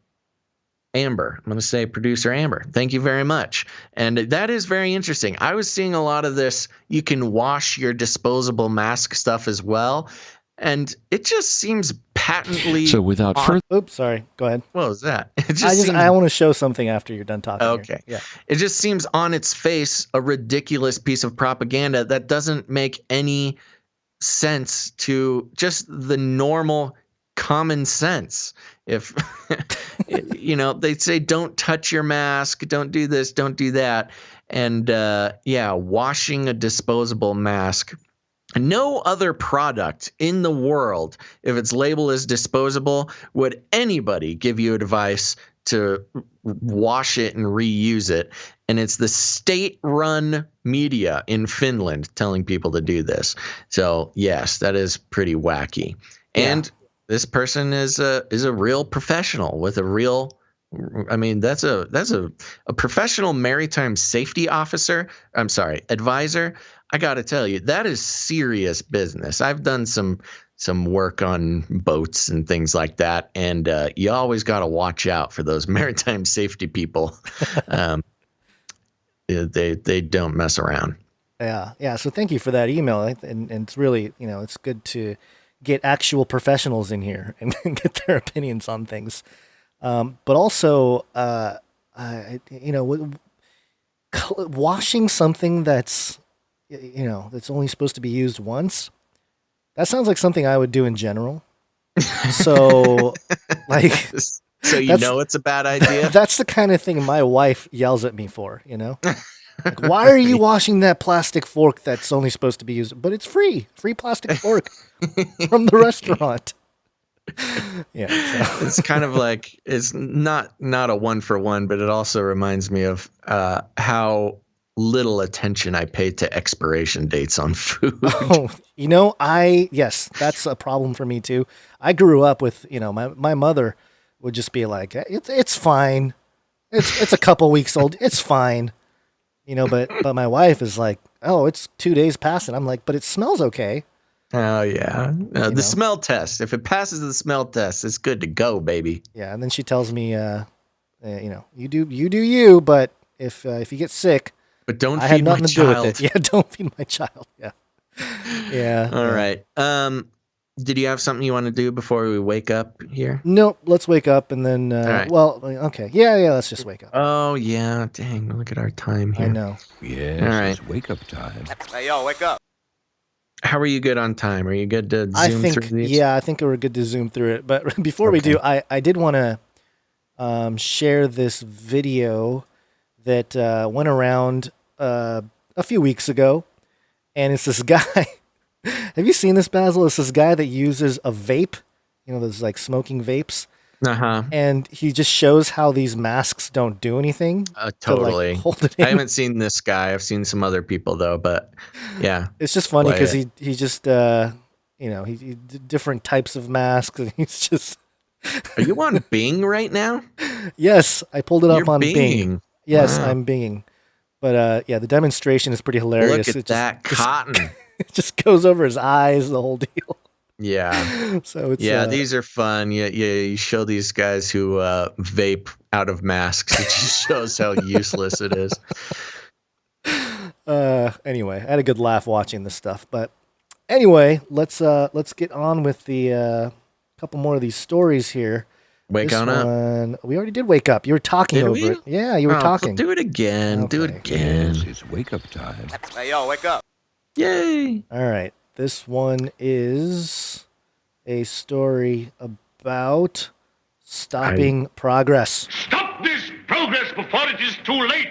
I'm going to say producer Amber. Thank you very much. And that is very interesting. I was seeing a lot of this. You can wash your disposable mask stuff as well. And it just seems patently. So without further. Oops, sorry. Go ahead. What was that? I want to show something after you're done talking. Okay. Here. Yeah. It just seems on its face a ridiculous piece of propaganda that doesn't make any sense to just the normal common sense. If you know, they say don't touch your mask, don't do this, don't do that, and washing a disposable mask. No other product in the world, if it's labeled as disposable, would anybody give you advice to wash it and reuse it. And it's the state-run media in Finland telling people to do this. So yes, that is pretty wacky. Yeah. And this person is a real professional with a real. I mean, that's a professional maritime safety officer. I'm sorry, advisor. I got to tell you, that is serious business. I've done some work on boats and things like that, and you always got to watch out for those maritime safety people. They don't mess around. Yeah. So thank you for that email, and it's really, it's good to get actual professionals in here and get their opinions on things. But also, washing something that's only supposed to be used once. That sounds like something I would do in general. So, so it's a bad idea. That's the kind of thing my wife yells at me for. Like, why are you washing that plastic fork that's only supposed to be used? But it's free plastic fork from the restaurant. Yeah, so. It's kind of like, it's not a 1-for-1, but it also reminds me of how little attention I pay to expiration dates on food. Oh, yes, that's a problem for me too. I grew up with, my mother would just be like, it's fine. It's a couple weeks old. It's fine. But my wife is like, oh, it's 2 days past it. I'm like, but it smells okay. Oh yeah. The smell test. If it passes the smell test, it's good to go, baby. Yeah. And then she tells me, you do you, but if you get sick, but don't I feed had nothing my to child. do with it. Yeah. Don't feed my child. Yeah. Yeah. All right. Did you have something you want to do before we wake up here? Nope. Let's wake up and then, right. Well, okay. Yeah. Let's just wake up. Oh yeah. Dang. Look at our time here. I know. Yes, all right. it's wake up time. Hey, yo, wake up. How are you good on time? Are you good to zoom through these? Yeah, I think we're good to zoom through it. But before we do, I did want to share this video that went around a few weeks ago. And it's this guy. Have you seen this, Basil? It's this guy that uses a vape, those like smoking vapes. Uh-huh. And he just shows how these masks don't do anything. Totally. To, like, hold it in. I haven't seen this guy. I've seen some other people though, but yeah. It's just funny because he just, he different types of masks. And he's just. Are you on Bing right now? Yes, I pulled it up on Bing. Bing. Yes, wow. I'm Binging. But the demonstration is pretty hilarious. Look at that cotton. It just goes over his eyes, the whole deal. Yeah. So it's these are fun. You show these guys who vape out of masks. It just shows how useless it is. Anyway, I had a good laugh watching this stuff. But anyway, let's get on with the couple more of these stories here. Wake on up. We already did wake up. You were talking over it. Yeah, you were talking. Do it again. Okay. Do it again. Yes, it's wake up time. Hey, yo, wake up. Yay. All right. This one is a story about stopping progress. Stop this progress before it is too late.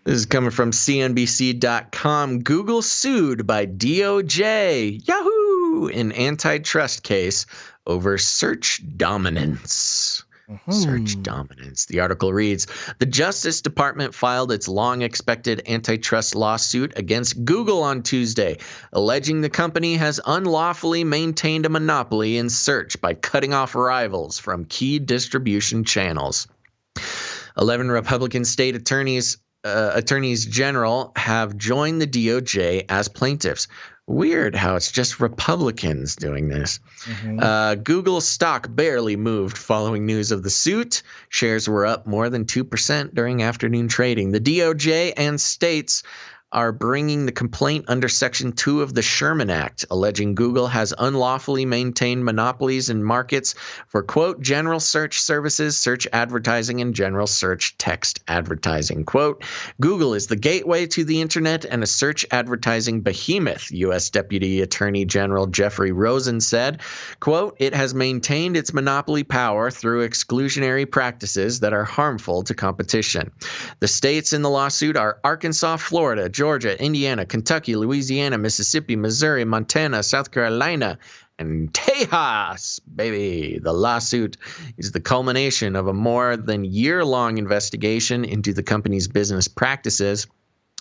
This is coming from CNBC.com. Google sued by DOJ, Yahoo, in antitrust case over search dominance. Search dominance. The article reads, the Justice Department filed its long-expected antitrust lawsuit against Google on Tuesday, alleging the company has unlawfully maintained a monopoly in search by cutting off rivals from key distribution channels. 11 Republican state attorneys general have joined the DOJ as plaintiffs. Weird how it's just Republicans doing this. Google stock barely moved following news of the suit. Shares were up more than 2% during afternoon trading. The DOJ and states are bringing the complaint under Section 2 of the Sherman Act, alleging Google has unlawfully maintained monopolies in markets for, quote, general search services, search advertising, and general search text advertising. Quote, Google is the gateway to the internet and a search advertising behemoth, U.S. Deputy Attorney General Jeffrey Rosen said. Quote, it has maintained its monopoly power through exclusionary practices that are harmful to competition. The states in the lawsuit are Arkansas, Florida, Georgia, Indiana, Kentucky, Louisiana, Mississippi, Missouri, Montana, South Carolina, and Tejas, baby. The lawsuit is the culmination of a more than year-long investigation into the company's business practices.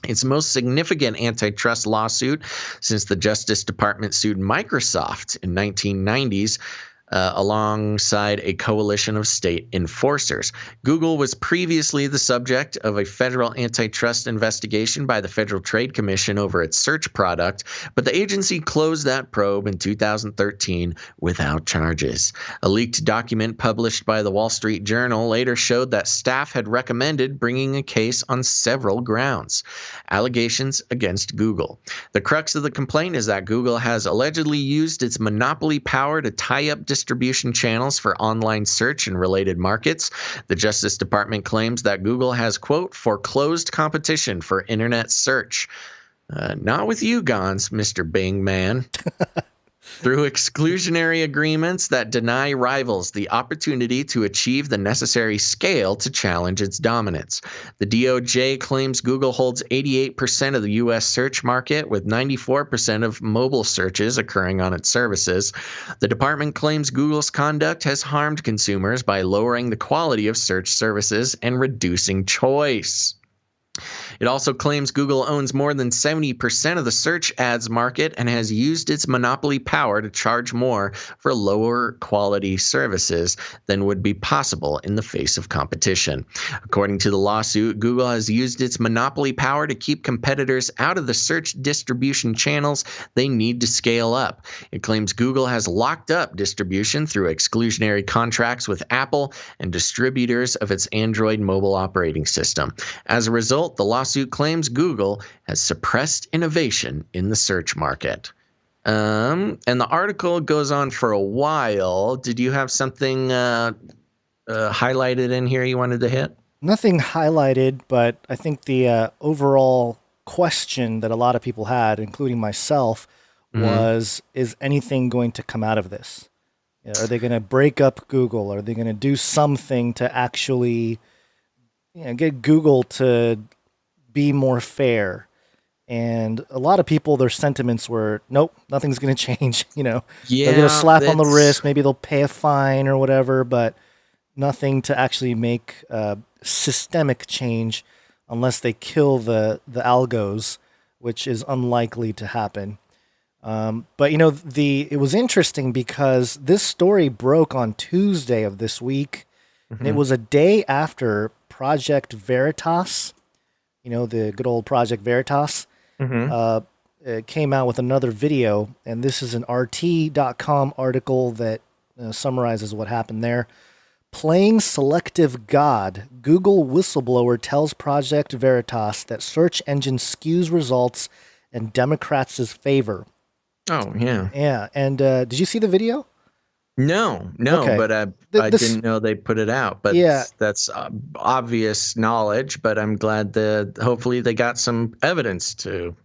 Its most significant antitrust lawsuit since the Justice Department sued Microsoft in 1990s. Alongside a coalition of state enforcers. Google was previously the subject of a federal antitrust investigation by the Federal Trade Commission over its search product, but the agency closed that probe in 2013 without charges. A leaked document published by the Wall Street Journal later showed that staff had recommended bringing a case on several grounds. Allegations against Google. The crux of the complaint is that Google has allegedly used its monopoly power to tie up distribution channels for online search and related markets. The Justice Department claims that Google has, quote, foreclosed competition for internet search. Not with you, Gons, Mr. Bing man. through exclusionary agreements that deny rivals the opportunity to achieve the necessary scale to challenge its dominance. The DOJ claims Google holds 88% of the U.S. search market, with 94% of mobile searches occurring on its services. The department claims Google's conduct has harmed consumers by lowering the quality of search services and reducing choice. It also claims Google owns more than 70% of the search ads market and has used its monopoly power to charge more for lower quality services than would be possible in the face of competition. According to the lawsuit, Google has used its monopoly power to keep competitors out of the search distribution channels they need to scale up. It claims Google has locked up distribution through exclusionary contracts with Apple and distributors of its Android mobile operating system. As a result, the lawsuit claims Google has suppressed innovation in the search market. And the article goes on for a while. Did you have something highlighted in here you wanted to hit? Nothing highlighted, but I think the overall question that a lot of people had, including myself, was, is anything going to come out of this? Are they going to break up Google? Are they going to do something to actually get Google to be more fair? And a lot of people, their sentiments were, nope, nothing's going to change. They'll get a slap on the wrist, maybe they'll pay a fine or whatever, but nothing to actually make systemic change unless they kill the algos, which is unlikely to happen. But it was interesting because this story broke on Tuesday of this week, and it was a day after Project Veritas, the good old Project Veritas, came out with another video, and this is an RT.com article that summarizes what happened there. Playing selective God, Google whistleblower tells Project Veritas that search engine skews results in Democrats' favor. Oh, yeah. Yeah, and did you see the video? No, okay. But I didn't know they put it out. But that's obvious knowledge. But I'm glad that hopefully they got some evidence to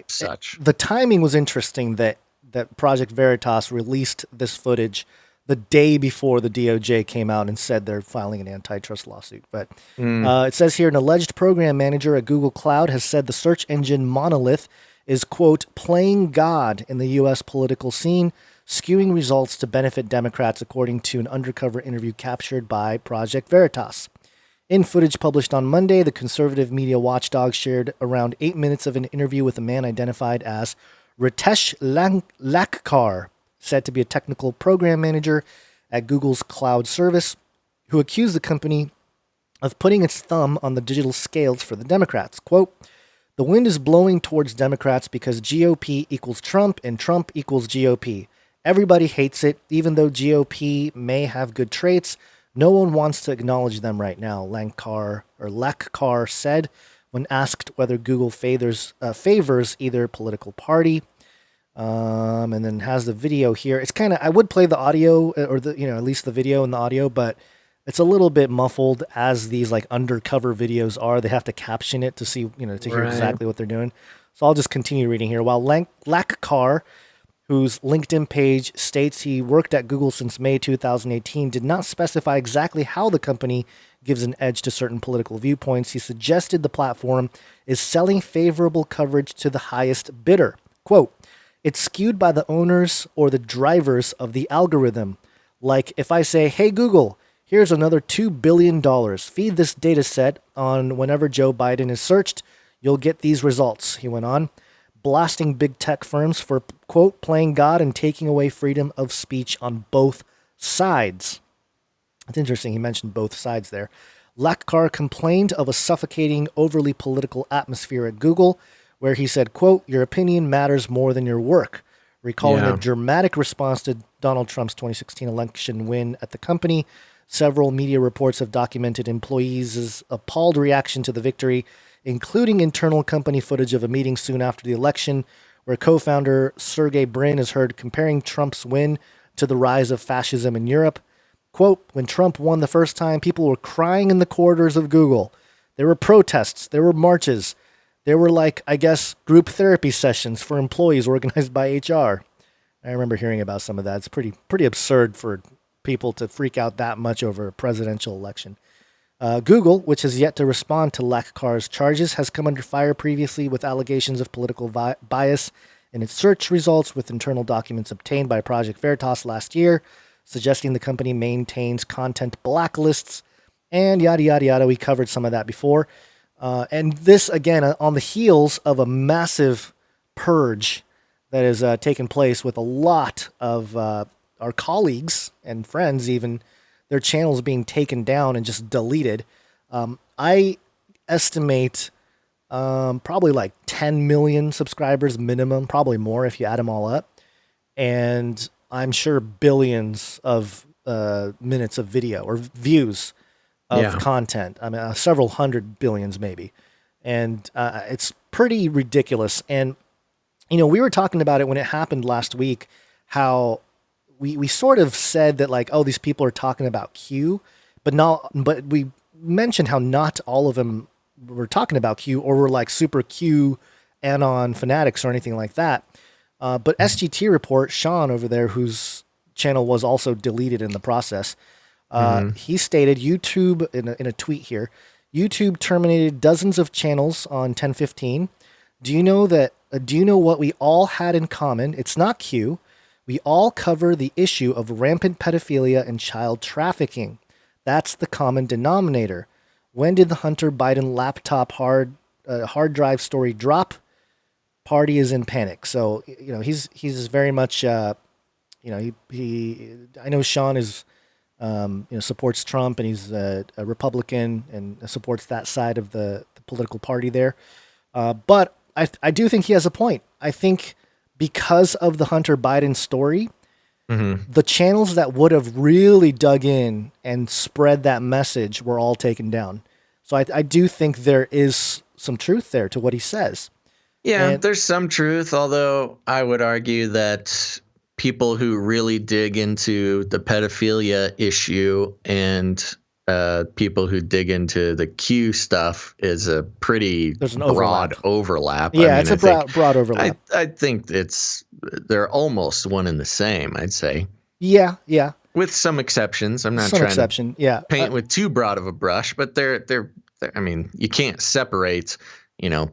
such. The timing was interesting that Project Veritas released this footage the day before the DOJ came out and said they're filing an antitrust lawsuit. But it says here, an alleged program manager at Google Cloud has said the search engine monolith is, quote, playing God in the U.S. political scene, skewing results to benefit Democrats, according to an undercover interview captured by Project Veritas. In footage published on Monday, the conservative media watchdog shared around 8 minutes of an interview with a man identified as Ritesh Lakhkar, said to be a technical program manager at Google's cloud service, who accused the company of putting its thumb on the digital scales for the Democrats. Quote, the wind is blowing towards Democrats because GOP equals Trump and Trump equals GOP. Everybody hates it, even though GOP may have good traits. No one wants to acknowledge them right now, Lakhkar said when asked whether Google favors either political party. And then has the video here. It's kind of, I would play the audio or at least the video and the audio, but it's a little bit muffled as these like undercover videos are. They have to caption it to see, to hear exactly what they're doing. So I'll just continue reading here. While Lakhkar, whose LinkedIn page states he worked at Google since May 2018, did not specify exactly how the company gives an edge to certain political viewpoints, he suggested the platform is selling favorable coverage to the highest bidder. Quote, it's skewed by the owners or the drivers of the algorithm. Like if I say, hey, Google, here's another $2 billion. Feed this data set on whenever Joe Biden is searched. You'll get these results, he went on, blasting big tech firms for, quote, playing God and taking away freedom of speech on both sides. It's interesting he mentioned both sides there. Lakhkar complained of a suffocating, overly political atmosphere at Google, where he said, quote, your opinion matters more than your work, recalling a dramatic response to Donald Trump's 2016 election win at the company. Several media reports have documented employees' appalled reaction to the victory, including internal company footage of a meeting soon after the election, where co-founder Sergey Brin is heard comparing Trump's win to the rise of fascism in Europe. Quote, when Trump won the first time, people were crying in the corridors of Google. There were protests. There were marches. There were, group therapy sessions for employees organized by HR. I remember hearing about some of that. It's pretty absurd for people to freak out that much over a presidential election. Google, which has yet to respond to Lakkar's charges, has come under fire previously with allegations of political bias in its search results with internal documents obtained by Project Veritas last year, suggesting the company maintains content blacklists and yada, yada, yada. We covered some of that before. And this, again, on the heels of a massive purge that has taken place with a lot of our colleagues and friends, even their channels being taken down and just deleted. I estimate probably like 10 million subscribers minimum, probably more if you add them all up. And I'm sure billions of minutes of video or views of content. I mean, several hundred billions maybe. And it's pretty ridiculous. And, you know, we were talking about it when it happened last week, how we sort of said that like, oh, these people are talking about Q, but we mentioned how not all of them were talking about Q or were like super Q anon fanatics or anything like that. But SGT report, Sean over there, whose channel was also deleted in the process, he stated YouTube in a tweet here, YouTube terminated dozens of channels on 10/15. Do you know what we all had in common? It's not Q. We all cover the issue of rampant pedophilia and child trafficking. That's the common denominator. When did the Hunter Biden laptop hard drive story drop? Party is in panic. So, you know, he's very much, you know, I know Sean is, you know, supports Trump, and he's a Republican and supports that side of the political party there. But I do think he has a point. I think because of the Hunter Biden story, the channels that would have really dug in and spread that message were all taken down. So I do think there is some truth there to what he says. Yeah, there's some truth, although I would argue that people who really dig into the pedophilia issue and people who dig into the Q stuff is a pretty broad overlap. Yeah, I mean, it's a broad overlap. I think they're almost one and the same, I'd say. Yeah. With some exceptions. I'm not trying to paint with too broad of a brush, but they're I mean, you can't separate, you know,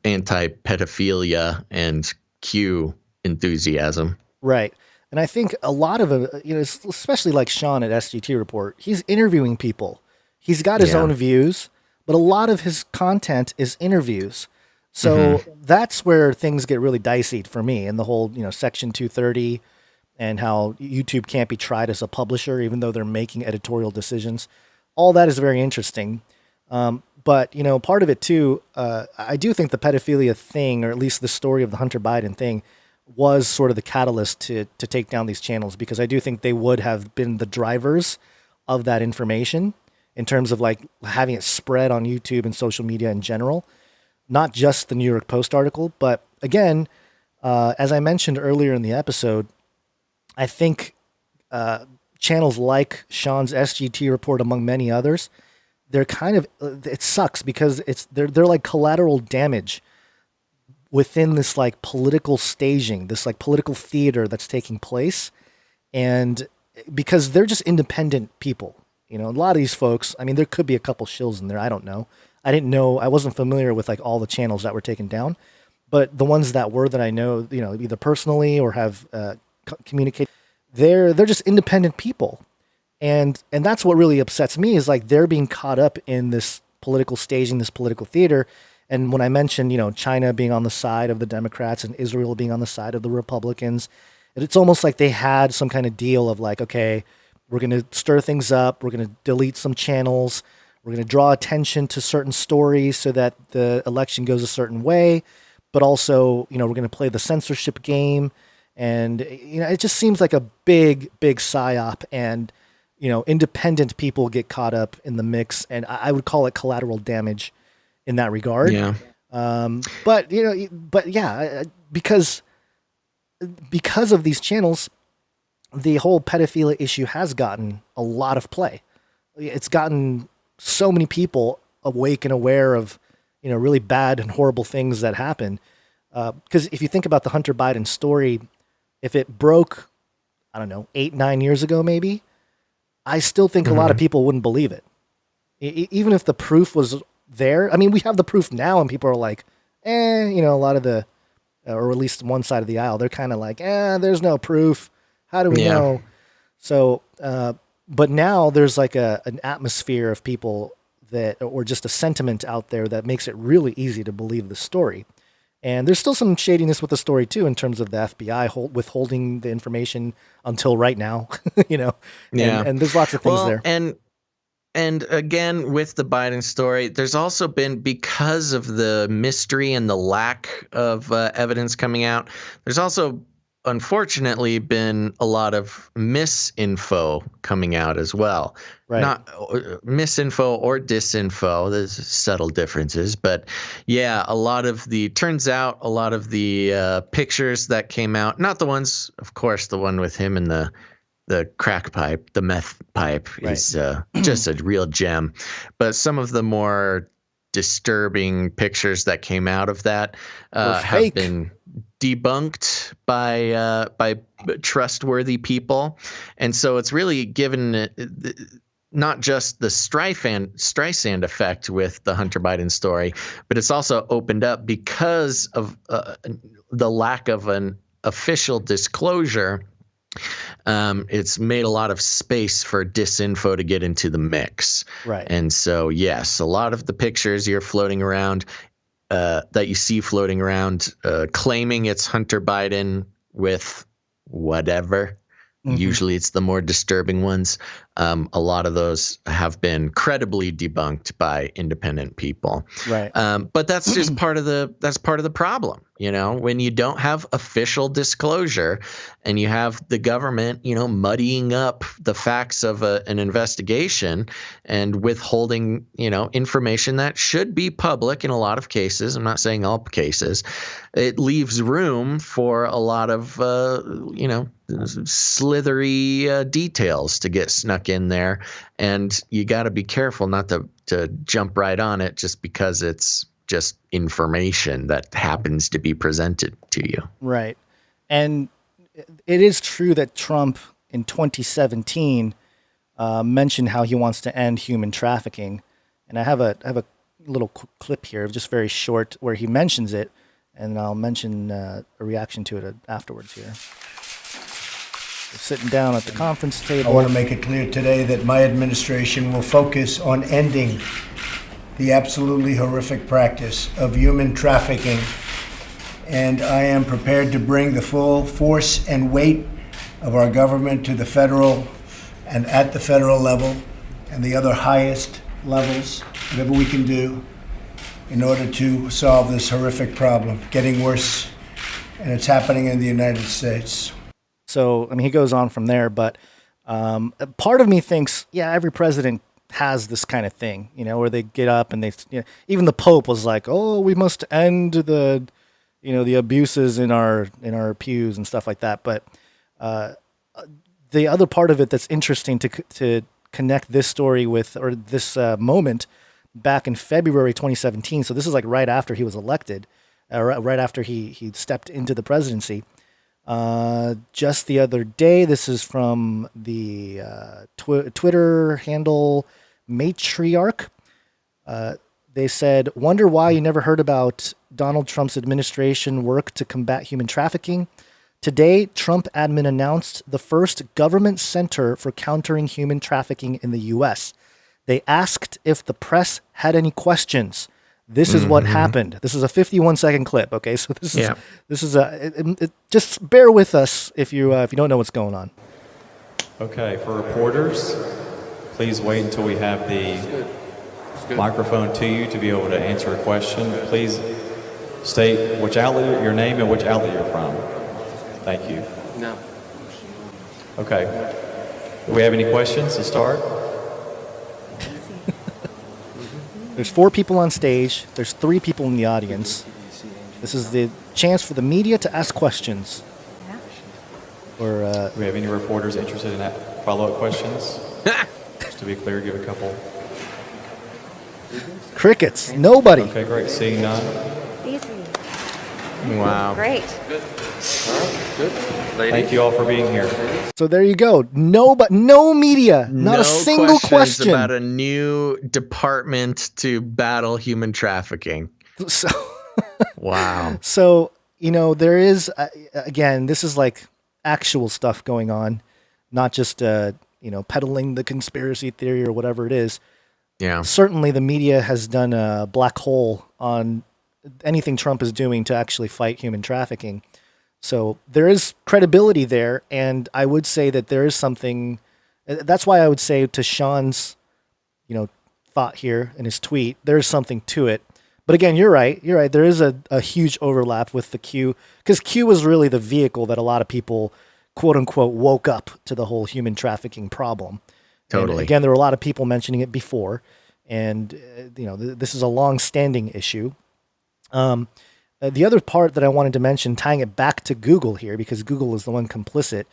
anti-pedophilia and Q enthusiasm. Right. And I think a lot of it, you know, especially like Sean at SGT Report, he's interviewing people. He's got his own views, but a lot of his content is interviews. So that's where things get really dicey for me, and the whole, you know, Section 230 and how YouTube can't be tried as a publisher, even though they're making editorial decisions. All that is very interesting. But, you know, part of it too, I do think the pedophilia thing, or at least the story of the Hunter Biden thing, was sort of the catalyst to take down these channels, because I do think they would have been the drivers of that information in terms of like having it spread on YouTube and social media in general, not just the New York Post article. But again, as I mentioned earlier in the episode, I think channels like Sean's SGT Report, among many others, they're kind of, it sucks because they're like collateral damage within this like political staging, this like political theater that's taking place. And because they're just independent people, you know, a lot of these folks, I mean, there could be a couple shills in there. I don't know. I wasn't familiar with like all the channels that were taken down, but the ones that were, that I know, you know, either personally or have communicated, they're just independent people. And that's what really upsets me, is like they're being caught up in this political staging, this political theater. And when I mentioned, you know, China being on the side of the Democrats and Israel being on the side of the Republicans, it's almost like they had some kind of deal of like, okay, we're going to stir things up. We're going to delete some channels. We're going to draw attention to certain stories so that the election goes a certain way. But also, you know, we're going to play the censorship game. And, you know, it just seems like a big, big psyop. And, you know, independent people get caught up in the mix. And I would call it collateral damage in that regard. Yeah. But, you know, because of these channels, the whole pedophilia issue has gotten a lot of play. It's gotten so many people awake and aware of, you know, really bad and horrible things that happen. Because if you think about the Hunter Biden story, if it broke, I don't know, 8-9 years ago maybe, I still think a lot of people wouldn't believe it. Even if the proof was there. I mean, we have the proof now, and people are like, a lot of the, or at least one side of the aisle, they're kind of like, there's no proof. How do we know? So, but now there's like an atmosphere of people that, or just a sentiment out there that makes it really easy to believe the story. And there's still some shadiness with the story too, in terms of the FBI withholding the information until right now, and there's lots of things there. And again, with the Biden story, there's also been, because of the mystery and the lack of evidence coming out, there's also unfortunately been a lot of misinfo coming out as well. Right. Not misinfo or disinfo. There's subtle differences, but yeah, turns out a lot of the pictures that came out, not the ones, of course, the one with him in the crack pipe, the meth pipe, is just a real gem. But some of the more disturbing pictures that came out of that have been debunked by trustworthy people. And so it's really given not just the Streisand effect with the Hunter Biden story, but it's also opened up, because of the lack of an official disclosure. It's made a lot of space for disinfo to get into the mix. Right. And so, yes, a lot of the pictures you're floating around, that you see floating around, claiming it's Hunter Biden with whatever. Usually it's the more disturbing ones. A lot of those have been credibly debunked by independent people. Right. But that's just part of the problem. When you don't have official disclosure and you have the government, muddying up the facts of an investigation and withholding, information that should be public in a lot of cases. I'm not saying all cases. It leaves room for a lot of, slithery details to get snuck in there. And you got to be careful not to jump right on it just because it's just information that happens to be presented to you. Right. And it is true that Trump in 2017 mentioned how he wants to end human trafficking. And I have a little clip here, just very short, where he mentions it, and I'll mention a reaction to it afterwards here. We're sitting down at the conference table. I want to make it clear today that my administration will focus on ending the absolutely horrific practice of human trafficking, and I am prepared to bring the full force and weight of our government to the federal and at the federal level and the other highest levels, whatever we can do in order to solve this horrific problem, getting worse, and it's happening in the United States. So, he goes on from there, but part of me thinks, every president has this kind of thing, where they get up and even the Pope was like, "Oh, we must end the abuses in our pews and stuff like that." But the other part of it that's interesting to connect this story with, or this moment back in February 2017. So this is like right after he was elected, right after he stepped into the presidency. Just the other day, this is from the Twitter handle Matriarch. They said, "Wonder why you never heard about Donald Trump's administration work to combat human trafficking? Today, Trump admin announced the first government center for countering human trafficking in the U.S. They asked if the press had any questions. This is what happened." This is a 51-second clip. Okay, so this is just bear with us if you don't know what's going on. Okay, for reporters, please wait until we have the microphone to you to be able to answer a question. Please state which outlet, your name, and which outlet you're from. Thank you. No. Okay. Do we have any questions to start? There's 4 people on stage. There's 3 people in the audience. This is the chance for the media to ask questions. Or do we have any reporters interested in that follow-up questions? Just to be clear, give a couple. Crickets. Nobody. Okay, great. Seeing none. Wow. Great. Good. All right, good. Thank you all for being here. So there you go. No media, not a single question about a new department to battle human trafficking. So, wow. So, there is, again, this is like actual stuff going on, not just, peddling the conspiracy theory or whatever it is. Yeah. Certainly the media has done a black hole on anything Trump is doing to actually fight human trafficking. So there is credibility there, and I would say that there is something. That's why I would say to Sean's, thought here in his tweet, there is something to it. But again, you're right. There is a huge overlap with the Q, because Q was really the vehicle that a lot of people, quote unquote, woke up to the whole human trafficking problem. Totally. And again, there were a lot of people mentioning it before, and this is a long-standing issue. The other part that I wanted to mention, tying it back to Google here, because Google is the one complicit,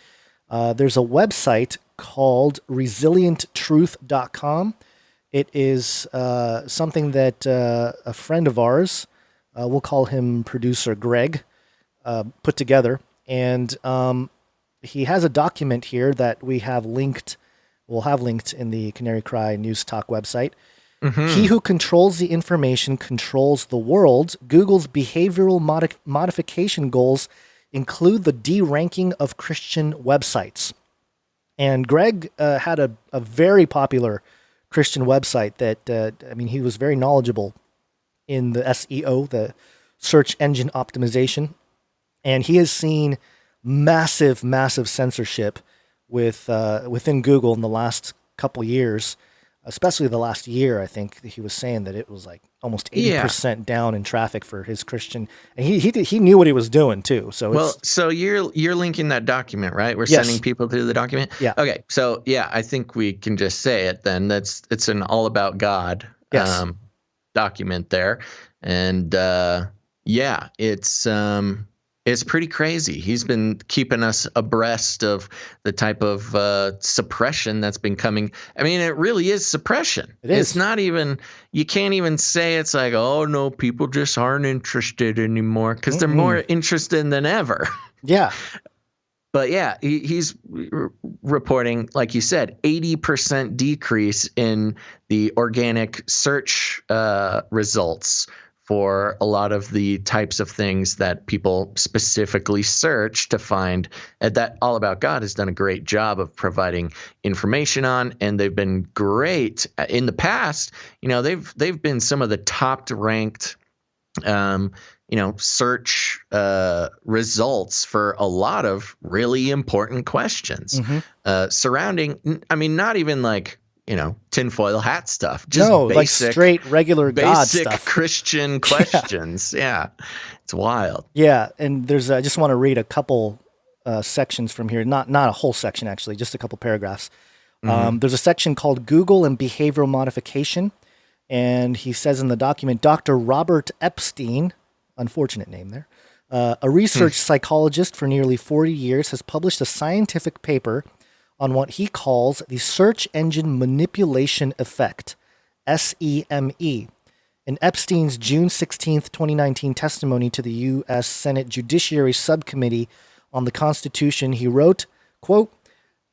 there's a website called resilienttruth.com. It is something that a friend of ours, we'll call him producer Greg, put together. And he has a document here that we'll have linked in the Canary Cry News Talk website. Mm-hmm. He who controls the information controls the world. Google's behavioral modification goals include the de-ranking of Christian websites. And Greg had a very popular Christian website that, he was very knowledgeable in the SEO, the search engine optimization. And he has seen massive censorship within Google in the last couple years. Especially the last year, I think he was saying that it was like almost 80% down in traffic for his Christian, and he knew what he was doing too. So so you're linking that document, right? We're Yes. sending people to the document. Yeah. Okay. So I think we can just say it then. It's an all about God document there, and it's pretty crazy. He's been keeping us abreast of the type of suppression that's been coming. I mean, it really is suppression. It is. It's not even, you can't even say it's like, oh, no, people just aren't interested anymore, because they're more interested than ever. Yeah. But he's reporting, like you said, 80% decrease in the organic search results for a lot of the types of things that people specifically search to find. That All About God has done a great job of providing information on, and they've been great in the past. They've been some of the top ranked search results for a lot of really important questions surrounding, not even like, tinfoil hat stuff. Just basic, like straight regular God basic stuff. Christian questions. Yeah. It's wild. Yeah, and there's I just want to read a couple sections from here. Not a whole section, actually, just a couple paragraphs. There's a section called Google and Behavioral Modification, and he says in the document, Dr. Robert Epstein, unfortunate name there, a research psychologist for nearly 40 years, has published a scientific paper on what he calls the search engine manipulation effect, SEME. In Epstein's June 16th, 2019 testimony to the U.S. Senate Judiciary Subcommittee on the Constitution, he wrote, quote,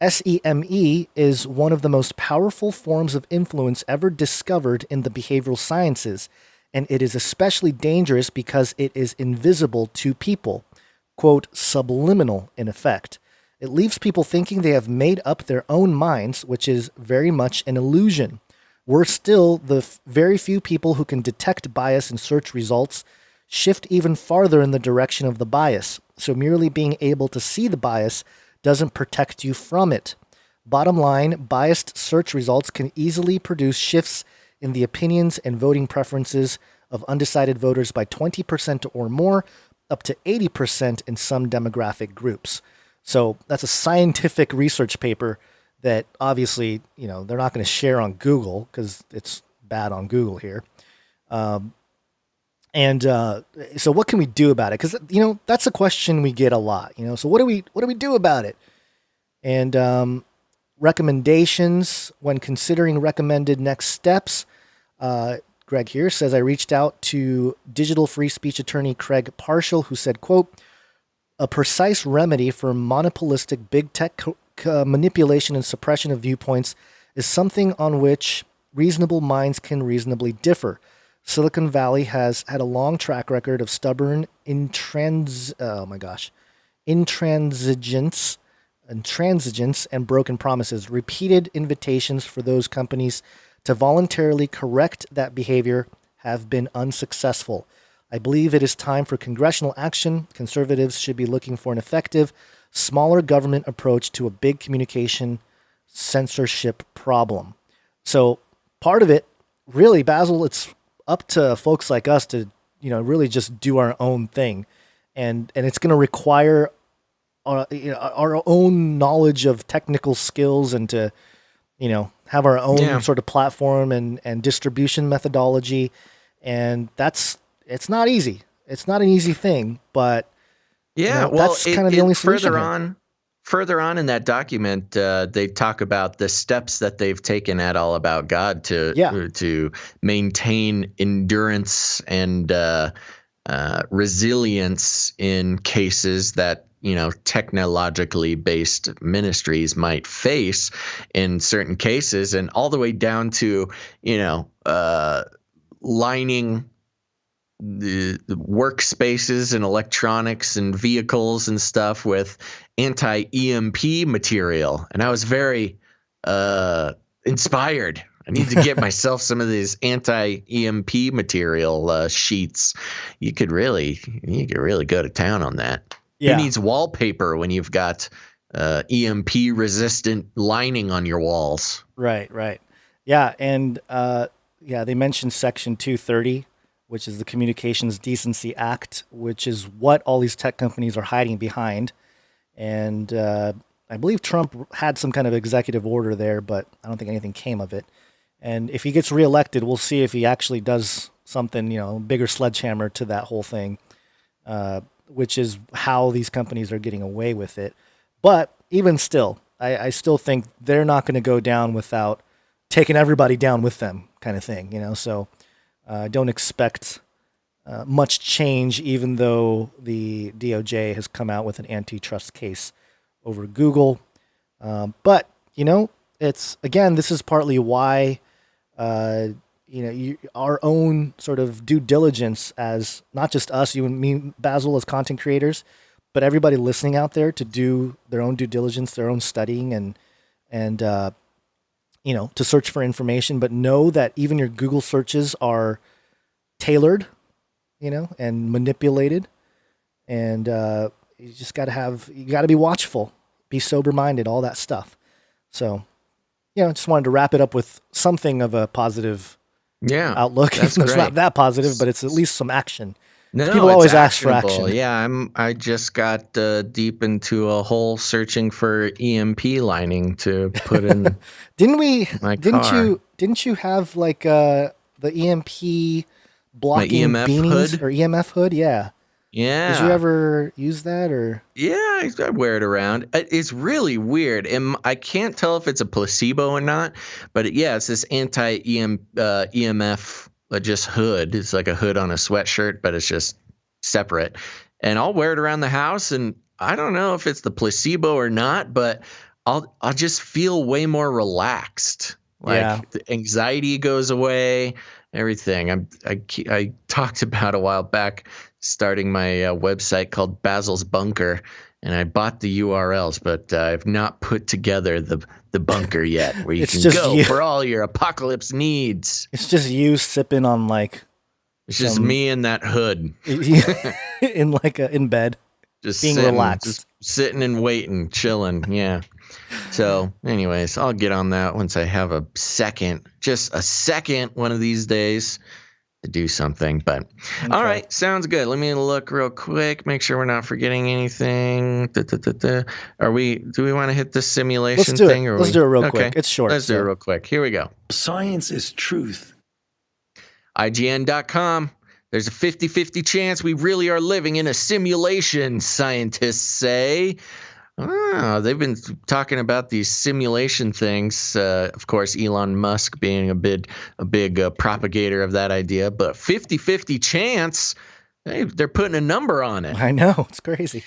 SEME is one of the most powerful forms of influence ever discovered in the behavioral sciences, and it is especially dangerous because it is invisible to people, quote, subliminal in effect. It leaves people thinking they have made up their own minds, which is very much an illusion. Worse still, the very few people who can detect bias in search results shift even farther in the direction of the bias. So merely being able to see the bias doesn't protect you from it. Bottom line, biased search results can easily produce shifts in the opinions and voting preferences of undecided voters by 20% or more, up to 80% in some demographic groups. So that's a scientific research paper that obviously, they're not going to share on Google because it's bad on Google here. So what can we do about it? Because, that's a question we get a lot, so what do we do about it? And recommendations when considering recommended next steps, Greg here, says, I reached out to digital free speech attorney Craig Parshall, who said, quote, a precise remedy for monopolistic big tech manipulation and suppression of viewpoints is something on which reasonable minds can reasonably differ. Silicon Valley has had a long track record of stubborn intransigence and broken promises. Repeated invitations for those companies to voluntarily correct that behavior have been unsuccessful. I believe it is time for congressional action. Conservatives should be looking for an effective, smaller government approach to a big communication censorship problem. So part of it, really, Basil, it's up to folks like us to, really just do our own thing. And it's going to require our own knowledge of technical skills and to, have our own sort of platform and distribution methodology. And it's not easy. It's not an easy thing, but that's kind of the only solution. Further on in that document, they talk about the steps that they've taken at All About God to maintain endurance and resilience in cases that technologically based ministries might face in certain cases, and all the way down to lining the workspaces and electronics and vehicles and stuff with anti-EMP material. And I was very inspired. I need to get myself some of these anti-EMP material sheets. You could really go to town on that. Yeah. Who needs wallpaper when you've got EMP resistant lining on your walls? Right. Yeah, and they mentioned Section 230, which is the Communications Decency Act, which is what all these tech companies are hiding behind. And I believe Trump had some kind of executive order there, but I don't think anything came of it. And if he gets reelected, we'll see if he actually does something, bigger sledgehammer to that whole thing, which is how these companies are getting away with it. But even still, I still think they're not going to go down without taking everybody down with them, kind of thing, So don't expect much change, even though the DOJ has come out with an antitrust case over Google. But it's, again, this is partly why our own sort of due diligence, as not just us, you and me, Basil, as content creators, but everybody listening out there, to do their own due diligence, their own studying, and to search for information. But know that even your Google searches are tailored, and manipulated, and you just got to be watchful, be sober minded, all that stuff. So, just wanted to wrap it up with something of a positive outlook. That's It's great. not that positive, but it's at least some action. No, People it's always ask for actionable. action. Yeah, I just got deep into a hole searching for EMP lining to put in. Didn't you have like the EMP blocking EMF beanies hood? or EMF hood? Yeah. Yeah. Did you ever use that or? Yeah, I wear it around. It's really weird. And I can't tell if it's a placebo or not, but it's this EMF just hood. It's like a hood on a sweatshirt, but it's just separate. And I'll wear it around the house, and I don't know if it's the placebo or not, but I'll just feel way more relaxed. Like the anxiety goes away, everything. I talked about a while back starting my website called Basil's Bunker, and I bought the URLs, but I've not put together the bunker yet, where you can go for all your apocalypse needs. It's just you sipping on like. It's just me in that hood, in bed, just being sitting, relaxed, just sitting and waiting, chilling. Yeah. So, anyways, I'll get on that once I have just a second, one of these days, to do something. But all right, sounds good. Let me look real quick, make sure we're not forgetting anything. Do we want to hit the simulation thing? Let's do it real quick. It's short. Let's do it real quick. Here we go. Science is truth. IGN.com. There's a 50-50 chance we really are living in a simulation, scientists say. Oh, they've been talking about these simulation things. Of course, Elon Musk being a big propagator of that idea. But 50-50 chance, they're putting a number on it. I know. It's crazy.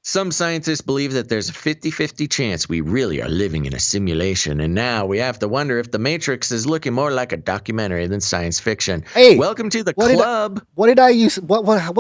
Some scientists believe that there's a 50-50 chance we really are living in a simulation. And now we have to wonder if The Matrix is looking more like a documentary than science fiction. Hey, welcome to the club. What did I use? What have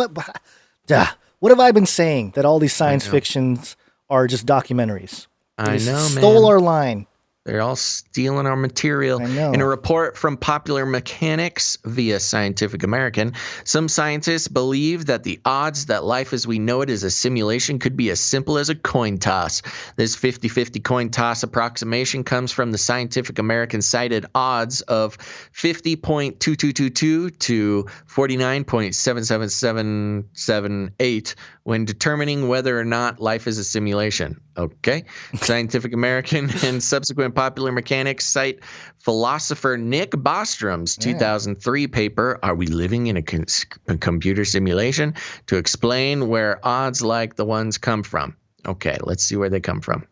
I been saying? That all these science fictions are just documentaries. I know, man. Stole our line. They're all stealing our material. I know. In a report from Popular Mechanics via Scientific American, some scientists believe that the odds that life as we know it is a simulation could be as simple as a coin toss. This 50-50 coin toss approximation comes from the Scientific American cited odds of 50.2222 to 49.77778 when determining whether or not life is a simulation. Okay. Scientific American and subsequent Popular Mechanics cite philosopher Nick Bostrom's 2003 paper, Are We Living in a Computer Simulation?, to explain where odds like the ones come from. Okay, let's see where they come from.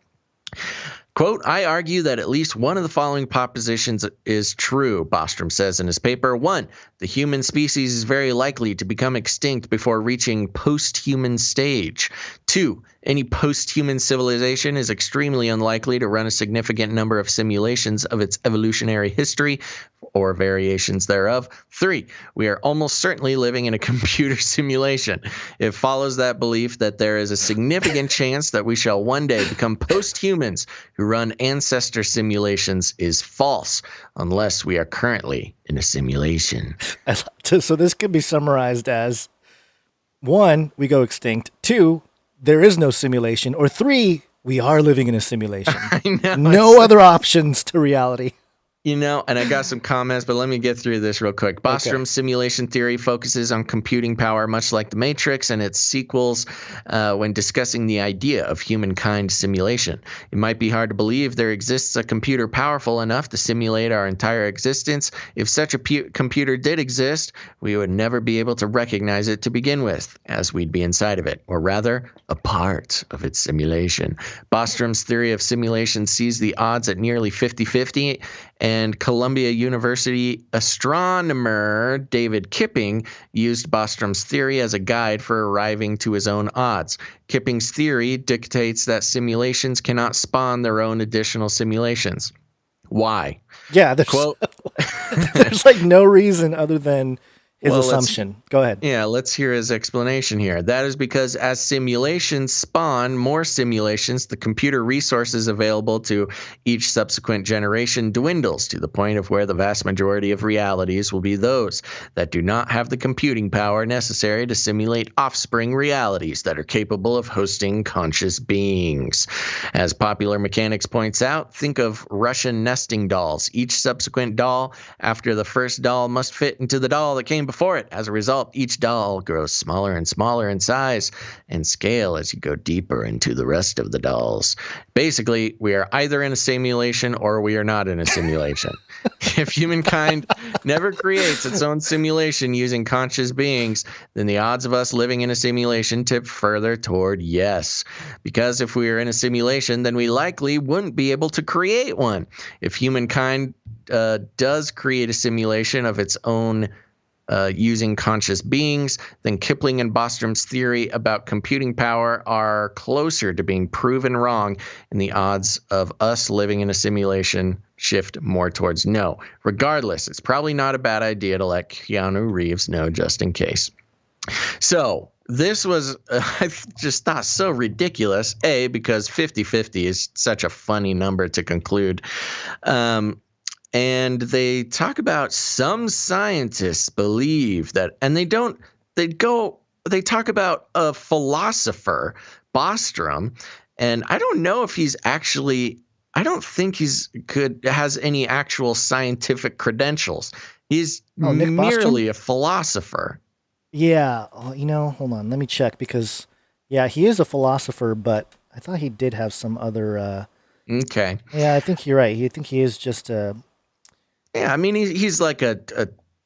Quote, I argue that at least one of the following propositions is true, Bostrom says in his paper. 1, the human species is very likely to become extinct before reaching post-human stage. 2, any post-human civilization is extremely unlikely to run a significant number of simulations of its evolutionary history or variations thereof. 3, we are almost certainly living in a computer simulation. It follows that belief that there is a significant chance that we shall one day become post-humans who run ancestor simulations is false, unless we are currently in a simulation. So this could be summarized as 1, we go extinct. 2, there is no simulation. Or 3, we are living in a simulation. I know. No other options to reality. You know, and I got some comments, but let me get through this real quick. Bostrom's simulation theory focuses on computing power, much like The Matrix and its sequels, when discussing the idea of humankind simulation. It might be hard to believe there exists a computer powerful enough to simulate our entire existence. If such a computer did exist, we would never be able to recognize it to begin with, as we'd be inside of it, or rather, a part of its simulation. Bostrom's theory of simulation sees the odds at nearly 50-50, and Columbia University astronomer David Kipping used Bostrom's theory as a guide for arriving to his own odds. Kipping's theory dictates that simulations cannot spawn their own additional simulations. Why? Yeah, Quote, there's like no reason other than his assumption. Go ahead. Yeah, let's hear his explanation here. That is because as simulations spawn more simulations, the computer resources available to each subsequent generation dwindles to the point of where the vast majority of realities will be those that do not have the computing power necessary to simulate offspring realities that are capable of hosting conscious beings. As Popular Mechanics points out, think of Russian nesting dolls. Each subsequent doll after the first doll must fit into the doll that came before it. As a result, each doll grows smaller and smaller in size and scale as you go deeper into the rest of the dolls. Basically, we are either in a simulation or we are not in a simulation. If humankind never creates its own simulation using conscious beings, then the odds of us living in a simulation tip further toward yes. Because if we are in a simulation, then we likely wouldn't be able to create one. If humankind does create a simulation of its own using conscious beings, then Kipling and Bostrom's theory about computing power are closer to being proven wrong, and the odds of us living in a simulation shift more towards no. Regardless, it's probably not a bad idea to let Keanu Reeves know just in case. So this was, I just thought, so ridiculous, A, because 50-50 is such a funny number to conclude. And they talk about some scientists believe that, and they talk about a philosopher, Bostrom, and I don't know if he's actually, I don't think has any actual scientific credentials. He's merely a philosopher. Yeah, hold on, let me check, because, yeah, he is a philosopher, but I thought he did have some other, Okay. Yeah, I think you're right. I think he is just a... Yeah, I mean, he's like a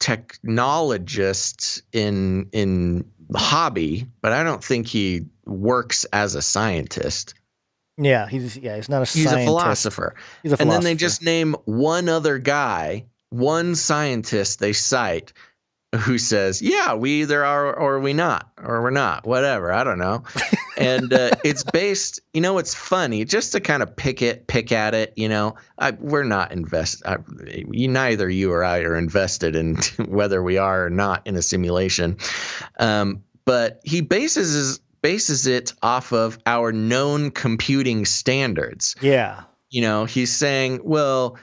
technologist in hobby, but I don't think he works as a scientist. Yeah, he's not a He's scientist. a philosopher. He's a philosopher. And then they just name one other guy, one scientist they cite, who says, yeah, we either are or we're not, whatever. I don't know. And it's based, it's funny, just to kind of pick at it, we're not neither you or I are invested in whether we are or not in a simulation. But he bases it off of our known computing standards. Yeah. He's saying, well,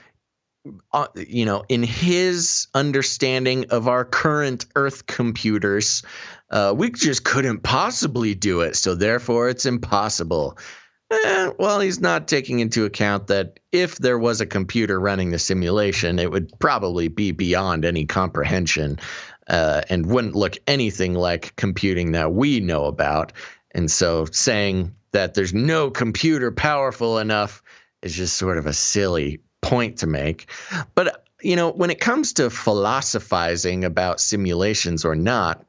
in his understanding of our current Earth computers, we just couldn't possibly do it. So therefore, it's impossible. Well, he's not taking into account that if there was a computer running the simulation, it would probably be beyond any comprehension and wouldn't look anything like computing that we know about. And so saying that there's no computer powerful enough is just sort of a silly point to make. But, when it comes to philosophizing about simulations or not,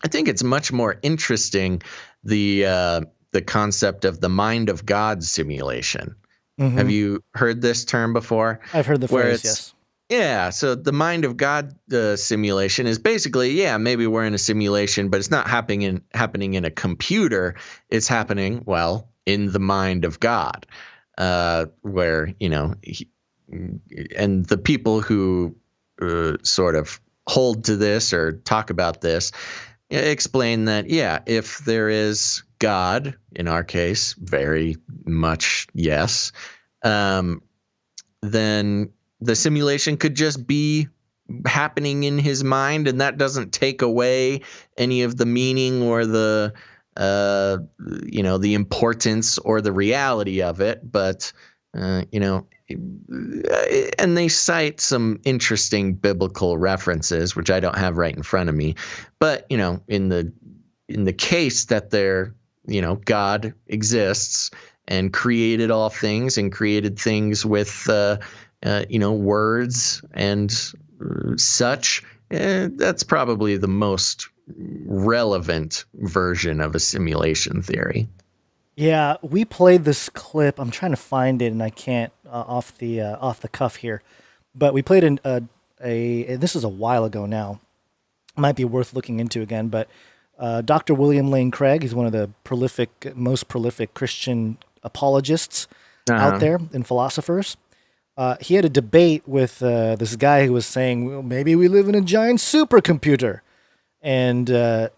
I think it's much more interesting the concept of the mind of God simulation. Mm-hmm. Have you heard this term before? I've heard the phrase, yes. Yeah, so the mind of God simulation is basically, maybe we're in a simulation, but it's not happening in a computer. It's happening, in the mind of God, where, and the people who sort of hold to this or talk about this explain that, if there is God, in our case, very much yes, then the simulation could just be happening in his mind, and that doesn't take away any of the meaning or the importance or the reality of it. But and they cite some interesting biblical references, which I don't have right in front of me. But, in the case that God exists and created all things and created things with, words and such, that's probably the most relevant version of a simulation theory. Yeah, we played this clip. I'm trying to find it, and I can't off the cuff here. But we played this is a while ago now. Might be worth looking into again. But Dr. William Lane Craig, he's one of the most prolific Christian apologists out there and philosophers. He had a debate with this guy who was saying, well, maybe we live in a giant supercomputer, and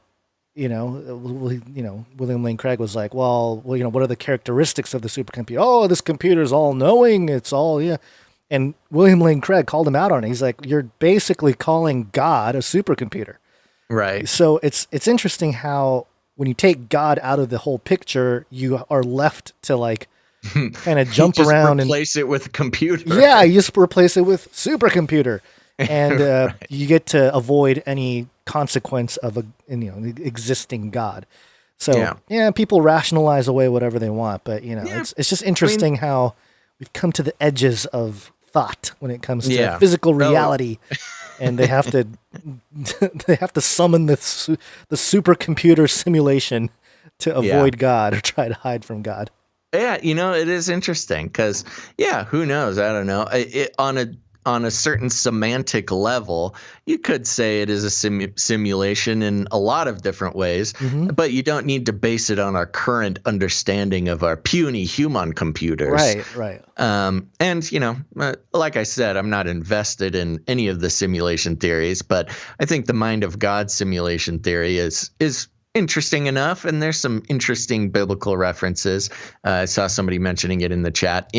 William Lane Craig was like, well, what are the characteristics of the supercomputer? Oh, this computer is all knowing. It's all, yeah. And William Lane Craig called him out on it. He's like, you're basically calling God a supercomputer. Right. So it's interesting how when you take God out of the whole picture, you are left to like kind of jump around and replace it with a computer. Yeah, you just replace it with supercomputer. And right. You get to avoid any consequence of an existing God. So people rationalize away whatever they want, but it's just interesting how we've come to the edges of thought when it comes to physical reality, and they have to summon the supercomputer simulation to avoid God or try to hide from God. Yeah, it is interesting because who knows? I don't know. On a certain semantic level, you could say it is a simulation in a lot of different ways, but you don't need to base it on our current understanding of our puny human computers. Right. And, like I said, I'm not invested in any of the simulation theories, but I think the mind of God simulation theory is interesting enough, and there's some interesting biblical references. I saw somebody mentioning it in the chat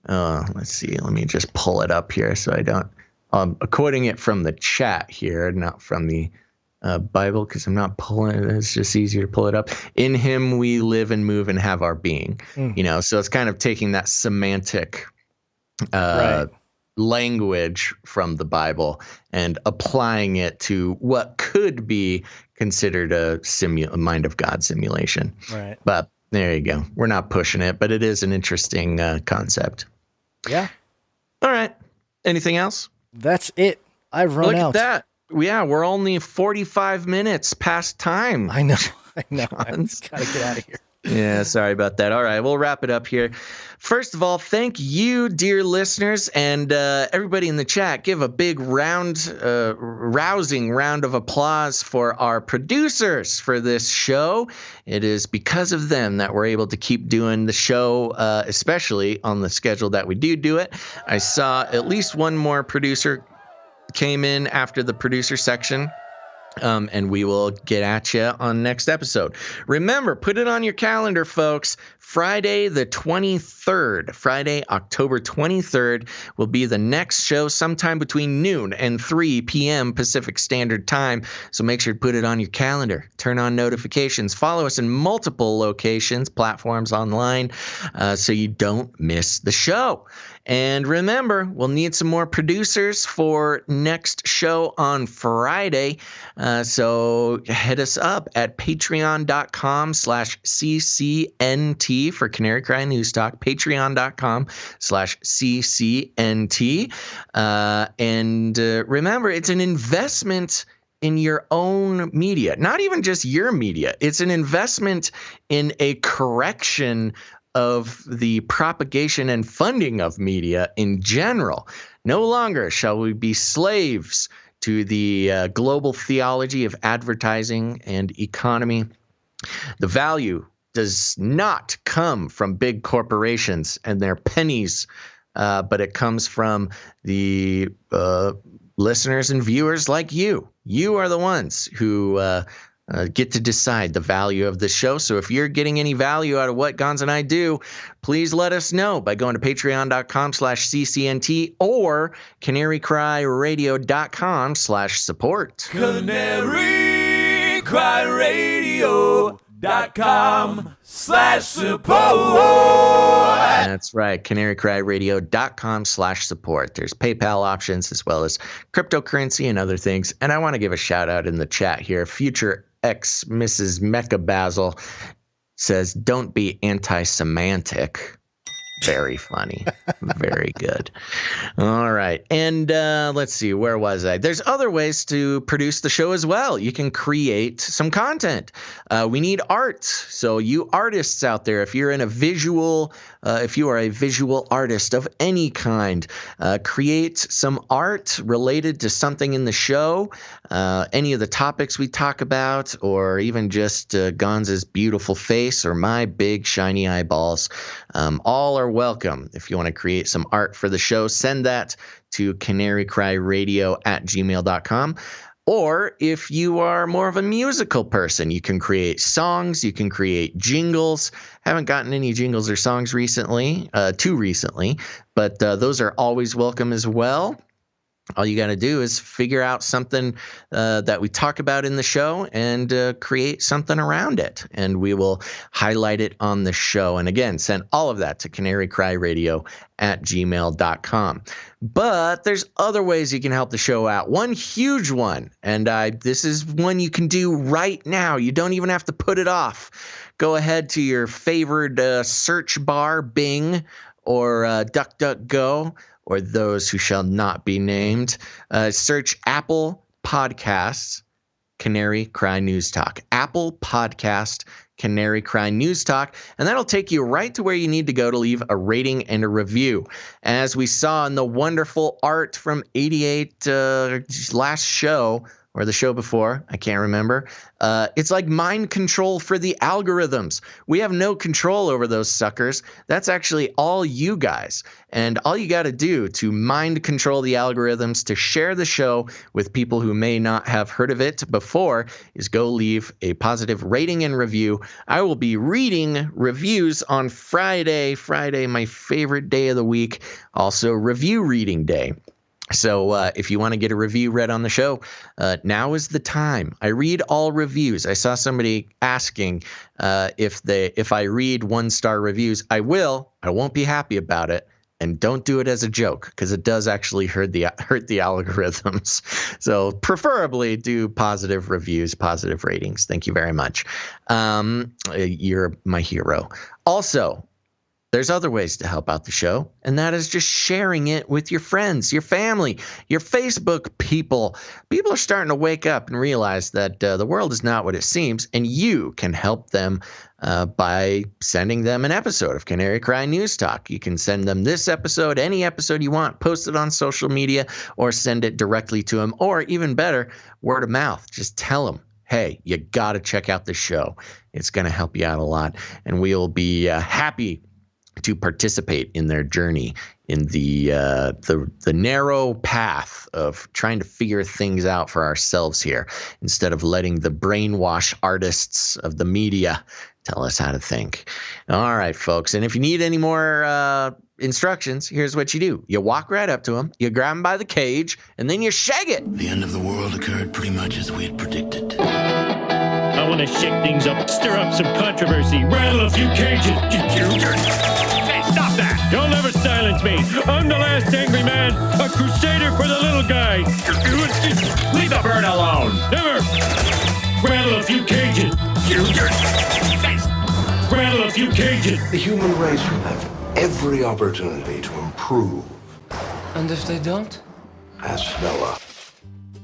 let's see. Let me just pull it up here so I don't. Quoting it from the chat here, not from the Bible, because I'm not pulling it. It's just easier to pull it up. In Him we live and move and have our being. So it's kind of taking that semantic language from the Bible and applying it to what could be considered a mind of God simulation. Right. But there you go. We're not pushing it, but it is an interesting concept. Yeah. All right. Anything else? That's it. I've run out. Look at that. Yeah, we're only 45 minutes past time. I know. I just gotta get out of here. Yeah, sorry about that. All right, we'll wrap it up here. First of all, thank you, dear listeners, and everybody in the chat. Give a big rousing round of applause for our producers for this show. It is because of them that we're able to keep doing the show, especially on the schedule that we do it. I saw at least one more producer came in after the producer section. And we will get at you on next episode. Remember, put it on your calendar, folks. Friday the 23rd, Friday, October 23rd, will be the next show sometime between noon and 3 p.m. Pacific Standard Time. So make sure to put it on your calendar. Turn on notifications. Follow us in multiple locations, platforms online, so you don't miss the show. And remember, we'll need some more producers for next show on Friday. So hit us up at patreon.com/CCNT for Canary Cry News Talk, patreon.com/CCNT. And remember, it's an investment in your own media, not even just your media. It's an investment in a correction of the propagation and funding of media in general. No longer shall we be slaves to the global theology of advertising and economy. The value does not come from big corporations and their pennies, but it comes from the listeners and viewers like you. You are the ones who get to decide the value of the show. So if you're getting any value out of what Gonz and I do, please let us know by going to patreon.com/CCNT or canarycryradio.com/support. canarycryradio.com/support. That's right, canarycryradio.com/support. There's PayPal options as well as cryptocurrency and other things. And I want to give a shout out in the chat here. Future ex Mrs. Mecca Basil says, "Don't be anti-semantic." Very funny. Very good. All right. And let's see. Where was I? There's other ways to produce the show as well. You can create some content. We need art. So you artists out there, if you're in a visual, if you are a visual artist of any kind, create some art related to something in the show, any of the topics we talk about, or even just Gonz's beautiful face or my big shiny eyeballs. All are welcome. If you want to create some art for the show, send that to canarycryradio@gmail.com. Or if you are more of a musical person, you can create songs, you can create jingles. Haven't gotten any jingles or songs recently, too recently, but those are always welcome as well. All you got to do is figure out something that we talk about in the show and create something around it, and we will highlight it on the show. And again, send all of that to canarycryradio@gmail.com. But there's other ways you can help the show out. One huge one, and this is one you can do right now. You don't even have to put it off. Go ahead to your favorite search bar, Bing or DuckDuckGo, or those who shall not be named. Search Apple Podcasts, Canary Cry News Talk. Apple Podcast, Canary Cry News Talk, and that'll take you right to where you need to go to leave a rating and a review. As we saw in the wonderful art from 88 last show, or the show before, I can't remember. It's like mind control for the algorithms. We have no control over those suckers. That's actually all you guys. And all you got to do to mind control the algorithms, to share the show with people who may not have heard of it before, is go leave a positive rating and review. I will be reading reviews on Friday. Friday, my favorite day of the week. Also, review reading day. So if you want to get a review read on the show, now is the time. I read all reviews. I saw somebody asking if I read 1-star reviews. I will. I won't be happy about it. And don't do it as a joke, because it does actually hurt the algorithms. So preferably do positive reviews, positive ratings. Thank you very much. You're my hero. Also, there's other ways to help out the show, and that is just sharing it with your friends, your family, your Facebook people. People are starting to wake up and realize that the world is not what it seems, and you can help them by sending them an episode of Canary Cry News Talk. You can send them this episode, any episode you want, post it on social media, or send it directly to them, or even better, word of mouth. Just tell them, hey, you got to check out the show. It's going to help you out a lot, and we'll be happy to participate in their journey in the narrow path of trying to figure things out for ourselves here, instead of letting the brainwash artists of the media tell us how to think. All right, folks. And if you need any more instructions, here's what you do. You walk right up to them, you grab them by the cage, and then you shake it. The end of the world occurred pretty much as we had predicted. I want to shake things up, stir up some controversy, rattle a few cages. Hey, stop that! You'll never silence me. I'm the last angry man, a crusader for the little guy. Leave the bird alone. Never. Rattle a few cages. Rattle a few cages. The human race will have every opportunity to improve. And if they don't? Ask Noah.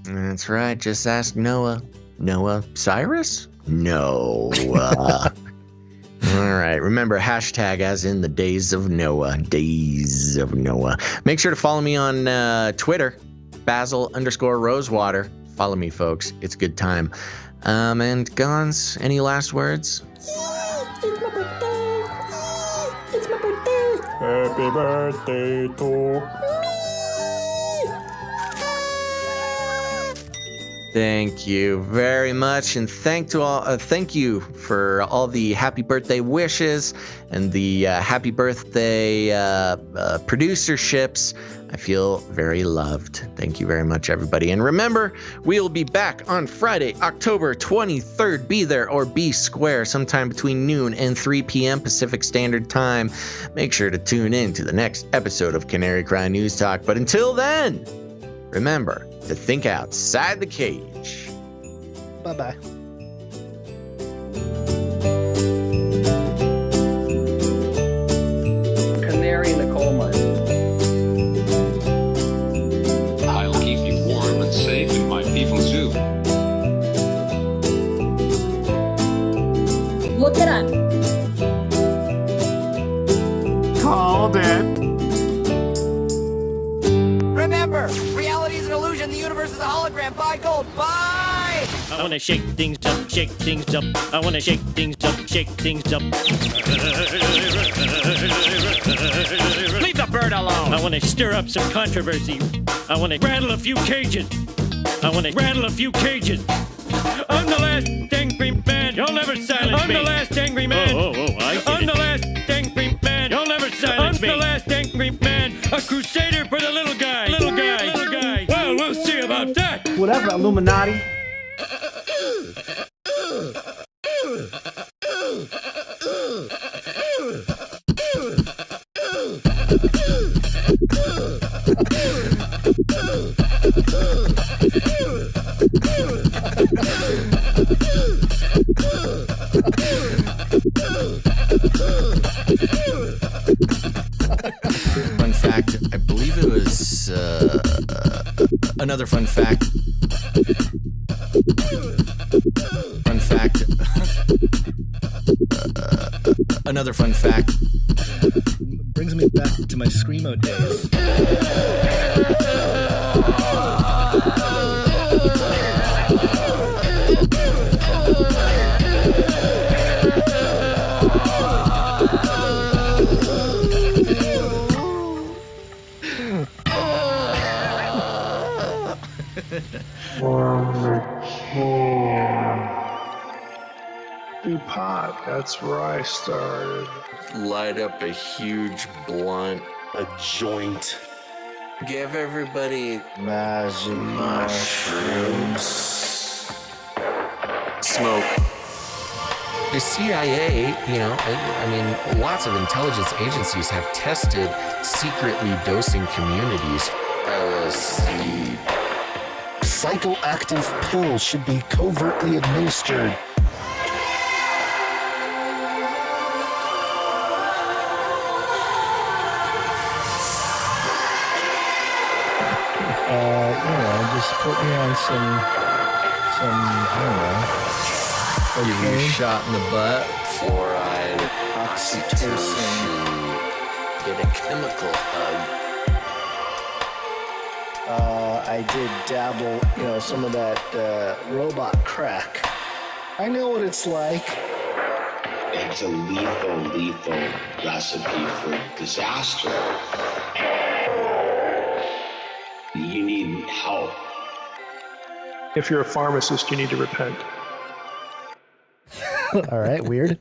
That's right. Just ask Noah. Noah Cyrus? Noah. All right. Remember, hashtag as in the days of Noah. Days of Noah. Make sure to follow me on Twitter, Basil_Rosewater. Follow me, folks. It's a good time. And Gons, any last words? It's my birthday. It's my birthday. Happy birthday to Thank you very much, and thank you for all the happy birthday wishes and the happy birthday producerships. I feel very loved. Thank you very much, everybody. And remember, we'll be back on Friday, October 23rd. Be there or be square sometime between noon and 3 p.m. Pacific Standard Time. Make sure to tune in to the next episode of Canary Cry News Talk. But until then, remember to think outside the cage. Bye-bye. Canary in the coal mine. I'll keep you warm and safe in my people zoo. Look it up. Called it. Remember, reality is an illusion. The universe is a hologram. Buy gold. Buy! I want to shake things up, shake things up. I want to shake things up, shake things up. Leave the bird alone. I want to stir up some controversy. I want to rattle a few cages. I want to rattle a few cages. I'm the last angry man. You'll never silence me. I'm the last angry man. I'm the last angry man. You'll never silence me. I'm the last angry man. A crusader for the little guy. Little guy. Little guy. Well, we'll see about that. Whatever, Illuminati. Fun fact, I believe it was another fun fact. Fun fact. Another fun fact. Brings me back to my Screamo days. Pot, that's where I started. Light up a huge blunt. A joint. Give everybody Magic mushrooms. Smoke. The CIA, I mean, lots of intelligence agencies have tested secretly dosing communities. LSD. Psychoactive pills should be covertly administered. put me on some I don't know. Give you a shot in the butt. Fluoride, Oxytocin. get a chemical hug. I did dabble, some of that robot crack. I know what it's like. It's a lethal recipe for disaster. You need help. If you're a pharmacist, you need to repent. All right, weird.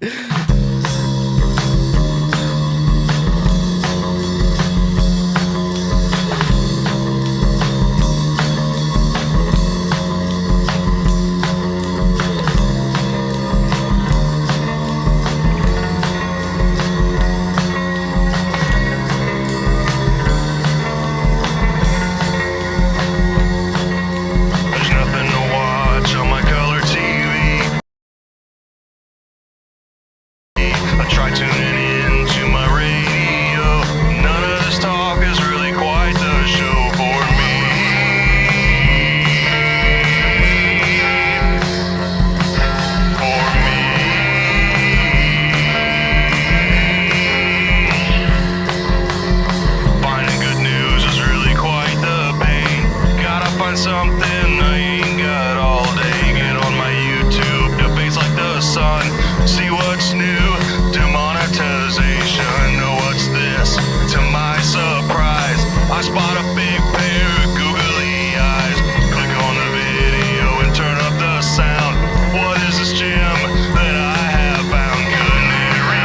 Something I ain't got all day. Get on my YouTube to FaceLikeTheSun. See what's new. Demonetization. Know what's this? To my surprise, I spot a big pair of googly eyes. Click on the video and turn up the sound. What is this gem that I have found? Canary.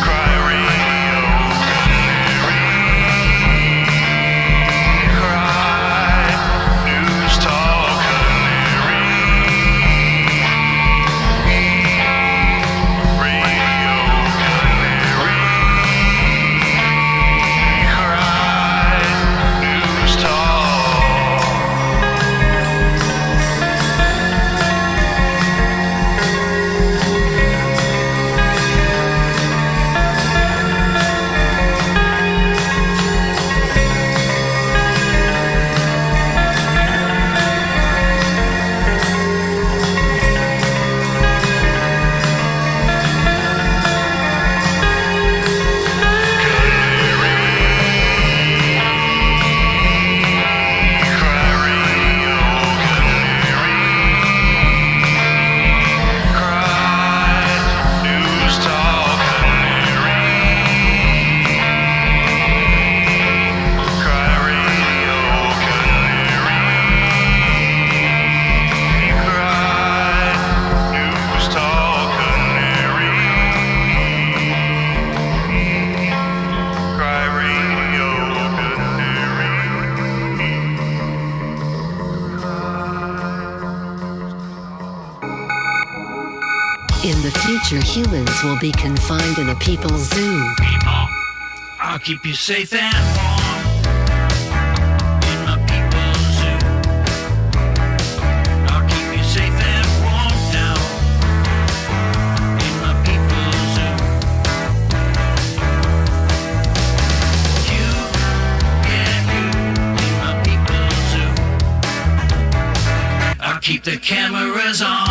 Cry radio. News talk, In the future, humans will be confined in a people's zoo. People, I'll keep you safe and warm in my people's zoo. I'll keep you safe and warm now in my people's zoo. You, yeah, you in my people's zoo. I'll keep the cameras on.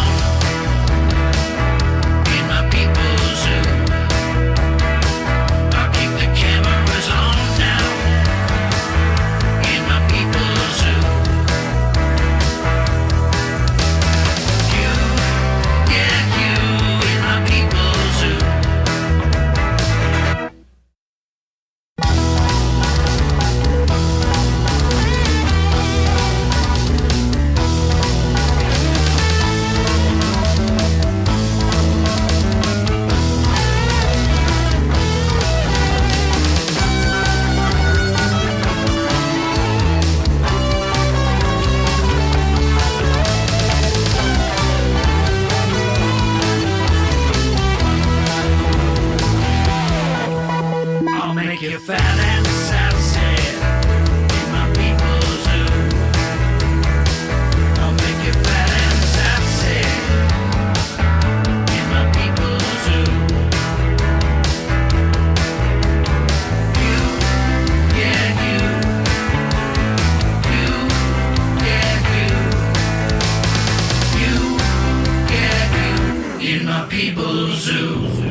people's zoo.